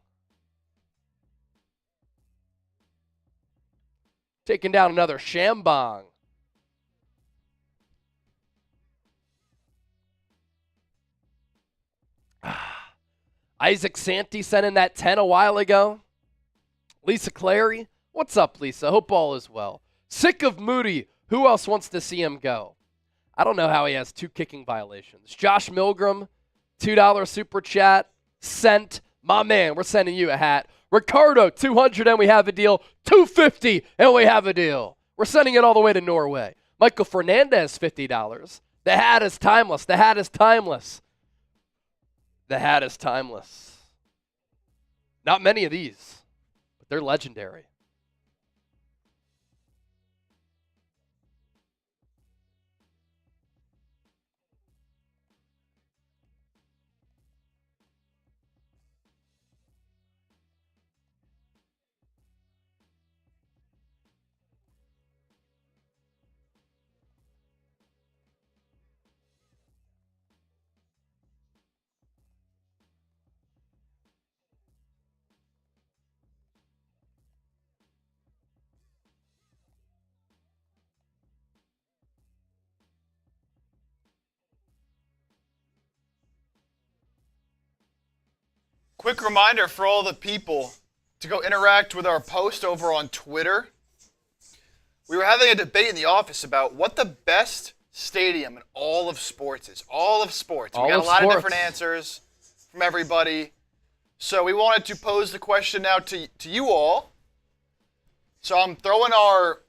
Taking down another Shambong. Isaac Santee sent in that 10 a while ago. Lisa Clary. What's up, Lisa? Hope all is well. Sick of Moody. Who else wants to see him go? I don't know how he has 2 kicking violations. Josh Milgram, $2 super chat. Sent. My man, we're sending you a hat. Ricardo, 200 and we have a deal. 250 and we have a deal. We're sending it all the way to Norway. Michael Fernandez, $50. The hat is timeless. The hat is timeless. The hat is timeless. Not many of these, but they're legendary. Quick reminder for all the people to go interact with our post over on Twitter. We were having a debate in the office about what the best stadium in all of sports is. All of sports. We got a lot of different answers from everybody. So we wanted to pose the question now to you all. So I'm throwing our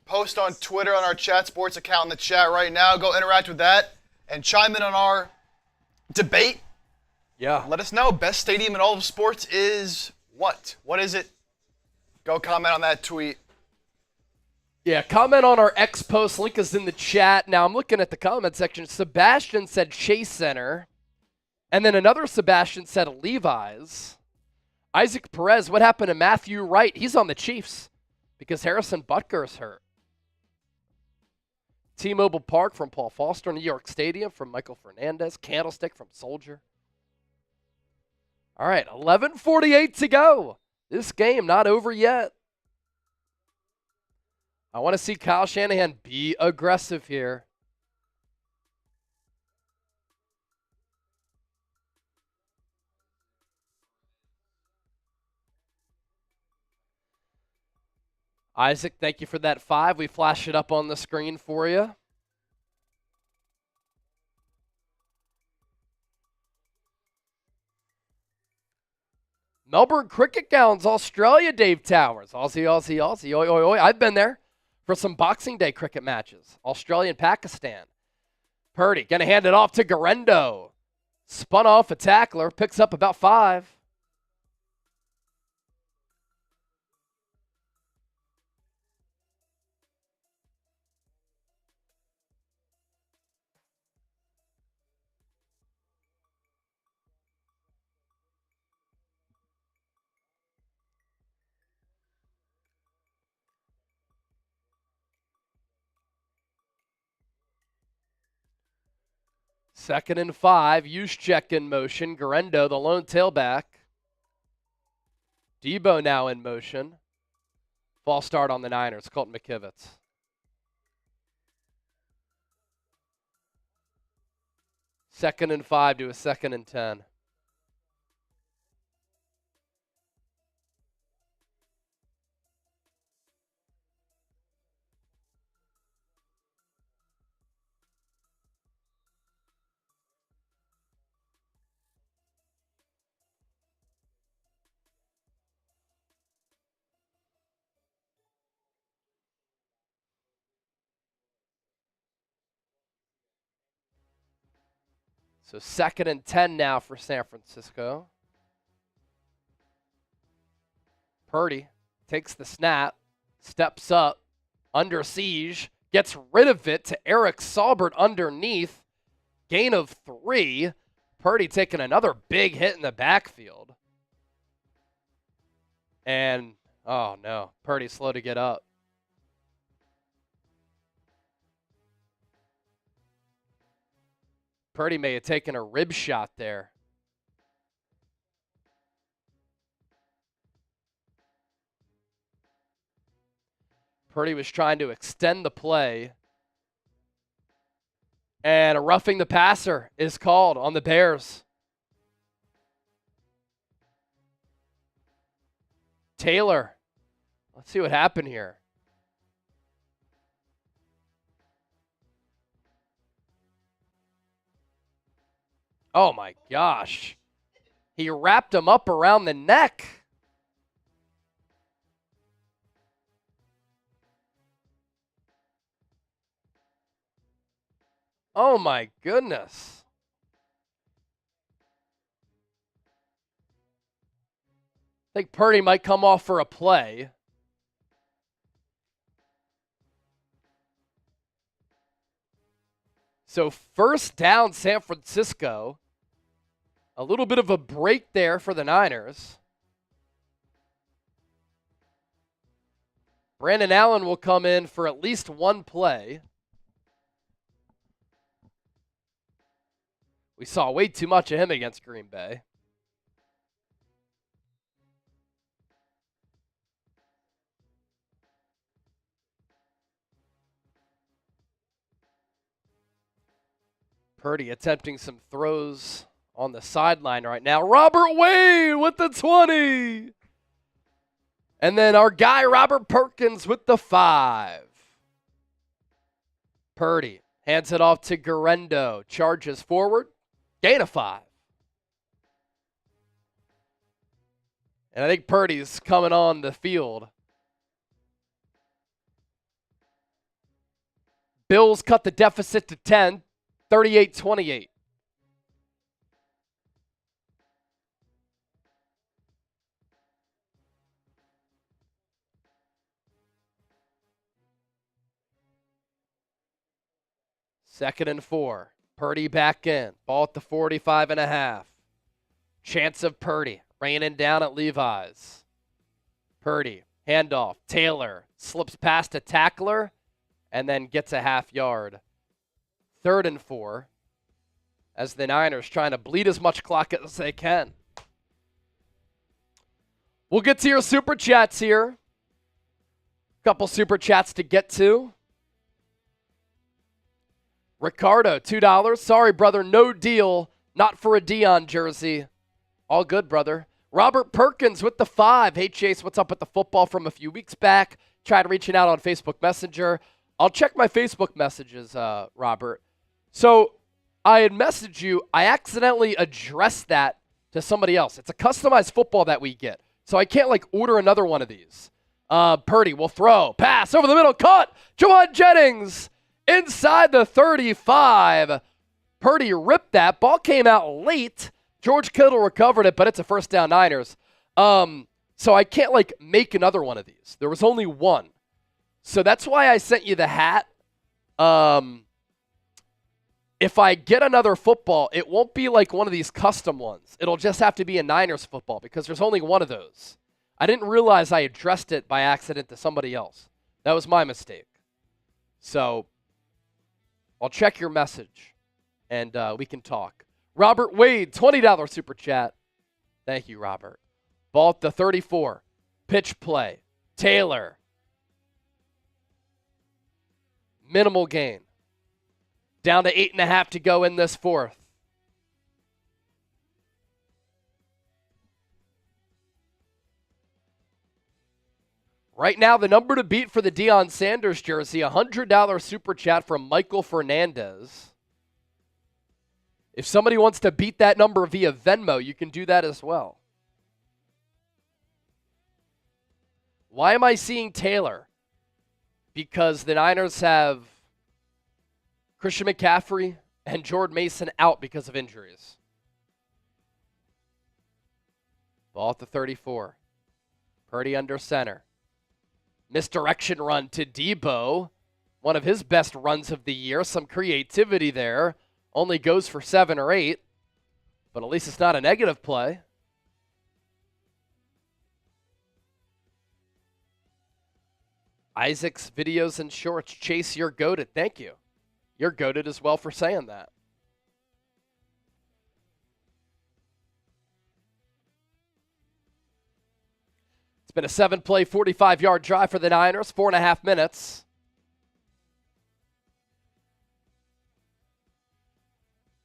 post on Twitter on our Chat Sports account in the chat right now. Go interact with that and chime in on our debate. Yeah. Let us know. Best stadium in all of sports is what? What is it? Go comment on that tweet. Yeah, comment on our X post. Link is in the chat. Now I'm looking at the comment section. Sebastian said Chase Center. And then another Sebastian said Levi's. Isaac Perez, what happened to Matthew Wright? He's on the Chiefs because Harrison Butker's hurt. T-Mobile Park from Paul Foster. New York Stadium from Michael Fernandez. Candlestick from Soldier. All right, 11:48 to go. This game not over yet. I want to see Kyle Shanahan be aggressive here. Isaac, thank you for that 5. We flash it up on the screen for you. Melbourne Cricket Grounds, Australia, Dave Towers. Aussie, Aussie, Aussie. Oi, oi, oi. I've been there for some Boxing Day cricket matches. Australia and Pakistan. Purdy going to hand it off to Garendo. Spun off a tackler. Picks up about 5. Second and 5. Juszczyk in motion. Garendo, the lone tailback. Debo now in motion. False start on the Niners. Colton McKivitz. Second and 5 to a second and 10. So second and 10 now for San Francisco. Purdy takes the snap, steps up, under siege, gets rid of it to Eric Saubert underneath. Gain of 3. Purdy taking another big hit in the backfield. And, oh no, Purdy slow to get up. Purdy may have taken a rib shot there. Purdy was trying to extend the play. And a roughing the passer is called on the Bears. Taylor. Let's see what happened here. Oh my gosh. He wrapped him up around the neck. Oh, my goodness. I think Purdy might come off for a play. So first down, San Francisco. A little bit of a break there for the Niners. Brandon Allen will come in for at least one play. We saw way too much of him against Green Bay. Purdy attempting some throws on the sideline right now. Robert Wade with the 20. And then our guy Robert Perkins with the 5. Purdy hands it off to Garendo. Charges forward. Gain of 5. And I think Purdy's coming on the field. Bills cut the deficit to 10, 38-28. Second and 4. Purdy back in. Ball at the 45.5. Chance of Purdy. Raining down at Levi's. Purdy. Handoff. Taylor. Slips past a tackler. And then gets a half yard. Third and 4. As the Niners trying to bleed as much clock as they can. We'll get to your Super Chats here. Couple Super Chats to get to. Ricardo, $2. Sorry, brother, no deal. Not for a Dion jersey. All good, brother. Robert Perkins with the 5. Hey, Chase, what's up with the football from a few weeks back? Tried reaching out on Facebook Messenger. I'll check my Facebook messages, Robert. So I had messaged you. I accidentally addressed that to somebody else. It's a customized football that we get. So I can't, order another one of these. Purdy will throw. Pass over the middle. Caught. Juwan Jennings. Inside the 35. Purdy ripped that. Ball came out late. George Kittle recovered it, but it's a first down Niners. So I can't, make another one of these. There was only one. So that's why I sent you the hat. If I get another football, it won't be like one of these custom ones. It'll just have to be a Niners football because there's only one of those. I didn't realize I addressed it by accident to somebody else. That was my mistake. So I'll check your message, and we can talk. Robert Wade, $20 Super Chat. Thank you, Robert. Ball at the 34. Pitch play. Taylor. Minimal gain. Down to 8.5 to go in this fourth. Right now, the number to beat for the Deion Sanders jersey, $100 Super Chat from Michael Fernandez. If somebody wants to beat that number via Venmo, you can do that as well. Why am I seeing Taylor? Because the Niners have Christian McCaffrey and Jordan Mason out because of injuries. Ball at the 34. Purdy under center. Misdirection run to Debo. One of his best runs of the year. Some creativity there. Only goes for 7 or 8. But at least it's not a negative play. Isaac's videos and shorts. Chase, you're goated. Thank you. You're goated as well for saying that. It's been a 7-play, 45-yard drive for the Niners. 4.5 minutes.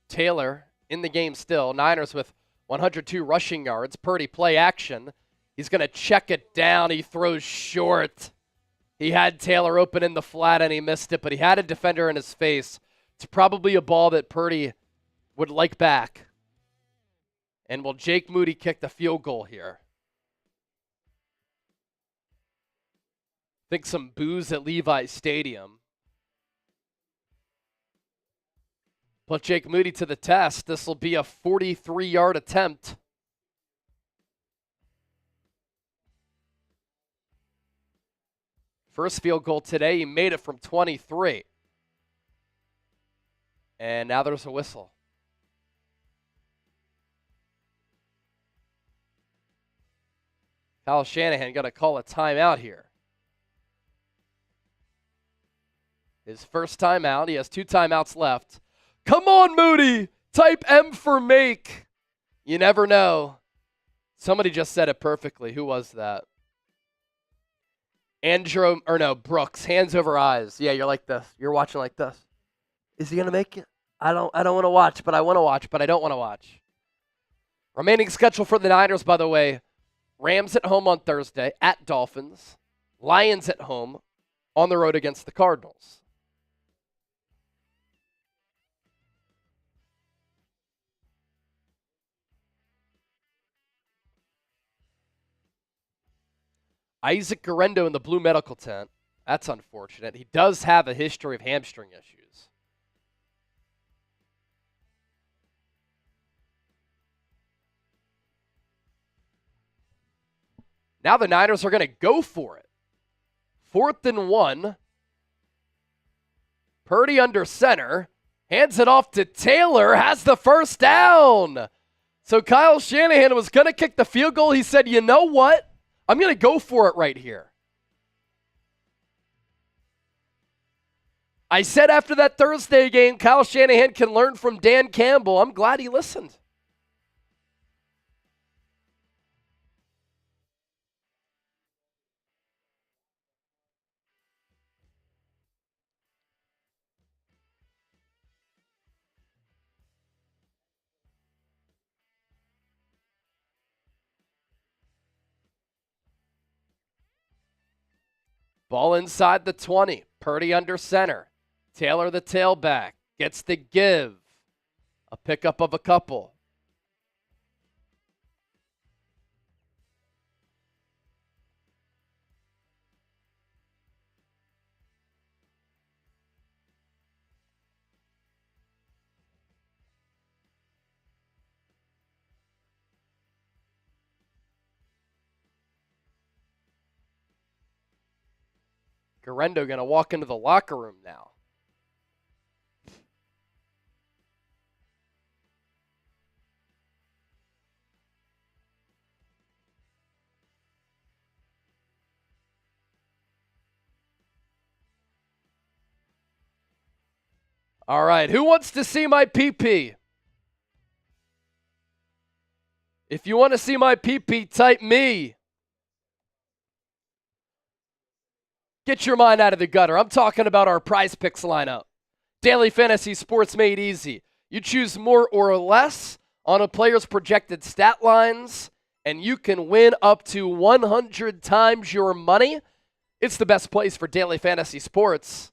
Taylor in the game still. Niners with 102 rushing yards. Purdy play action. He's going to check it down. He throws short. He had Taylor open in the flat and he missed it, but he had a defender in his face. It's probably a ball that Purdy would like back. And will Jake Moody kick the field goal here? I think some boos at Levi's Stadium. Put Jake Moody to the test. This will be a 43-yard attempt. First field goal today, he made it from 23. And now there's a whistle. Kyle Shanahan got to call a timeout here. His first timeout. He has 2 timeouts left. Come on, Moody. Type M for make. You never know. Somebody just said it perfectly. Who was that? Brooks. Hands over eyes. Yeah, you're like this. You're watching like this. Is he going to make it? I don't want to watch, but I want to watch, but I don't want to watch. Remaining schedule for the Niners, by the way. Rams at home on Thursday, at Dolphins. Lions at home, on the road against the Cardinals. Isaac Guerendo in the blue medical tent. That's unfortunate. He does have a history of hamstring issues. Now the Niners are going to go for it. 4th and 1. Purdy under center. Hands it off to Taylor. Has the first down. So Kyle Shanahan was going to kick the field goal. He said, you know what? I'm going to go for it right here. I said after that Thursday game, Kyle Shanahan can learn from Dan Campbell. I'm glad he listened. Ball inside the 20. Purdy under center. Taylor the tailback. Gets the give. A pickup of a couple. Guerendo going to walk into the locker room now. All right, who wants to see my PP? If you want to see my PP, type me. Get your mind out of the gutter. I'm talking about our Prize Picks lineup. Daily fantasy sports made easy. You choose more or less on a player's projected stat lines, and you can win up to 100 times your money. It's the best place for daily fantasy sports.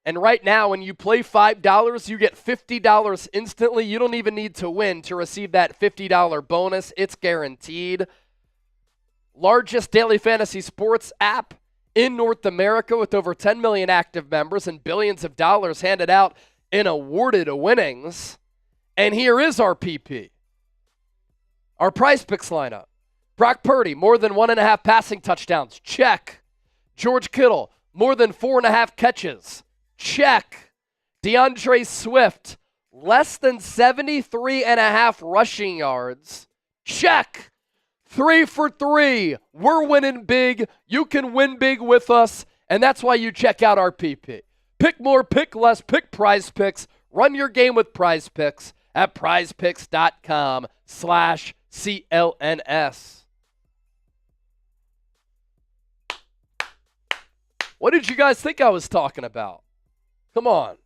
And right now, when you play $5, you get $50 instantly. You don't even need to win to receive that $50 bonus. It's guaranteed. Largest daily fantasy sports app in North America with over 10 million active members and billions of dollars handed out in awarded winnings. And here is our PP. Our Prize Picks lineup. Brock Purdy, more than 1.5 passing touchdowns. Check. George Kittle, more than 4.5 catches. Check. DeAndre Swift, less than 73.5 rushing yards. Check. 3 for 3. We're winning big. You can win big with us, and that's why you check out our PP. Pick more, pick less, pick Prize Picks. Run your game with Prize Picks at prizepicks.com/CLNS. What did you guys think I was talking about? Come on.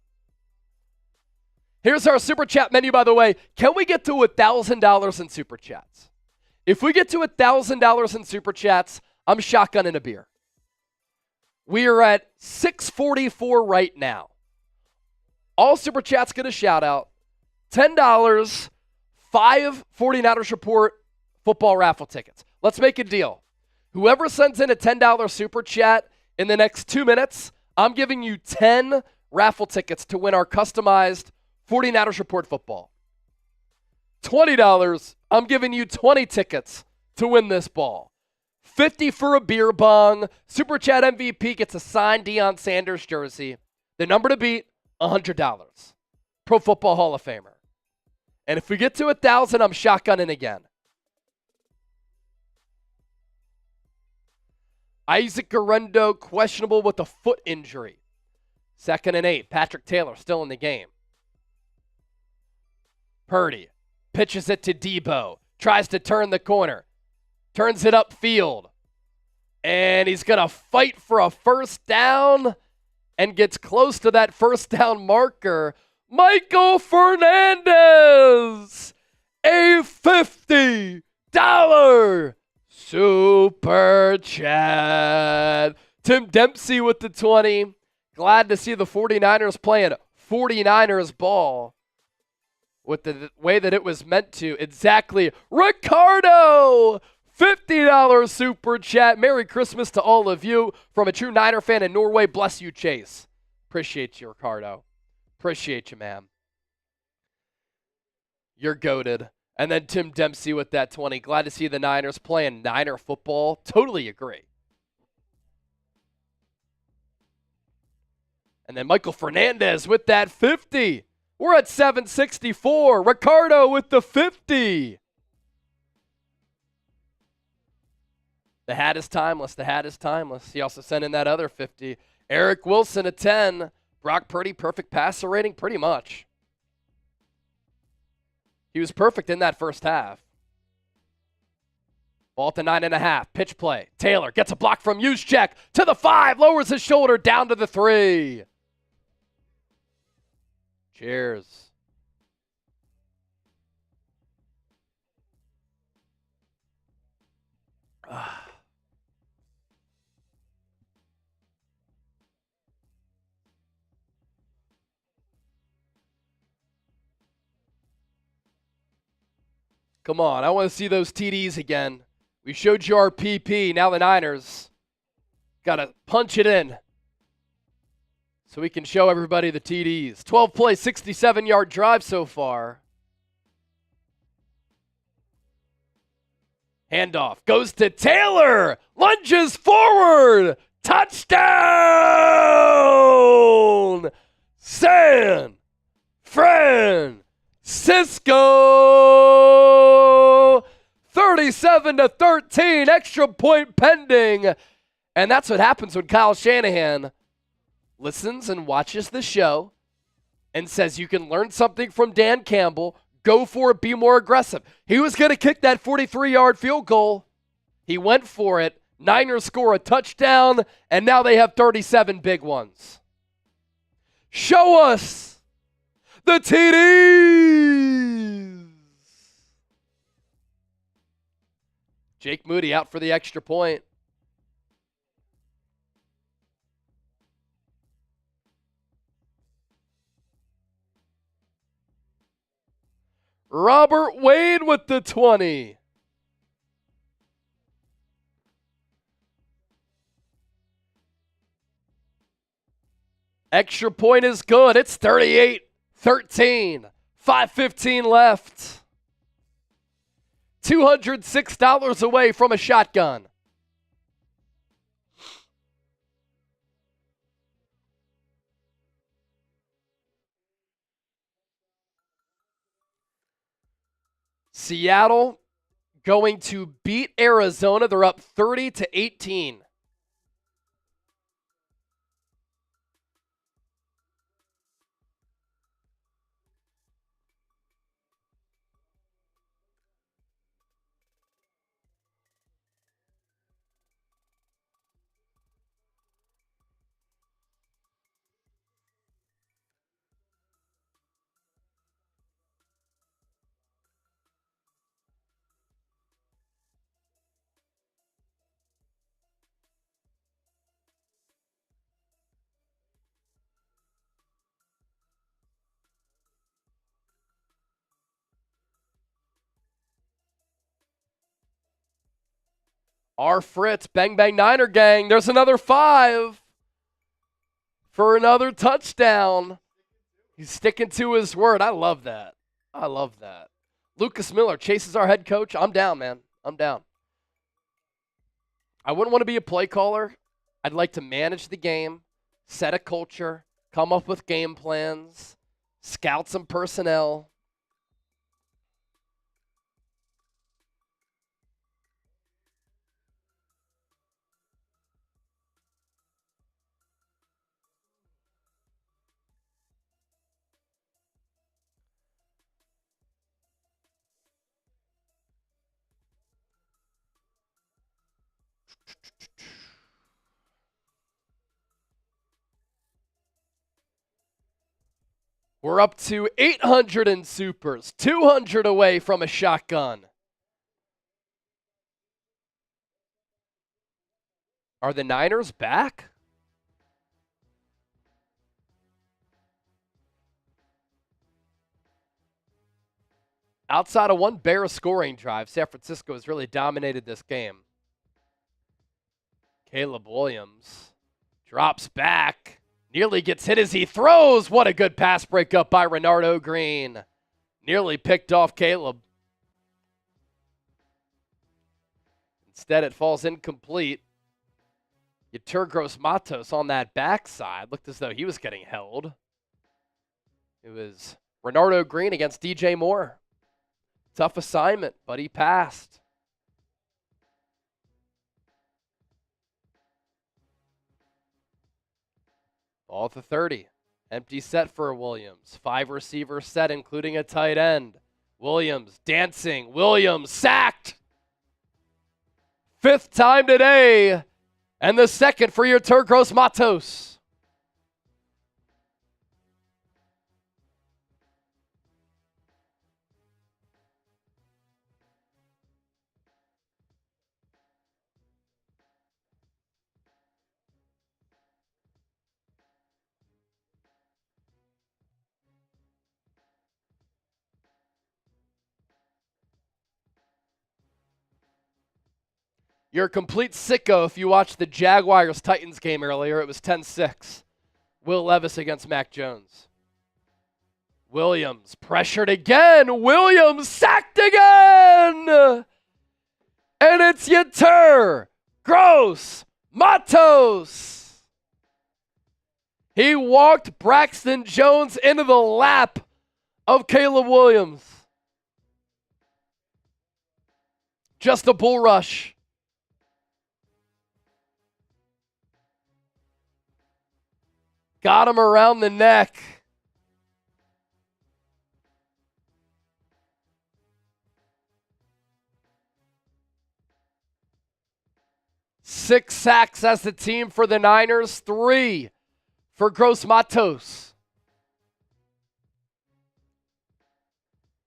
Here's our Super Chat menu, by the way. Can we get to $1,000 in Super Chats? If we get to $1,000 in Super Chats, I'm shotgunning a beer. We are at 644 right now. All Super Chats get a shout out. $10, 5 49ers Report football raffle tickets. Let's make a deal. Whoever sends in a $10 Super Chat in the next 2 minutes, I'm giving you 10 raffle tickets to win our customized 49ers Report Football. $20, I'm giving you 20 tickets to win this ball. 50 for a beer bong. Super Chat MVP gets a signed Deion Sanders jersey. The number to beat, $100. Pro Football Hall of Famer. And if we get to 1,000, I'm shotgunning again. Isaac Guerrero questionable with a foot injury. 2nd and 8. Patrick Taylor still in the game. Purdy pitches it to Debo. Tries to turn the corner. Turns it upfield. And he's going to fight for a first down and gets close to that first down marker. Michael Fernandez, a $50 Super Chat. Tim Dempsey with the 20. Glad to see the 49ers playing 49ers ball with the way that it was meant to. Exactly. Ricardo, $50 Super Chat. Merry Christmas to all of you from a true Niner fan in Norway. Bless you, Chase. Appreciate you, Ricardo. Appreciate you, man. You're goated. And then Tim Dempsey with that 20. Glad to see the Niners playing Niner football. Totally agree. And then Michael Fernandez with that 50. We're at 764. Ricardo with the 50. The hat is timeless. The hat is timeless. He also sent in that other 50. Eric Wilson, a 10. Brock Purdy, perfect passer rating, pretty much. He was perfect in that first half. Ball to 9.5. Pitch play. Taylor gets a block from Juszczyk to the 5. Lowers his shoulder down to the 3. Cheers. Come on, I want to see those TDs again. We showed you our PP. Now the Niners got to punch it in so we can show everybody the TDs. 12 play, 67-yard drive so far. Handoff goes to Taylor. Lunges forward. Touchdown! San Francisco! 37-13. Extra point pending. And that's what happens when Kyle Shanahan listens and watches the show and says you can learn something from Dan Campbell. Go for it. Be more aggressive. He was going to kick that 43-yard field goal. He went for it. Niners score a touchdown, and now they have 37 big ones. Show us the TDs. Jake Moody out for the extra point. Robert Wade with the 20. Extra point is good. It's 38-13. 5:15 left. $206 away from a shotgun. Seattle going to beat Arizona. They're up 30-18. R. Fritz, bang, bang, Niner gang. There's another 5 for another touchdown. He's sticking to his word. I love that. I love that. Lucas Miller chases our head coach. I'm down, man. I'm down. I wouldn't want to be a play caller. I'd like to manage the game, set a culture, come up with game plans, scout some personnel. We're up to 800 in supers, 200 away from a shotgun. Are the Niners back? Outside of one Bears scoring drive, San Francisco has really dominated this game. Caleb Williams drops back. Nearly gets hit as he throws. What a good pass breakup by Renardo Green. Nearly picked off Caleb. Instead, it falls incomplete. Yeturgos Matos on that backside. Looked as though he was getting held. It was Renardo Green against DJ Moore. Tough assignment, but he passed. Ball at the 30. Empty set for Williams. 5 receiver set, including a tight end. Williams dancing. Williams sacked. 5th time today. And the 2nd for Yeturgos Matos. You're a complete sicko if you watched the Jaguars-Titans game earlier. It was 10-6. Will Levis against Mac Jones. Williams pressured again. Williams sacked again. And it's Yeturgos Matos. He walked Braxton Jones into the lap of Caleb Williams. Just a bull rush. Got him around the neck. Six sacks as the team for the Niners. 3 for Gross Matos.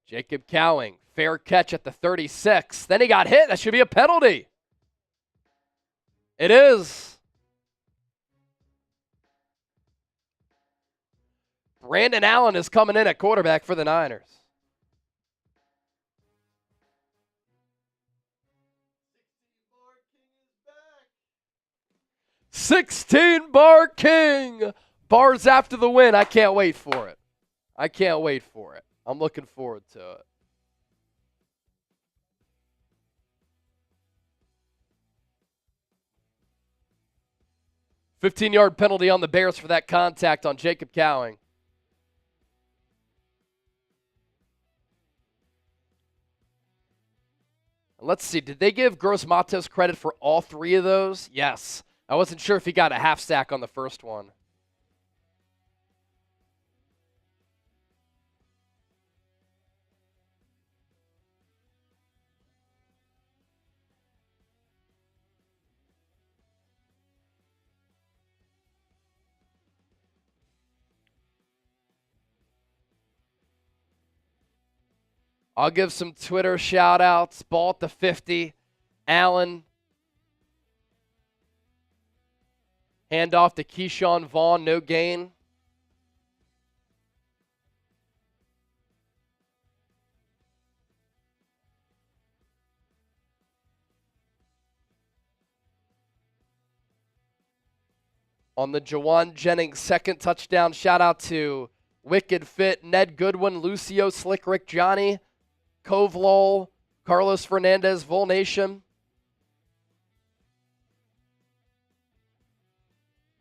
Jacob Cowing, fair catch at the 36. Then he got hit. That should be a penalty. It is. Brandon Allen is coming in at quarterback for the Niners. 16-bar king. Bars after the win. I can't wait for it. I can't wait for it. I'm looking forward to it. $15-yard penalty on the Bears for that contact on Jacob Cowing. Let's see, did they give Gross Matos credit for all 3 of those? Yes. I wasn't sure if he got a half sack on the first one. I'll give some Twitter shout-outs. Ball at the 50. Allen. Handoff to Keyshawn Vaughn. No gain. On the Jawan Jennings second touchdown, shout-out to Wicked Fit, Ned Goodwin, Lucio, Slick Rick, Johnny, Kovlol, Carlos Fernandez, Volnation,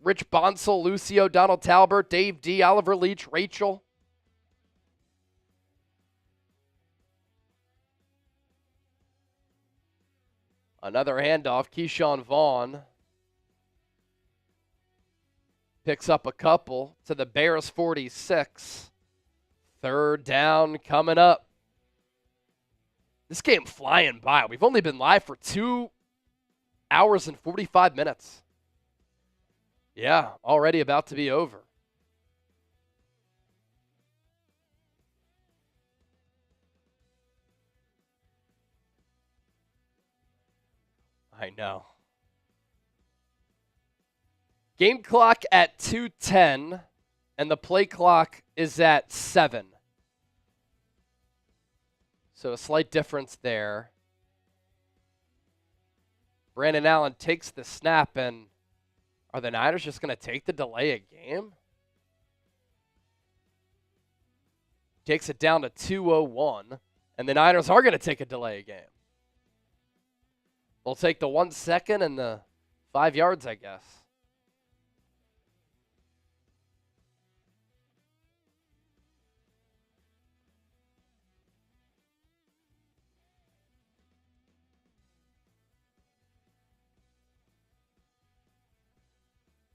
Rich Bonsall, Lucio, Donald Talbert, Dave D, Oliver Leach, Rachel. Another handoff, Keyshawn Vaughn picks up a couple to the Bears 46. Third down coming up. This game flying by. We've only been live for 2 hours and 45 minutes. Yeah, already about to be over. I know. Game clock at 2:10, and the play clock is at 7. So a slight difference there. Brandon Allen takes the snap, and are the Niners just going to take the delay a game? Takes it down to 2:01, and the Niners are going to take a delay a game. We'll take the 1 second and the 5 yards, I guess.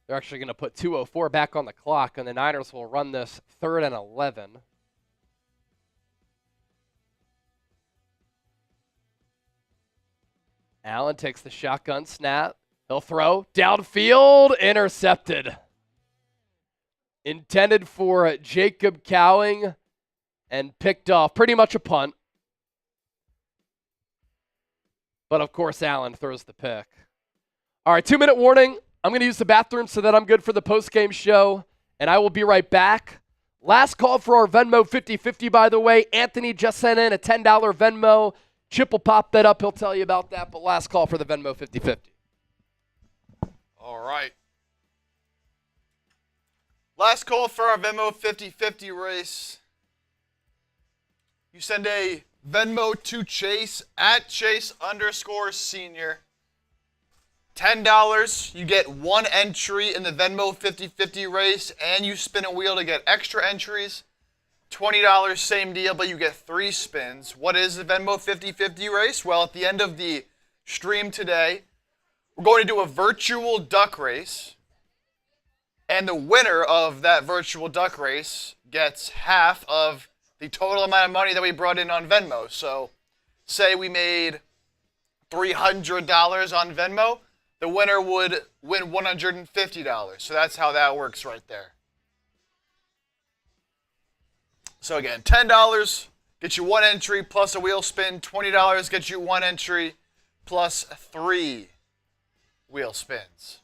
They're actually going to put 2:04 back on the clock, and the Niners will run this 3rd and 11. Allen takes the shotgun snap. He'll throw downfield, intercepted. Intended for Jacob Cowing and picked off. Pretty much a punt. But of course, Allen throws the pick. All right, 2-minute warning. I'm going to use the bathroom so that I'm good for the post-game show, and I will be right back. Last call for our Venmo 50/50, by the way. Anthony just sent in a $10 Venmo. Chip will pop that up. He'll tell you about that, but last call for the Venmo 50/50. All right. Last call for our Venmo 50/50 race. You send a Venmo to Chase at Chase_senior. $10, you get 1 entry in the Venmo 50/50 race, and you spin a wheel to get extra entries. $20, same deal, but you get 3 spins. What is the Venmo 50/50 race? Well, at the end of the stream today, we're going to do a virtual duck race, and the winner of that virtual duck race gets half of the total amount of money that we brought in on Venmo. So, say we made $300 on Venmo, the winner would win $150. So that's how that works right there. So again, $10 gets you 1 entry plus a wheel spin. $20 gets you 1 entry plus 3 wheel spins.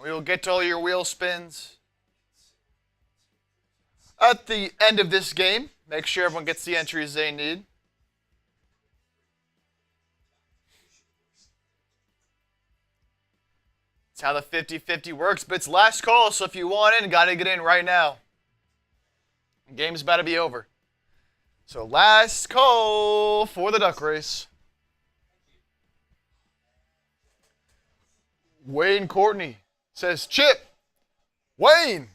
We will get to all your wheel spins at the end of this game. Make sure everyone gets the entries they need. That's how the 50/50 works, but it's last call, so if you want in, got to get in right now. The game's about to be over. So last call for the duck race. Wayne Courtney says, Chip, Wayne,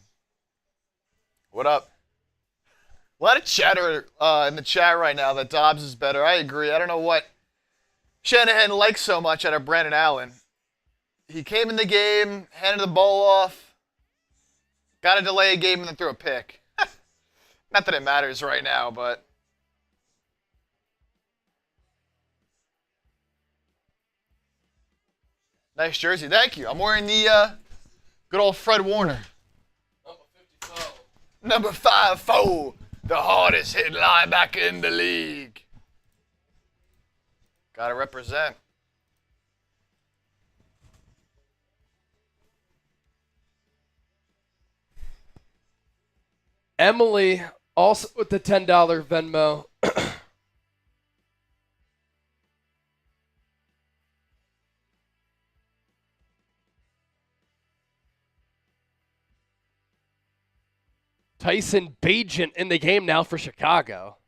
what up? A lot of chatter in the chat right now that Dobbs is better. I agree. I don't know what Shanahan likes so much out of Brandon Allen. He came in the game, handed the ball off, got to delay a game, and then threw a pick. Not that it matters right now, but nice jersey. Thank you. I'm wearing the good old Fred Warner. Number 54. The hardest hitting linebacker in the league. Gotta represent. Emily, also with the $10 Venmo. Tyson Bagent in the game now for Chicago.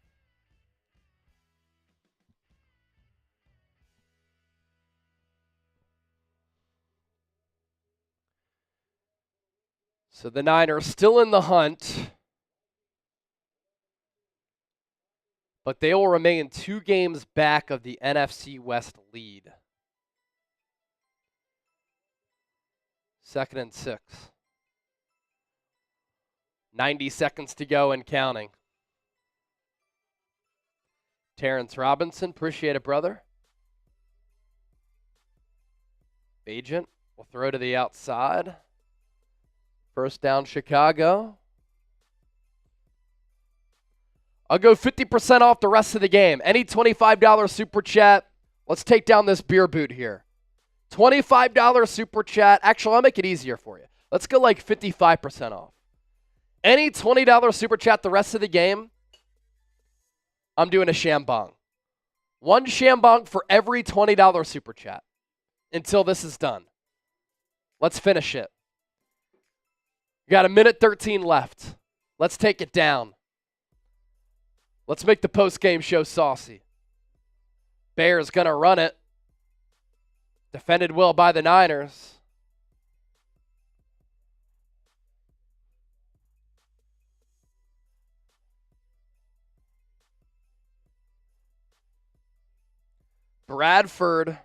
So the Niners still in the hunt, but they will remain 2 games back of the NFC West lead. 2nd and 6. 90 seconds to go and counting. Terrence Robinson, appreciate it, brother. Bagent will throw to the outside. First down, Chicago. I'll go 50% off the rest of the game. Any $25 super chat, let's take down this beer boot here. $25 super chat. Actually, I'll make it easier for you. Let's go like 55% off. Any $20 super chat the rest of the game, I'm doing a shambong. 1 shambong for every $20 super chat until this is done. Let's finish it. We got 1:13 left. Let's take it down. Let's make the post-game show saucy. Bears going to run it. Defended well by the Niners. Bradford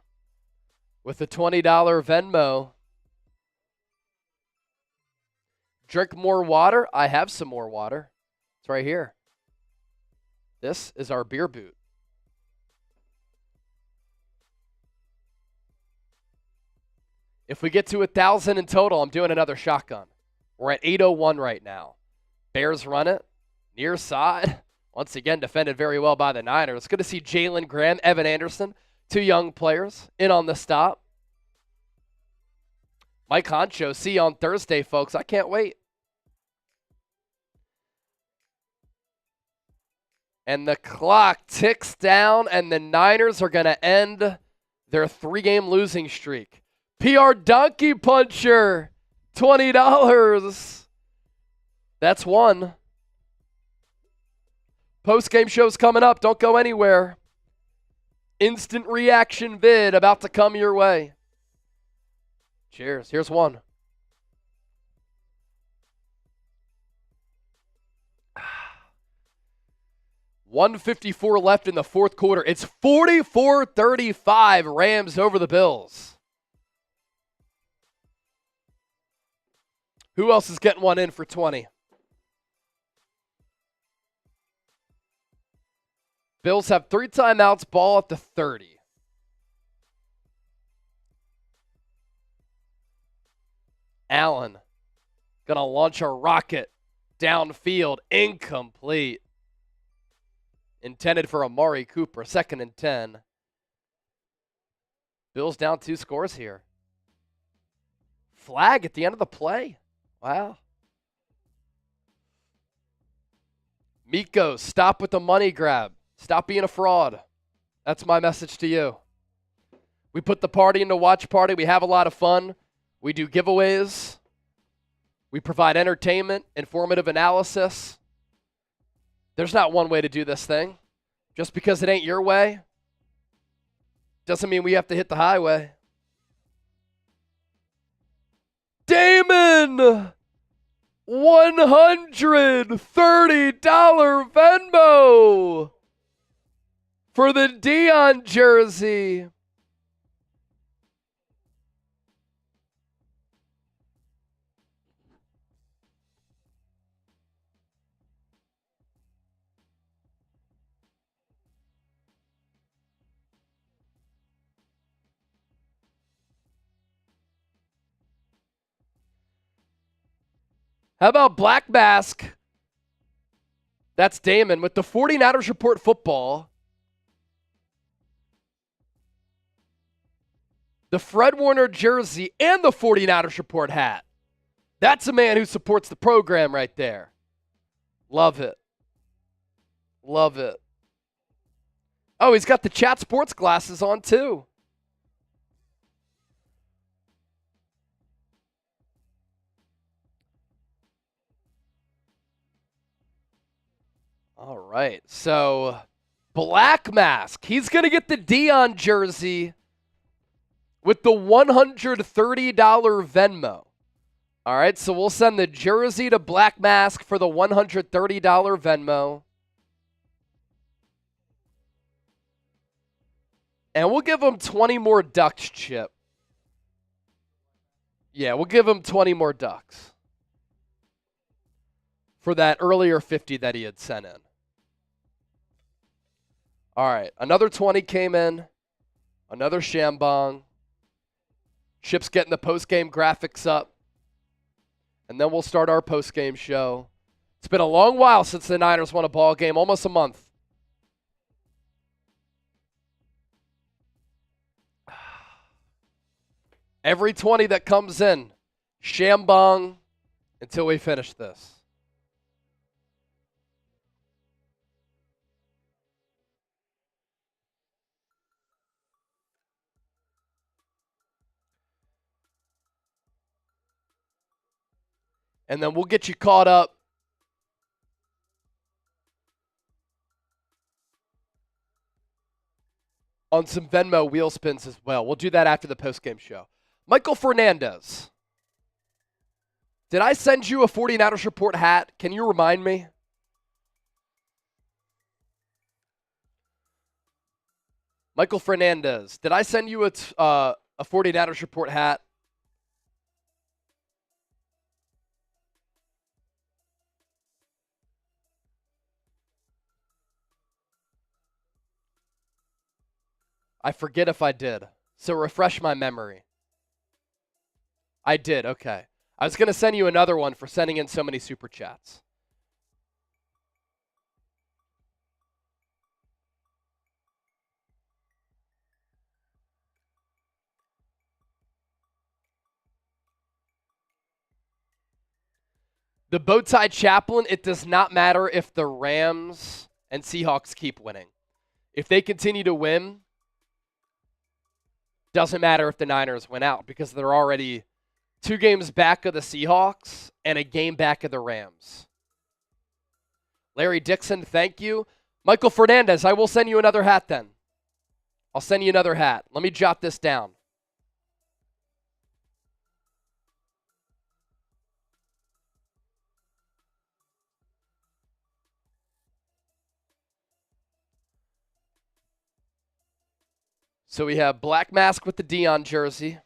with a $20 Venmo. Drink more water? I have some more water. It's right here. This is our beer boot. If we get to 1,000 in total, I'm doing another shotgun. We're at 801 right now. Bears run it. Near side. Once again, defended very well by the Niners. Good to see Jalen Graham, Evan Anderson, 2 young players in on the stop. Mike Honcho, see you on Thursday, folks. I can't wait. And the clock ticks down, and the Niners are going to end their 3-game losing streak. PR Donkey Puncher, $20. That's 1. Post-game show's coming up. Don't go anywhere. Instant reaction vid about to come your way. Cheers. Here's 1. $154 left in the 4th quarter. It's 44-35 Rams over the Bills. Who else is getting one in for 20? Bills have 3 timeouts, ball at the 30. Allen gonna launch a rocket downfield, incomplete. Intended for Amari Cooper, 2nd and 10. Bills down 2 scores here. Flag at the end of the play. Wow. Miko, stop with the money grab. Stop being a fraud. That's my message to you. We put the party into watch party. We have a lot of fun. We do giveaways. We provide entertainment, informative analysis. There's not one way to do this thing. Just because it ain't your way doesn't mean we have to hit the highway. Damon! $130 Venmo for the Dion jersey. How about Black Mask? That's Damon with the 49ers Report Football. The Fred Warner jersey and the 49ers Report hat. That's a man who supports the program right there. Love it. Love it. Oh, he's got the Chat Sports glasses on too. All right. So, Black Mask. He's going to get the Dion jersey with the $130 Venmo. All right. So, we'll send the jersey to Black Mask for the $130 Venmo. And we'll give him 20 more ducks, Chip. Yeah, we'll give him 20 more ducks for that earlier 50 that he had sent in. All right, another 20 came in. Another Shambong. Chip's getting the post-game graphics up. And then we'll start our post-game show. It's been a long while since the Niners won a ball game, almost a month. Every 20 that comes in, Shambong until we finish this. And then we'll get you caught up on some Venmo wheel spins as well. We'll do that after the postgame show. Michael Fernandez. Did I send you a 49ers Report hat? Can you remind me? Michael Fernandez. Did I send you a 49ers Report hat? I forget if I did. So refresh my memory. I did, okay. I was going to send you another one for sending in so many super chats. The Bowtie Chaplain, it does not matter if the Rams and Seahawks keep winning. If they continue to win, doesn't matter if the Niners win out because they're already 2 games back of the Seahawks and a game back of the Rams. Larry Dixon, thank you. Michael Fernandez, I will send you another hat then. I'll send you another hat. Let me jot this down. So we have Black Mask with the Dion jersey.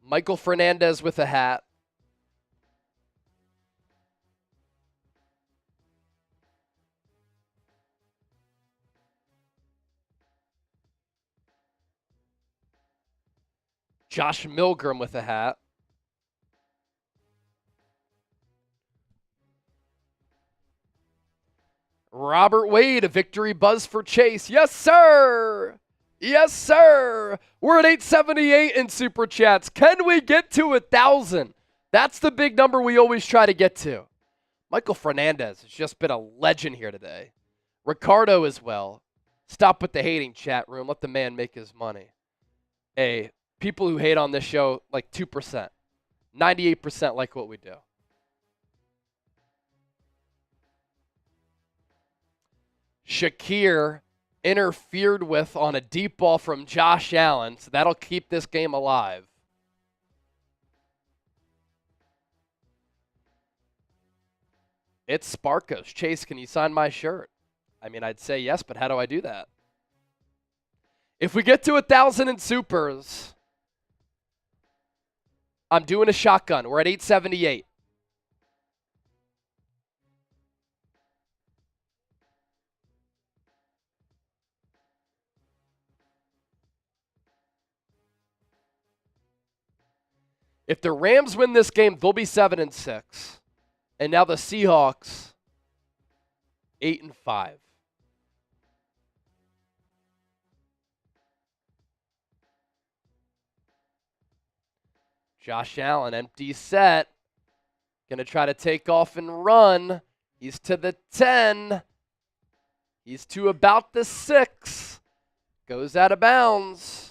Michael Fernandez with a hat. Josh Milgram with a hat. Robert Wade, a victory buzz for Chase. Yes, sir. Yes, sir. We're at 878 in Super Chats. Can we get to 1,000? That's the big number we always try to get to. Michael Fernandez has just been a legend here today. Ricardo as well. Stop with the hating, chat room. Let the man make his money. Hey, people who hate on this show, like 2%. 98% like what we do. Shakir interfered with on a deep ball from Josh Allen, so that'll keep this game alive. It's Sparkos. Chase, can you sign my shirt? I mean, I'd say yes, but how do I do that? If we get to 1,000 in supers, I'm doing a shotgun. We're at 878. If the Rams win this game, they'll be 7-6. And now the Seahawks, 8-5. Josh Allen, empty set. Going to try to take off and run. He's to the 10. He's to about the 6. Goes out of bounds.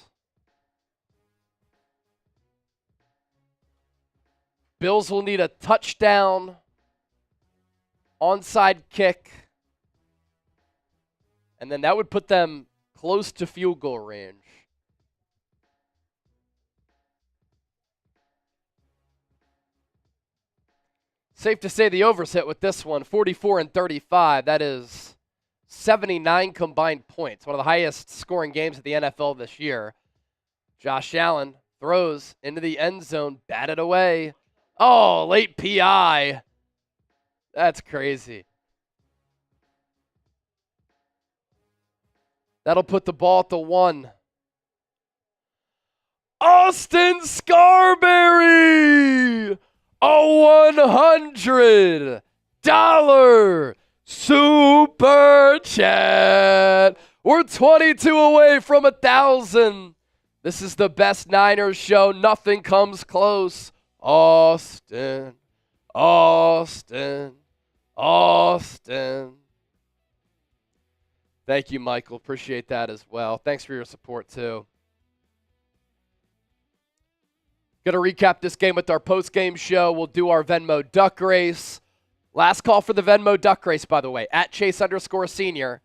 Bills will need a touchdown, onside kick, and then that would put them close to field goal range. Safe to say the over's hit with this one, 44 and 35. That is 79 combined points, one of the highest scoring games of the NFL this year. Josh Allen throws into the end zone, batted away. Oh, late PI. That's crazy. That'll put the ball at the 1. Austin Scarberry! A $100 super chat. We're 22 away from 1,000. This is the best Niners show. Nothing comes close. Austin, Austin, Austin. Thank you, Michael. Appreciate that as well. Thanks for your support, too. Going to recap this game with our post-game show. We'll do our Venmo duck race. Last call for the Venmo duck race, by the way, at Chase_senior.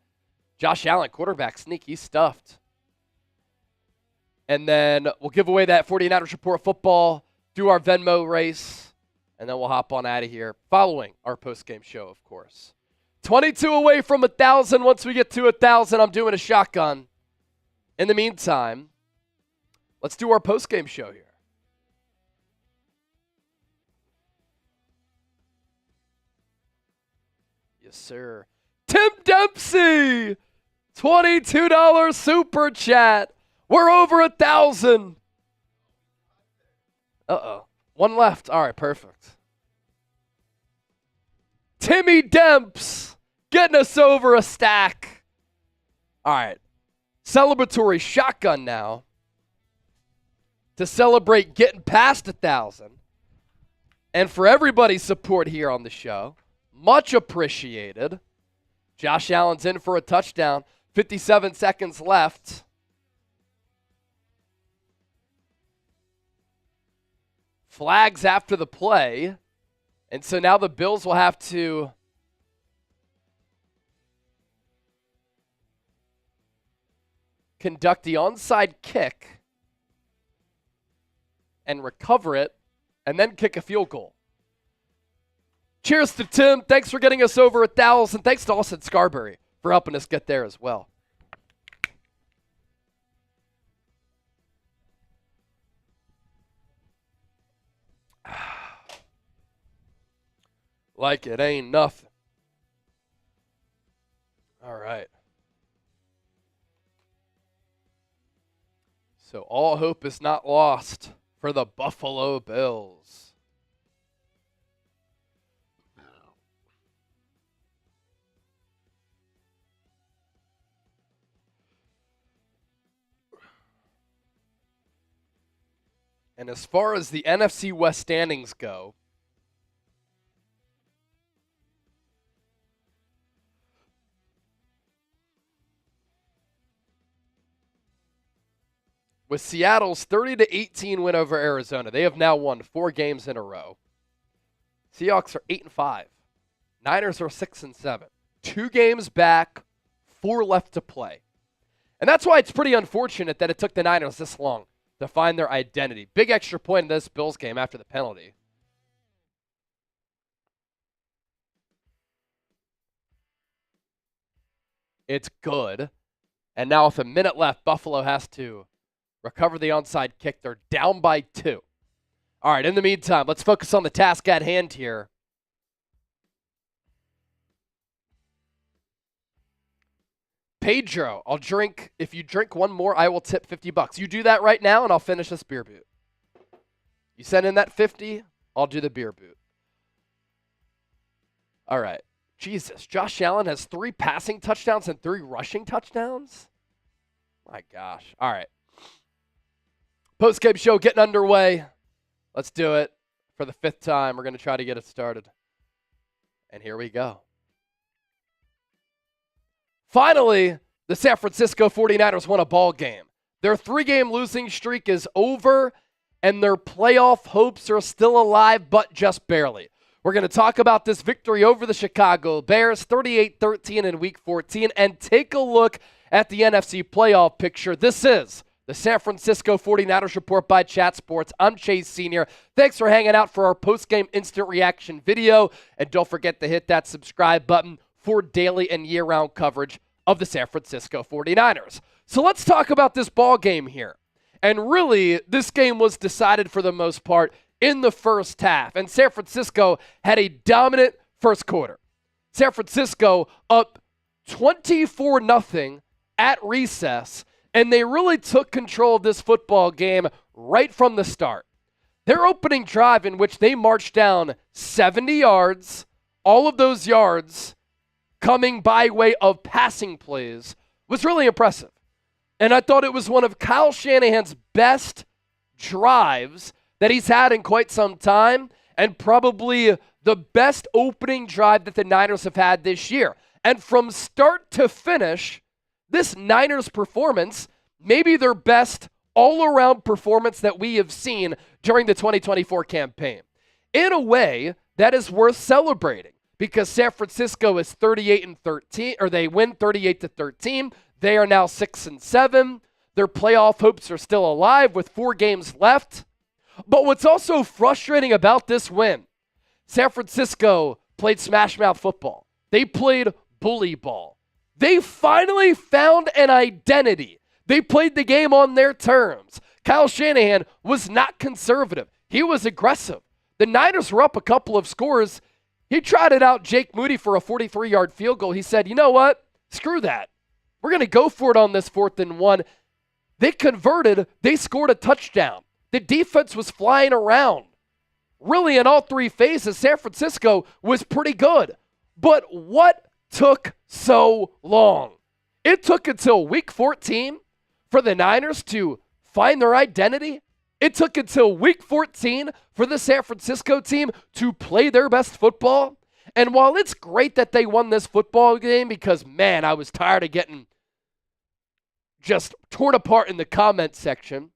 Josh Allen, quarterback sneak. He's stuffed. And then we'll give away that 49ers Report football, do our Venmo race, and then we'll hop on out of here following our post-game show, of course. 22 away from 1,000. Once we get to 1,000, I'm doing a shotgun. In the meantime, let's do our post-game show here. Yes, sir. Tim Dempsey, $22 super chat. We're over 1,000. Uh-oh. One left. All right, perfect. Timmy Demps getting us over a stack. All right. Celebratory shotgun now to celebrate getting past 1,000. And for everybody's support here on the show, much appreciated. Josh Allen's in for a touchdown. 57 seconds left. Flags after the play. And so now the Bills will have to conduct the onside kick and recover it and then kick a field goal. Cheers to Tim. Thanks for getting us over 1,000. Thanks to Austin Scarberry for helping us get there as well. Like it ain't nothing. All right. So all hope is not lost for the Buffalo Bills. And as far as the NFC West standings go, with Seattle's 30-18 win over Arizona, they have now won 4 games in a row. Seahawks are 8-5. Niners are 6-7. 2 games back, 4 left to play. And that's why it's pretty unfortunate that it took the Niners this long to find their identity. Big extra point in this Bills game after the penalty. It's good. And now with a minute left, Buffalo has to recover the onside kick. They're down by 2. All right, in the meantime, let's focus on the task at hand here. Pedro, if you drink one more, I will tip $50. You do that right now, and I'll finish this beer boot. You send in that 50, I'll do the beer boot. All right. Jesus, Josh Allen has 3 passing touchdowns and 3 rushing touchdowns? My gosh. All right. Post-game show getting underway. Let's do it for the 5th time. We're going to try to get it started. And here we go. Finally, the San Francisco 49ers won a ball game. Their 3-game losing streak is over, and their playoff hopes are still alive, but just barely. We're going to talk about this victory over the Chicago Bears, 38-13 in Week 14, and take a look at the NFC playoff picture. This is the San Francisco 49ers Report by Chat Sports. I'm Chase Sr. Thanks for hanging out for our post-game instant reaction video, and don't forget to hit that subscribe button for daily and year-round coverage of the San Francisco 49ers. So let's talk about this ball game here. And really, this game was decided for the most part in the first half, and San Francisco had a dominant first quarter. San Francisco up 24-0 at recess, and they really took control of this football game right from the start. Their opening drive, in which they marched down 70 yards, all of those yards coming by way of passing plays, was really impressive. And I thought it was one of Kyle Shanahan's best drives that he's had in quite some time, and probably the best opening drive that the Niners have had this year. And from start to finish, this Niners performance may be their best all-around performance that we have seen during the 2024 campaign. In a way, that is worth celebrating, because San Francisco is 38-13, or they win 38-13. They are now 6-7. Their playoff hopes are still alive with 4 games left. But what's also frustrating about this win, San Francisco played smash mouth football. They played bully ball. They finally found an identity. They played the game on their terms. Kyle Shanahan was not conservative. He was aggressive. The Niners were up a couple of scores. He trotted out Jake Moody for a 43-yard field goal. He said, you know what? Screw that. We're going to go for it on this 4th and 1. They converted. They scored a touchdown. The defense was flying around. Really, in all 3 phases, San Francisco was pretty good. But what took so long? It took until Week 14 for the Niners to find their identity. It took until Week 14 for the San Francisco team to play their best football. And while it's great that they won this football game, because, man, I was tired of getting just torn apart in the comment section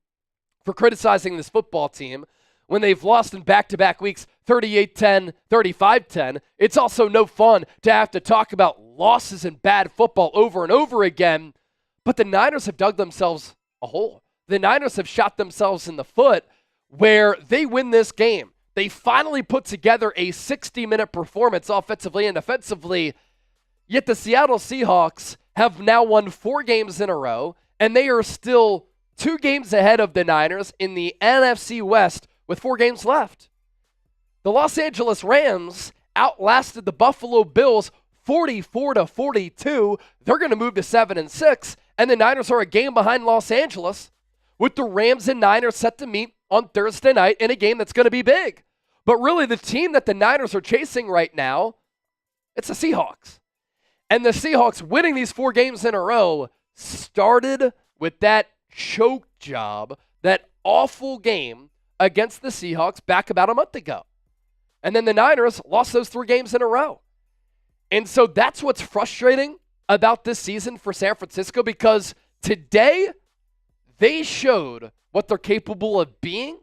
for criticizing this football team when they've lost in back-to-back weeks 38-10, 35-10. It's also no fun to have to talk about losses and bad football over and over again, but the Niners have dug themselves a hole. The Niners have shot themselves in the foot where they win this game. They finally put together a 60-minute performance offensively and defensively, yet the Seattle Seahawks have now won 4 games in a row, and they are still 2 games ahead of the Niners in the NFC West with 4 games left. The Los Angeles Rams outlasted the Buffalo Bills 44-42. They're going to move to 7-6, and the Niners are a game behind Los Angeles, with the Rams and Niners set to meet on Thursday night in a game that's going to be big. But really, the team that the Niners are chasing right now, it's the Seahawks. And the Seahawks winning these 4 games in a row started with that choke job, that awful game against the Seahawks back about a month ago. And then the Niners lost those 3 games in a row. And so that's what's frustrating about this season for San Francisco, because today they showed what they're capable of being.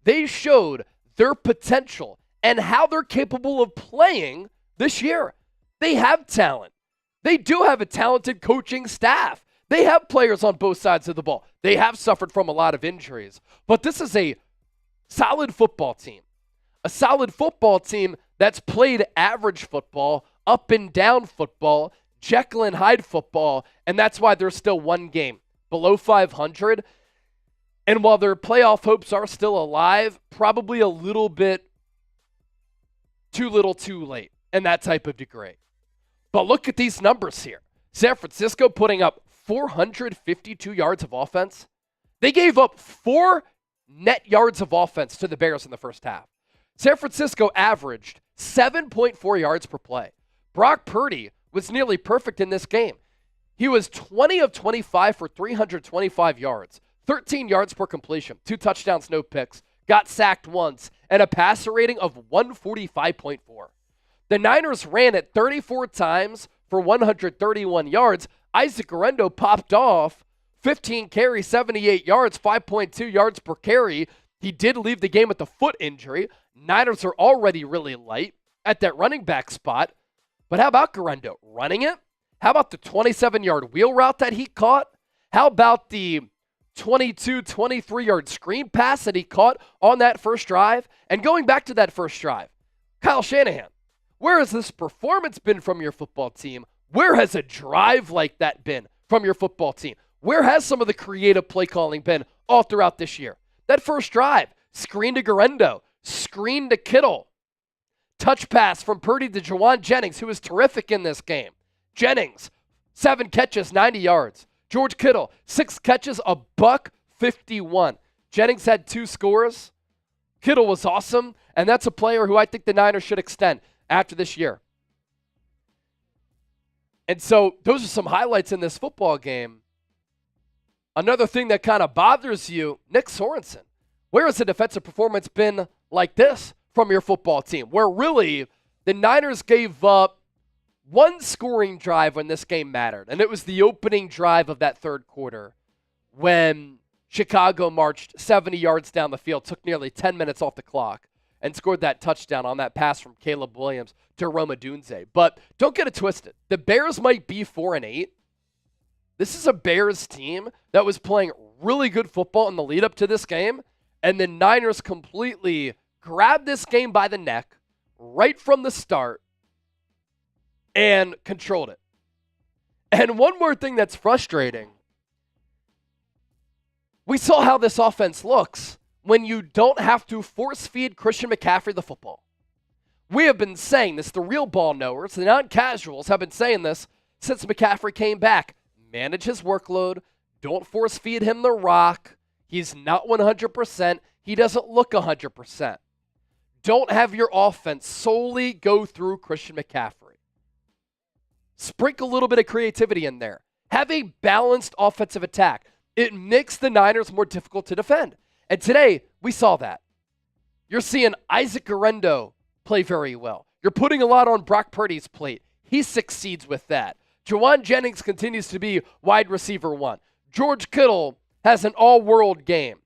They showed their potential and how they're capable of playing this year. They have talent. They do have a talented coaching staff. They have players on both sides of the ball. They have suffered from a lot of injuries. But this is a solid football team. A solid football team that's played average football, up and down football, Jekyll and Hyde football, and that's why they're still 1 game below 500. And while their playoff hopes are still alive, probably a little bit too little too late in that type of degree. But look at these numbers here. San Francisco putting up 452 yards of offense. They gave up 4 net yards of offense to the Bears in the first half. San Francisco averaged 7.4 yards per play. Brock Purdy was nearly perfect in this game. He was 20 of 25 for 325 yards, 13 yards per completion, 2 touchdowns, no picks, got sacked once, and a passer rating of 145.4. The Niners ran it 34 times for 131 yards. Isaac Guerendo popped off 15 carries, 78 yards, 5.2 yards per carry. He did leave the game with a foot injury. Niners are already really light at that running back spot. But how about Guerrero running it? How about the 27-yard wheel route that he caught? How about the 22, 23-yard screen pass that he caught on that first drive? And going back to that first drive, Kyle Shanahan, where has this performance been from your football team? Where has a drive like that been from your football team? Where has some of the creative play calling been all throughout this year? That first drive, screen to Guerrero, screen to Kittle, touch pass from Purdy to Juwan Jennings, who was terrific in this game. Jennings, 7 catches, 90 yards. George Kittle, 6 catches, $151. Jennings had 2 scores. Kittle was awesome, and that's a player who I think the Niners should extend after this year. And so those are some highlights in this football game. Another thing that kind of bothers you, Nick Sorensen. Where has the defensive performance been like this from your football team? Where really the Niners gave up one scoring drive when this game mattered, and it was the opening drive of that third quarter when Chicago marched 70 yards down the field, took nearly 10 minutes off the clock, and scored that touchdown on that pass from Caleb Williams to Roma Dunze. But don't get it twisted. The Bears might be 4-8. This is a Bears team that was playing really good football in the lead up to this game, and the Niners completely grabbed this game by the neck right from the start and controlled it. And one more thing that's frustrating, we saw how this offense looks when you don't have to force feed Christian McCaffrey the football. We have been saying this, the real ball knowers, the non-casuals have been saying this since McCaffrey came back. Manage his workload. Don't force feed him the rock. He's not 100%. He doesn't look 100%. Don't have your offense solely go through Christian McCaffrey. Sprinkle a little bit of creativity in there. Have a balanced offensive attack. It makes the Niners more difficult to defend. And today, we saw that. You're seeing Isaac Guerrero play very well. You're putting a lot on Brock Purdy's plate. He succeeds with that. Juwan Jennings continues to be wide receiver 1. George Kittle has an all-world game.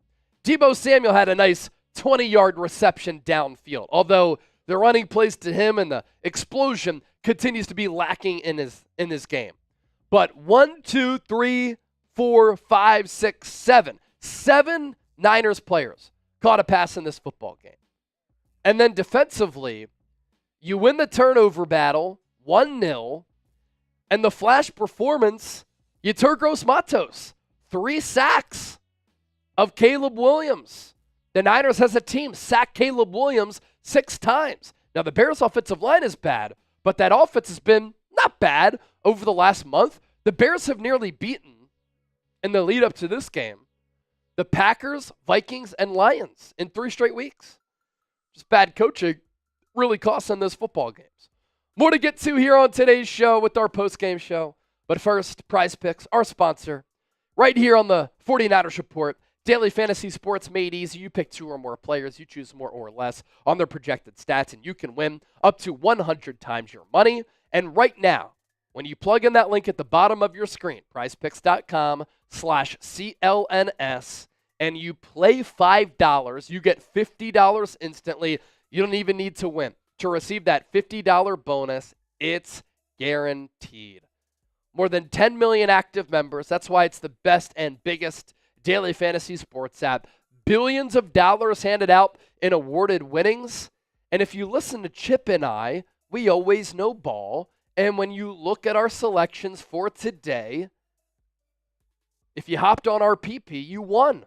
Deebo Samuel had a nice 20-yard reception downfield, although the running plays to him and the explosion continues to be lacking in his game. But 1, 2, 3, 4, 5, 6, 7. 7 Niners players caught a pass in this football game. And then defensively, you win the turnover battle 1-0, and the flash performance, Yetur Gross-Matos, 3 sacks of Caleb Williams. The Niners as a team sacked Caleb Williams 6 times. Now the Bears' offensive line is bad, but that offense has been not bad over the last month. The Bears have nearly beaten, in the lead up to this game, the Packers, Vikings, and Lions in 3 straight weeks. Just bad coaching really costs them those football games. More to get to here on today's show with our postgame show. But first, Prize Picks, our sponsor, right here on the 49ers Report. Daily fantasy sports made easy. You pick 2 or more players. You choose more or less on their projected stats, and you can win up to 100 times your money. And right now, when you plug in that link at the bottom of your screen, prizepicks.com/CLNS, and you play $5, you get $50 instantly. You don't even need to win to receive that $50 bonus. It's guaranteed. More than 10 million active members. That's why it's the best and biggest daily fantasy sports app. Billions of dollars handed out in awarded winnings. And if you listen to Chip and I, we always know ball. And when you look at our selections for today, if you hopped on our PP, you won.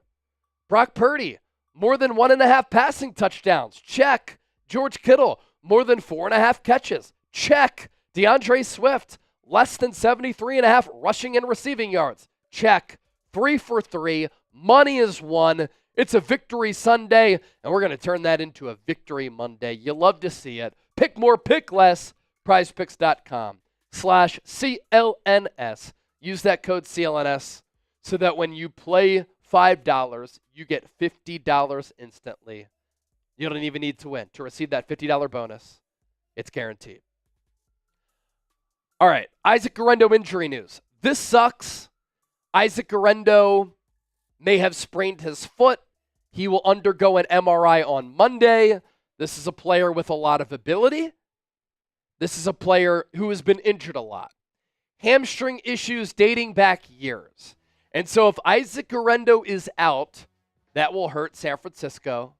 Brock Purdy, more than 1.5 passing touchdowns. Check. George Kittle, more than 4.5 catches. Check. DeAndre Swift, less than 73.5 rushing and receiving yards. Check. 3 for 3. Money is won. It's a victory Sunday, and we're going to turn that into a victory Monday. You love to see it. Pick more, pick less. prizepicks.com/CLNS. Use that code CLNS so that when you play $5, you get $50 instantly. You don't even need to win to receive that $50 bonus. It's guaranteed. All right, Isaac Guerrero injury news. This sucks. Isaac Guerrero may have sprained his foot. He will undergo an MRI on Monday. This is a player with a lot of ability. This is a player who has been injured a lot. Hamstring issues dating back years. And so if Isaac Guerendo is out, that will hurt San Francisco.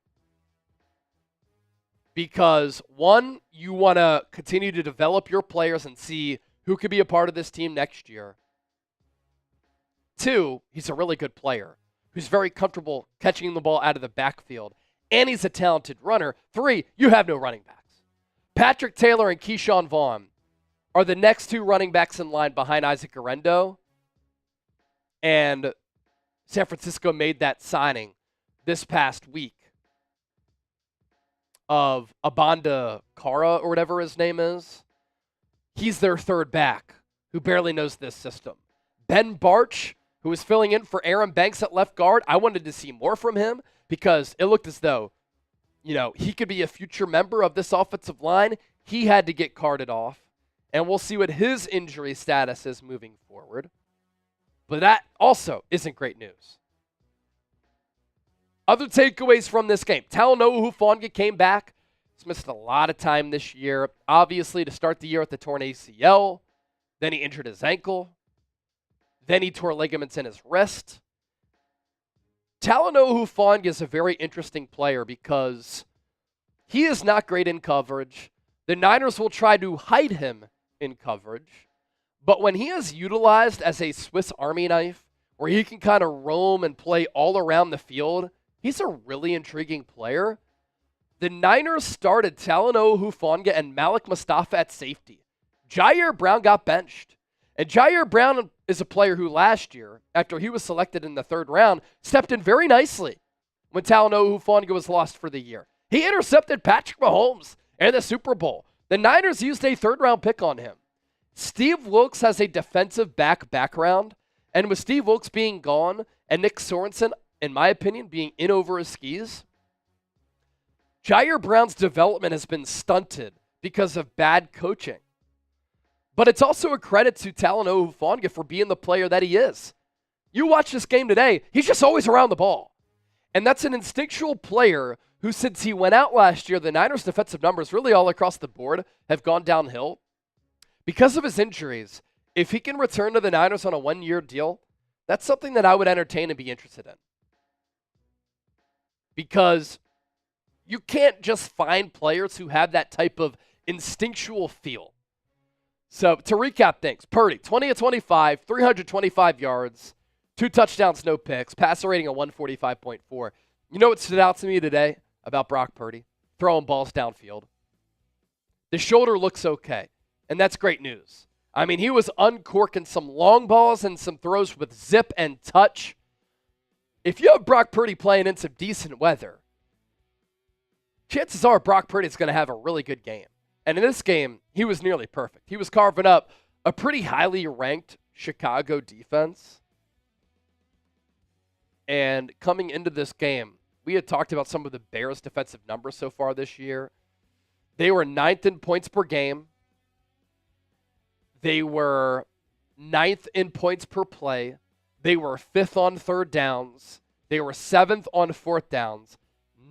Because, one, you want to continue to develop your players and see who could be a part of this team next year. Two, he's a really good player who's very comfortable catching the ball out of the backfield. And he's a talented runner. Three, you have no running backs. Patrick Taylor and Keyshawn Vaughn are the next two running backs in line behind Isaac Guerendo. And San Francisco made that signing this past week of Abanda Kara, or whatever his name is. He's their third back who barely knows this system. Ben Barch, who was filling in for Aaron Banks at left guard, I wanted to see more from him because it looked as though, he could be a future member of this offensive line. He had to get carted off, and we'll see what his injury status is moving forward. But that also isn't great news. Other takeaways from this game. Talanoa Hufanga came back. He's missed a lot of time this year. Obviously, to start the year with the torn ACL. Then he injured his ankle. Then he tore ligaments in his wrist. Talanoa Hufanga is a very interesting player because he is not great in coverage. The Niners will try to hide him in coverage. But when he is utilized as a Swiss Army knife, where he can kind of roam and play all around the field, he's a really intriguing player. The Niners started Talanoa Hufanga and Malik Mustafa at safety. Jair Brown got benched. And Jair Brown is a player who last year, after he was selected in the third round, stepped in very nicely when Talanoa Hufanga was lost for the year. He intercepted Patrick Mahomes in the Super Bowl. The Niners used a third-round pick on him. Steve Wilkes has a defensive background, and with Steve Wilkes being gone and Nick Sorensen, in my opinion, being in over his skis, Jair Brown's development has been stunted because of bad coaching. But it's also a credit to Talanoa Hufanga for being the player that he is. You watch this game today, he's just always around the ball. And that's an instinctual player who, since he went out last year, the Niners' defensive numbers really all across the board have gone downhill. Because of his injuries, if he can return to the Niners on a one-year deal, that's something that I would entertain and be interested in. Because you can't just find players who have that type of instinctual feel. So, to recap things, Purdy, 20 of 25, 325 yards, 2 touchdowns, no picks, passer rating of 145.4. You know what stood out to me today about Brock Purdy? Throwing balls downfield. The shoulder looks okay, and that's great news. I mean, he was uncorking some long balls and some throws with zip and touch. If you have Brock Purdy playing in some decent weather, chances are Brock Purdy is going to have a really good game. And in this game, he was nearly perfect. He was carving up a pretty highly ranked Chicago defense. And coming into this game, we had talked about some of the Bears' defensive numbers so far this year. They were 9th in points per game. They were 9th in points per play. They were 5th on third downs. They were 7th on fourth downs.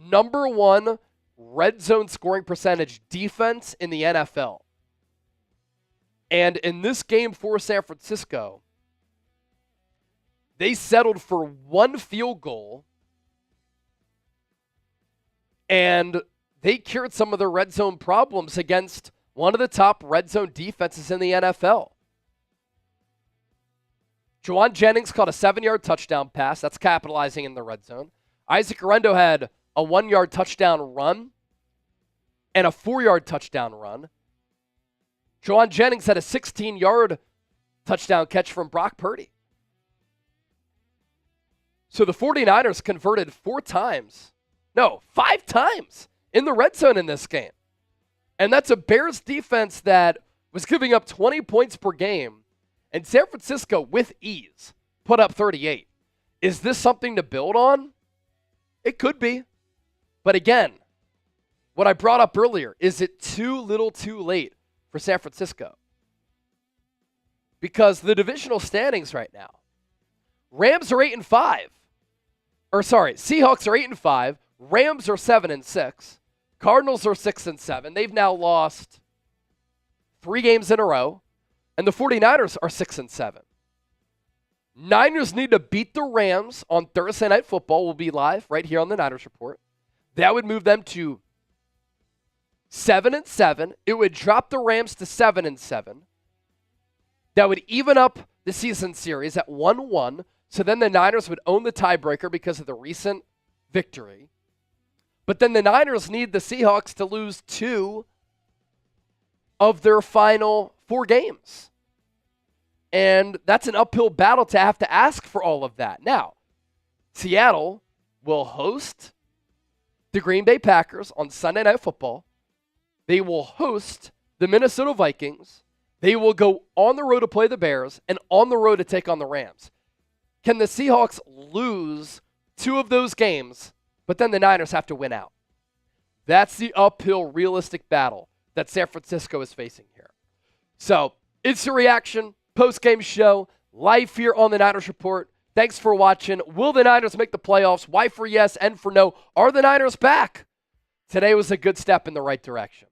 Number 1 red zone scoring percentage defense in the NFL. And in this game for San Francisco, they settled for 1 field goal, and they cured some of their red zone problems against one of the top red zone defenses in the NFL. Juwan Jennings caught a 7-yard touchdown pass. That's capitalizing in the red zone. Isaac Guerendo had a 1-yard touchdown run and a 4-yard touchdown run. Juwan Jennings had a 16-yard touchdown catch from Brock Purdy. So the 49ers converted 5 times in the red zone in this game. And that's a Bears defense that was giving up 20 points per game. And San Francisco, with ease, put up 38. Is this something to build on? It could be. But again, what I brought up earlier, is it too little too late for San Francisco? Because the divisional standings right now, Rams are 8-5. Seahawks are 8-5. Rams are 7-6. Cardinals are 6-7. They've now lost 3 games in a row. And the 49ers are 6-7. Niners need to beat the Rams on Thursday Night Football. We'll be live right here on the Niners Report. That would move them to 7-7. It would drop the Rams to 7-7. That would even up the season series at 1-1. So then the Niners would own the tiebreaker because of the recent victory. But then the Niners need the Seahawks to lose 2 of their final 4 games. And that's an uphill battle to have to ask for all of that. Now, Seattle will host the Green Bay Packers on Sunday Night Football. They will host the Minnesota Vikings. They will go on the road to play the Bears and on the road to take on the Rams. Can the Seahawks lose 2 of those games, but then the Niners have to win out? That's the uphill realistic battle that San Francisco is facing here. So, it's a reaction, post-game show, live here on the Niners Report. Thanks for watching. Will the Niners make the playoffs? Y for yes, N for no. Are the Niners back? Today was a good step in the right direction.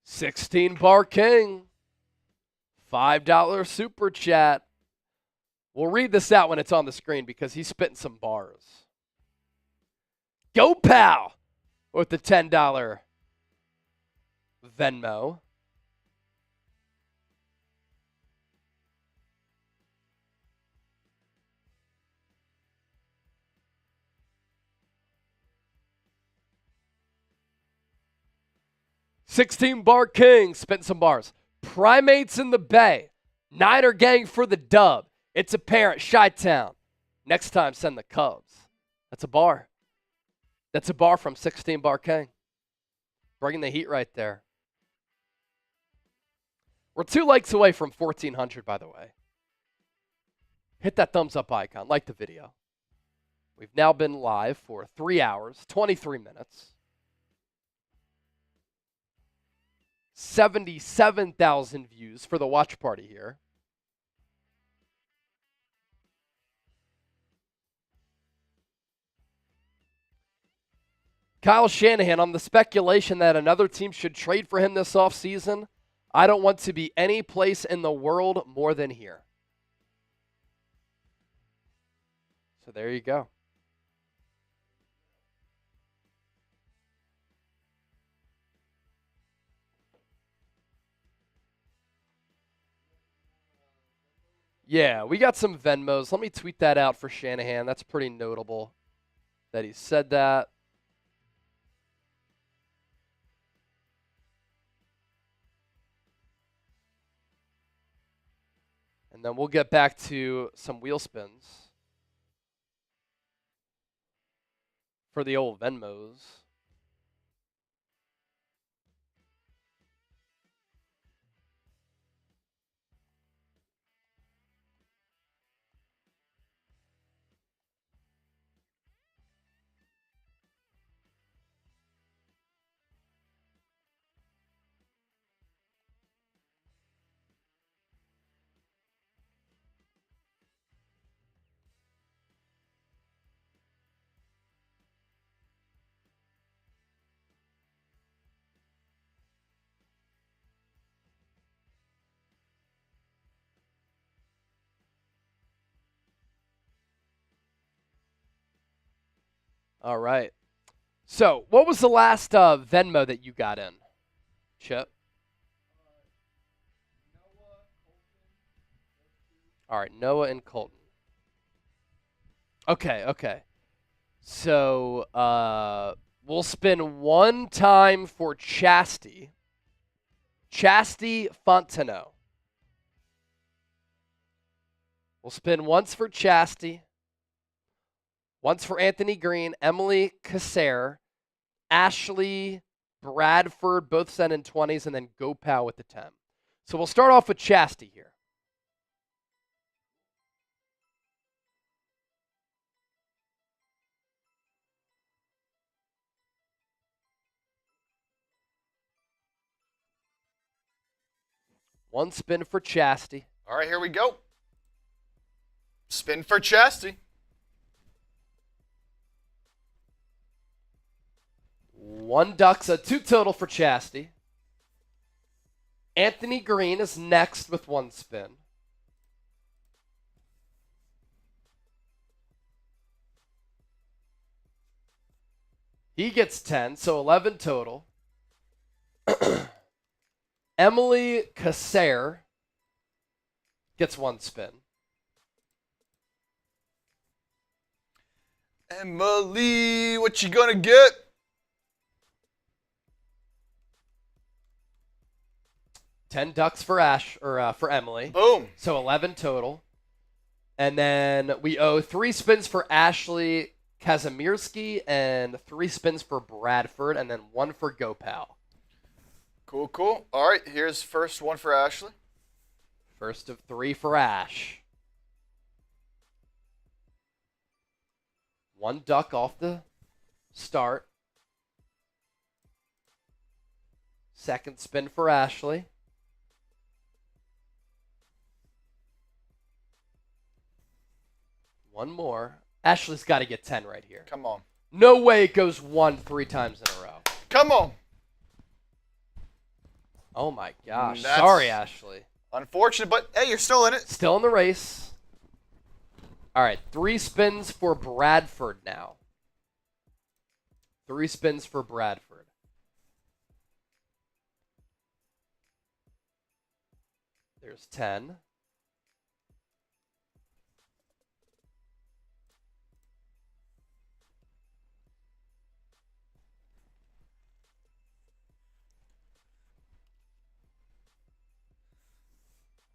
16 Bar King. $5 super chat. We'll read this out when it's on the screen because he's spitting some bars. Go, pal! With the $10 Venmo. $16 Bar King, spitting some bars. Primates in the Bay. Niner gang for the dub. It's apparent. Chi-Town. Next time, send the Cubs. That's a bar. That's a bar from 16 Bar King. Bringing the heat right there. We're 2 likes away from 1,400, by the way. Hit that thumbs up icon. Like the video. We've now been live for 3 hours, 23 minutes. 77,000 views for the watch party here. Kyle Shanahan, on the speculation that another team should trade for him this offseason, I don't want to be any place in the world more than here. So there you go. Yeah, we got some Venmos. Let me tweet that out for Shanahan. That's pretty notable that he said that. And then we'll get back to some wheel spins for the old Venmos. All right. So, what was the last Venmo that you got in, Chip? All right, Noah and Colton. Okay. So, we'll spin one time for Chastity Fontenot. We'll spin once for Chastity. Once for Anthony Green, Emily Casser, Ashley Bradford, both sent in 20s, and then Gopal with the 10. So we'll start off with Chastity here. One spin for Chastity. All right, here we go. Spin for Chastity. One duck, so 2 total for Chastity. Anthony Green is next with 1 spin. He gets 10, so 11 total. Emily Casser gets 1 spin. Emily, what you gonna get? $10 for Emily. Boom. So 11 total. And then we owe 3 spins for Ashley Kazimierski and 3 spins for Bradford, and then 1 for Gopal. Cool, cool. All right, here's first one for Ashley. First of 3 for Ash. 1 duck off the start. Second spin for Ashley. One more. Ashley's got to get 10 right here. Come on. No way it goes 1 3 times in a row. Come on. Oh my gosh. That's Sorry, Ashley. Unfortunate, but hey, you're still in it. Still in the race. All right, 3 spins for Bradford now. 3 spins for Bradford. There's 10.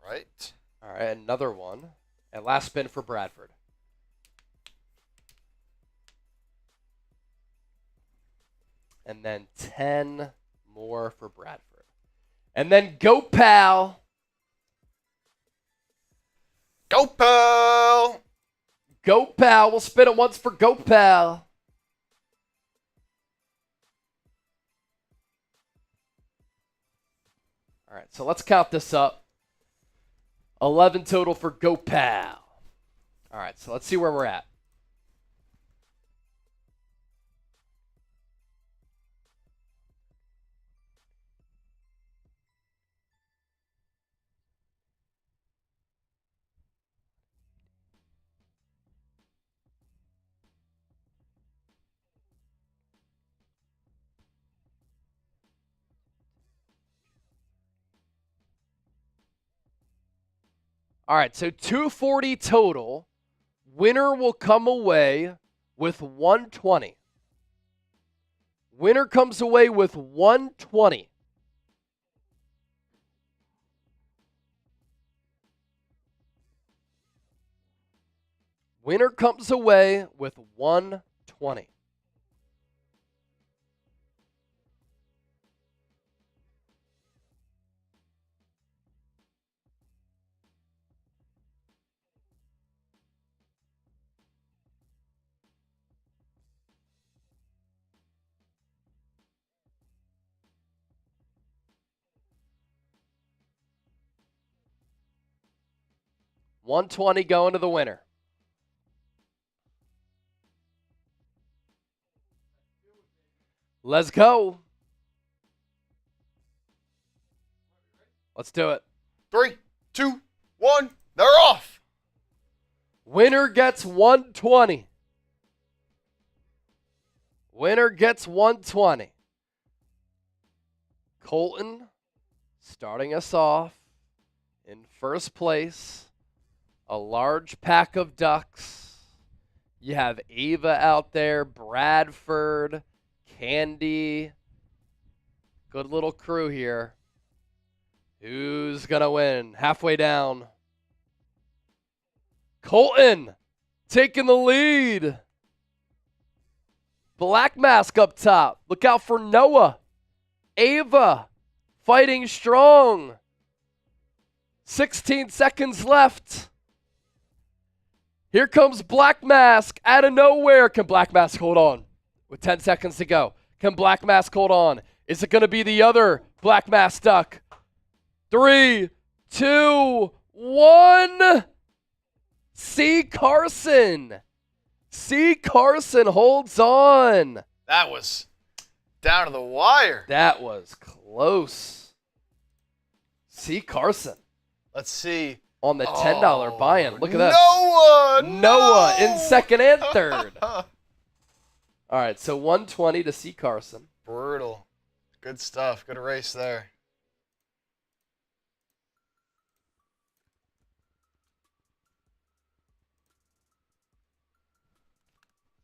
Right. All right, another one. And last spin for Bradford. And then 10 more for Bradford. And then Go Pal. Go, pal. Go Pal. We'll spin it once for Go Pal. All right, so let's count this up. 11 total for Go Pal. All right, so let's see where we're at. All right, so 240 total. Winner will come away with 120. Winner comes away with 120. Winner comes away with 120. $120 going to the winner. Let's go. Let's do it. 3, 2, 1. They're off. Winner gets 120. Winner gets 120. Colton starting us off in first place. A large pack of ducks. You have Ava out there, Bradford, Candy. Good little crew here. Who's going to win? Halfway down. Colton taking the lead. Black Mask up top. Look out for Noah. Ava fighting strong. 16 seconds left. Here comes Black Mask out of nowhere. Can Black Mask hold on? With 10 seconds to go. Can Black Mask hold on? Is it going to be the other Black Mask duck? 3, 2, 1. C. Carson. C. Carson holds on. That was down to the wire. That was close. C. Carson Let's see. on the $10 buy-in. Look at that. Noah in second and third. All right, so 120 to C. Carson. Brutal. Good stuff. Good race there.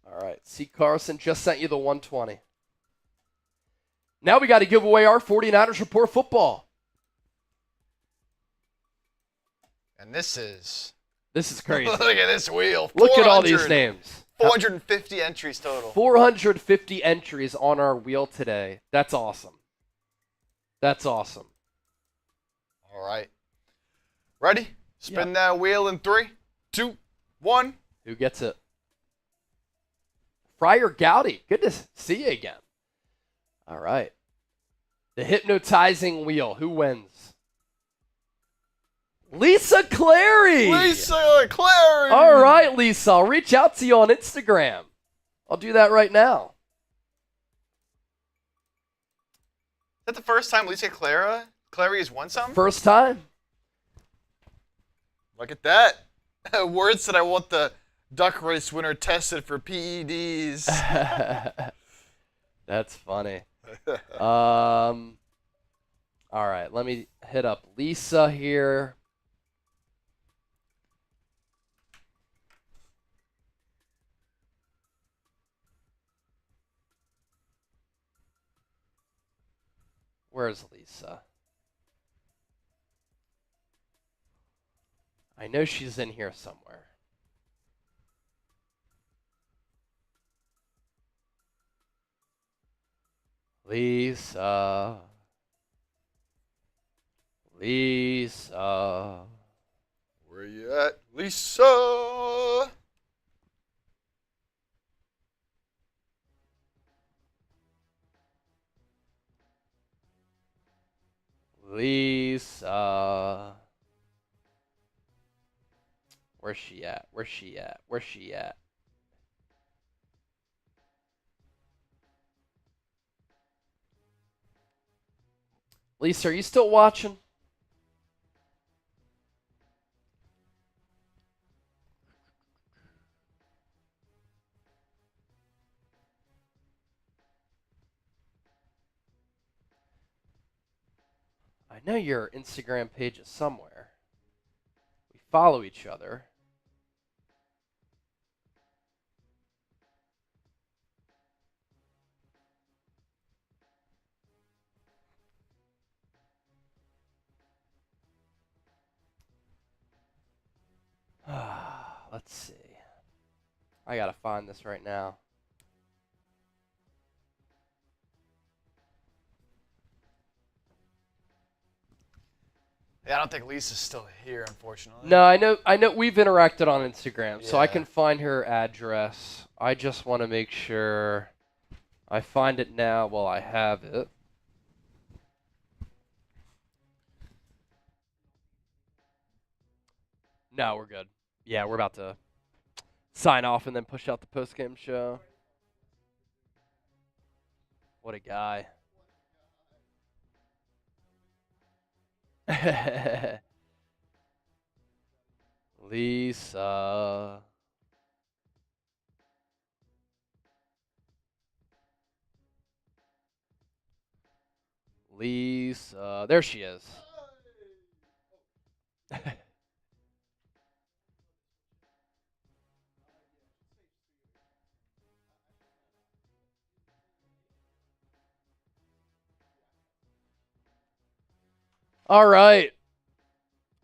All right, C. Carson just sent you the 120. Now we got to give away our 49ers Report football. And this is crazy. Look at this wheel. Look at all these names. 450 entries total. 450 entries on our wheel today. That's awesome. That's awesome. All right. Ready? Spin Yep. that wheel in 3, 2, 1. Who gets it? Friar Gowdy. Good to see you again. All right. The hypnotizing wheel. Who wins? Lisa Clary. Lisa Clary. All right, Lisa. I'll reach out to you on Instagram. I'll do that right now. Is that the first time Lisa Clary has won something? First time. Look at that. Words that I want the duck race winner tested for PEDs. That's funny. All right, let me hit up Lisa here. Where's Lisa? I know she's in here somewhere. Lisa. Lisa. Where you at, Lisa? Lisa. Where's she at? Where's she at? Where's she at? Lisa, are you still watching? I know your Instagram page is somewhere. We follow each other. Let's see. I gotta find this right now. Yeah, I don't think Lisa's still here, unfortunately. No, I know we've interacted on Instagram, so I Yeah. can find her address. I just want to make sure I find it now while I have it. No, we're good. Yeah, we're about to sign off and then push out the postgame show. What a guy. Lisa. Lisa. There she is. All right.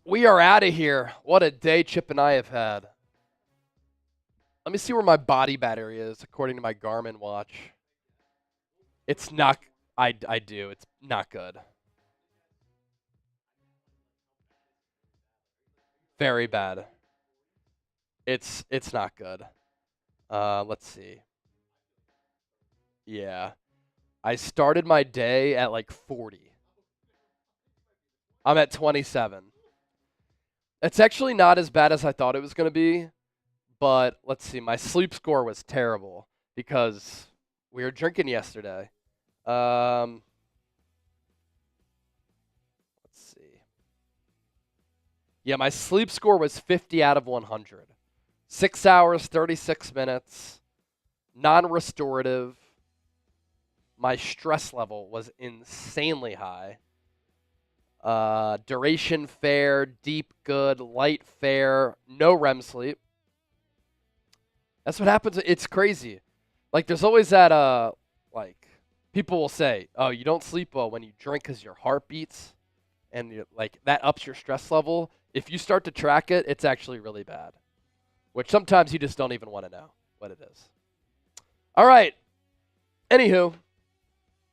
We are out of here. What a day Chip and I have had. Let me see where my body battery is according to my Garmin watch. It's not. I do. It's not good. Very bad. It's not good. Let's see. Yeah. I started my day at like 40. I'm at 27. It's actually not as bad as I thought it was going to be, but let's see. My sleep score was terrible because we were drinking yesterday. Let's see. Yeah, my sleep score was 50 out of 100. 6 hours, 36 minutes, non-restorative. My stress level was insanely high. Duration fair, deep good, light fair, no REM sleep. That's what happens. It's crazy. Like, there's always that, like, people will say, oh, you don't sleep well when you drink because your heart beats, and like that ups your stress level. If you start to track it, it's actually really bad, which sometimes you just don't even want to know what it is. All right. Anywho,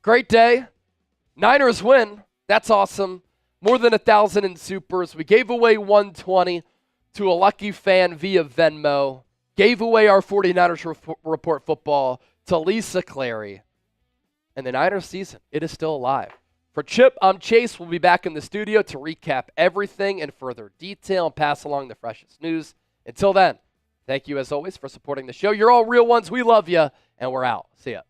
great day. Niners win. That's awesome. More than 1,000 in supers. We gave away 120 to a lucky fan via Venmo. Gave away our 49ers report football to Lisa Clary. And the Niners season, it is still alive. For Chip, I'm Chase. We'll be back in the studio to recap everything in further detail and pass along the freshest news. Until then, thank you as always for supporting the show. You're all real ones. We love you, and we're out. See ya.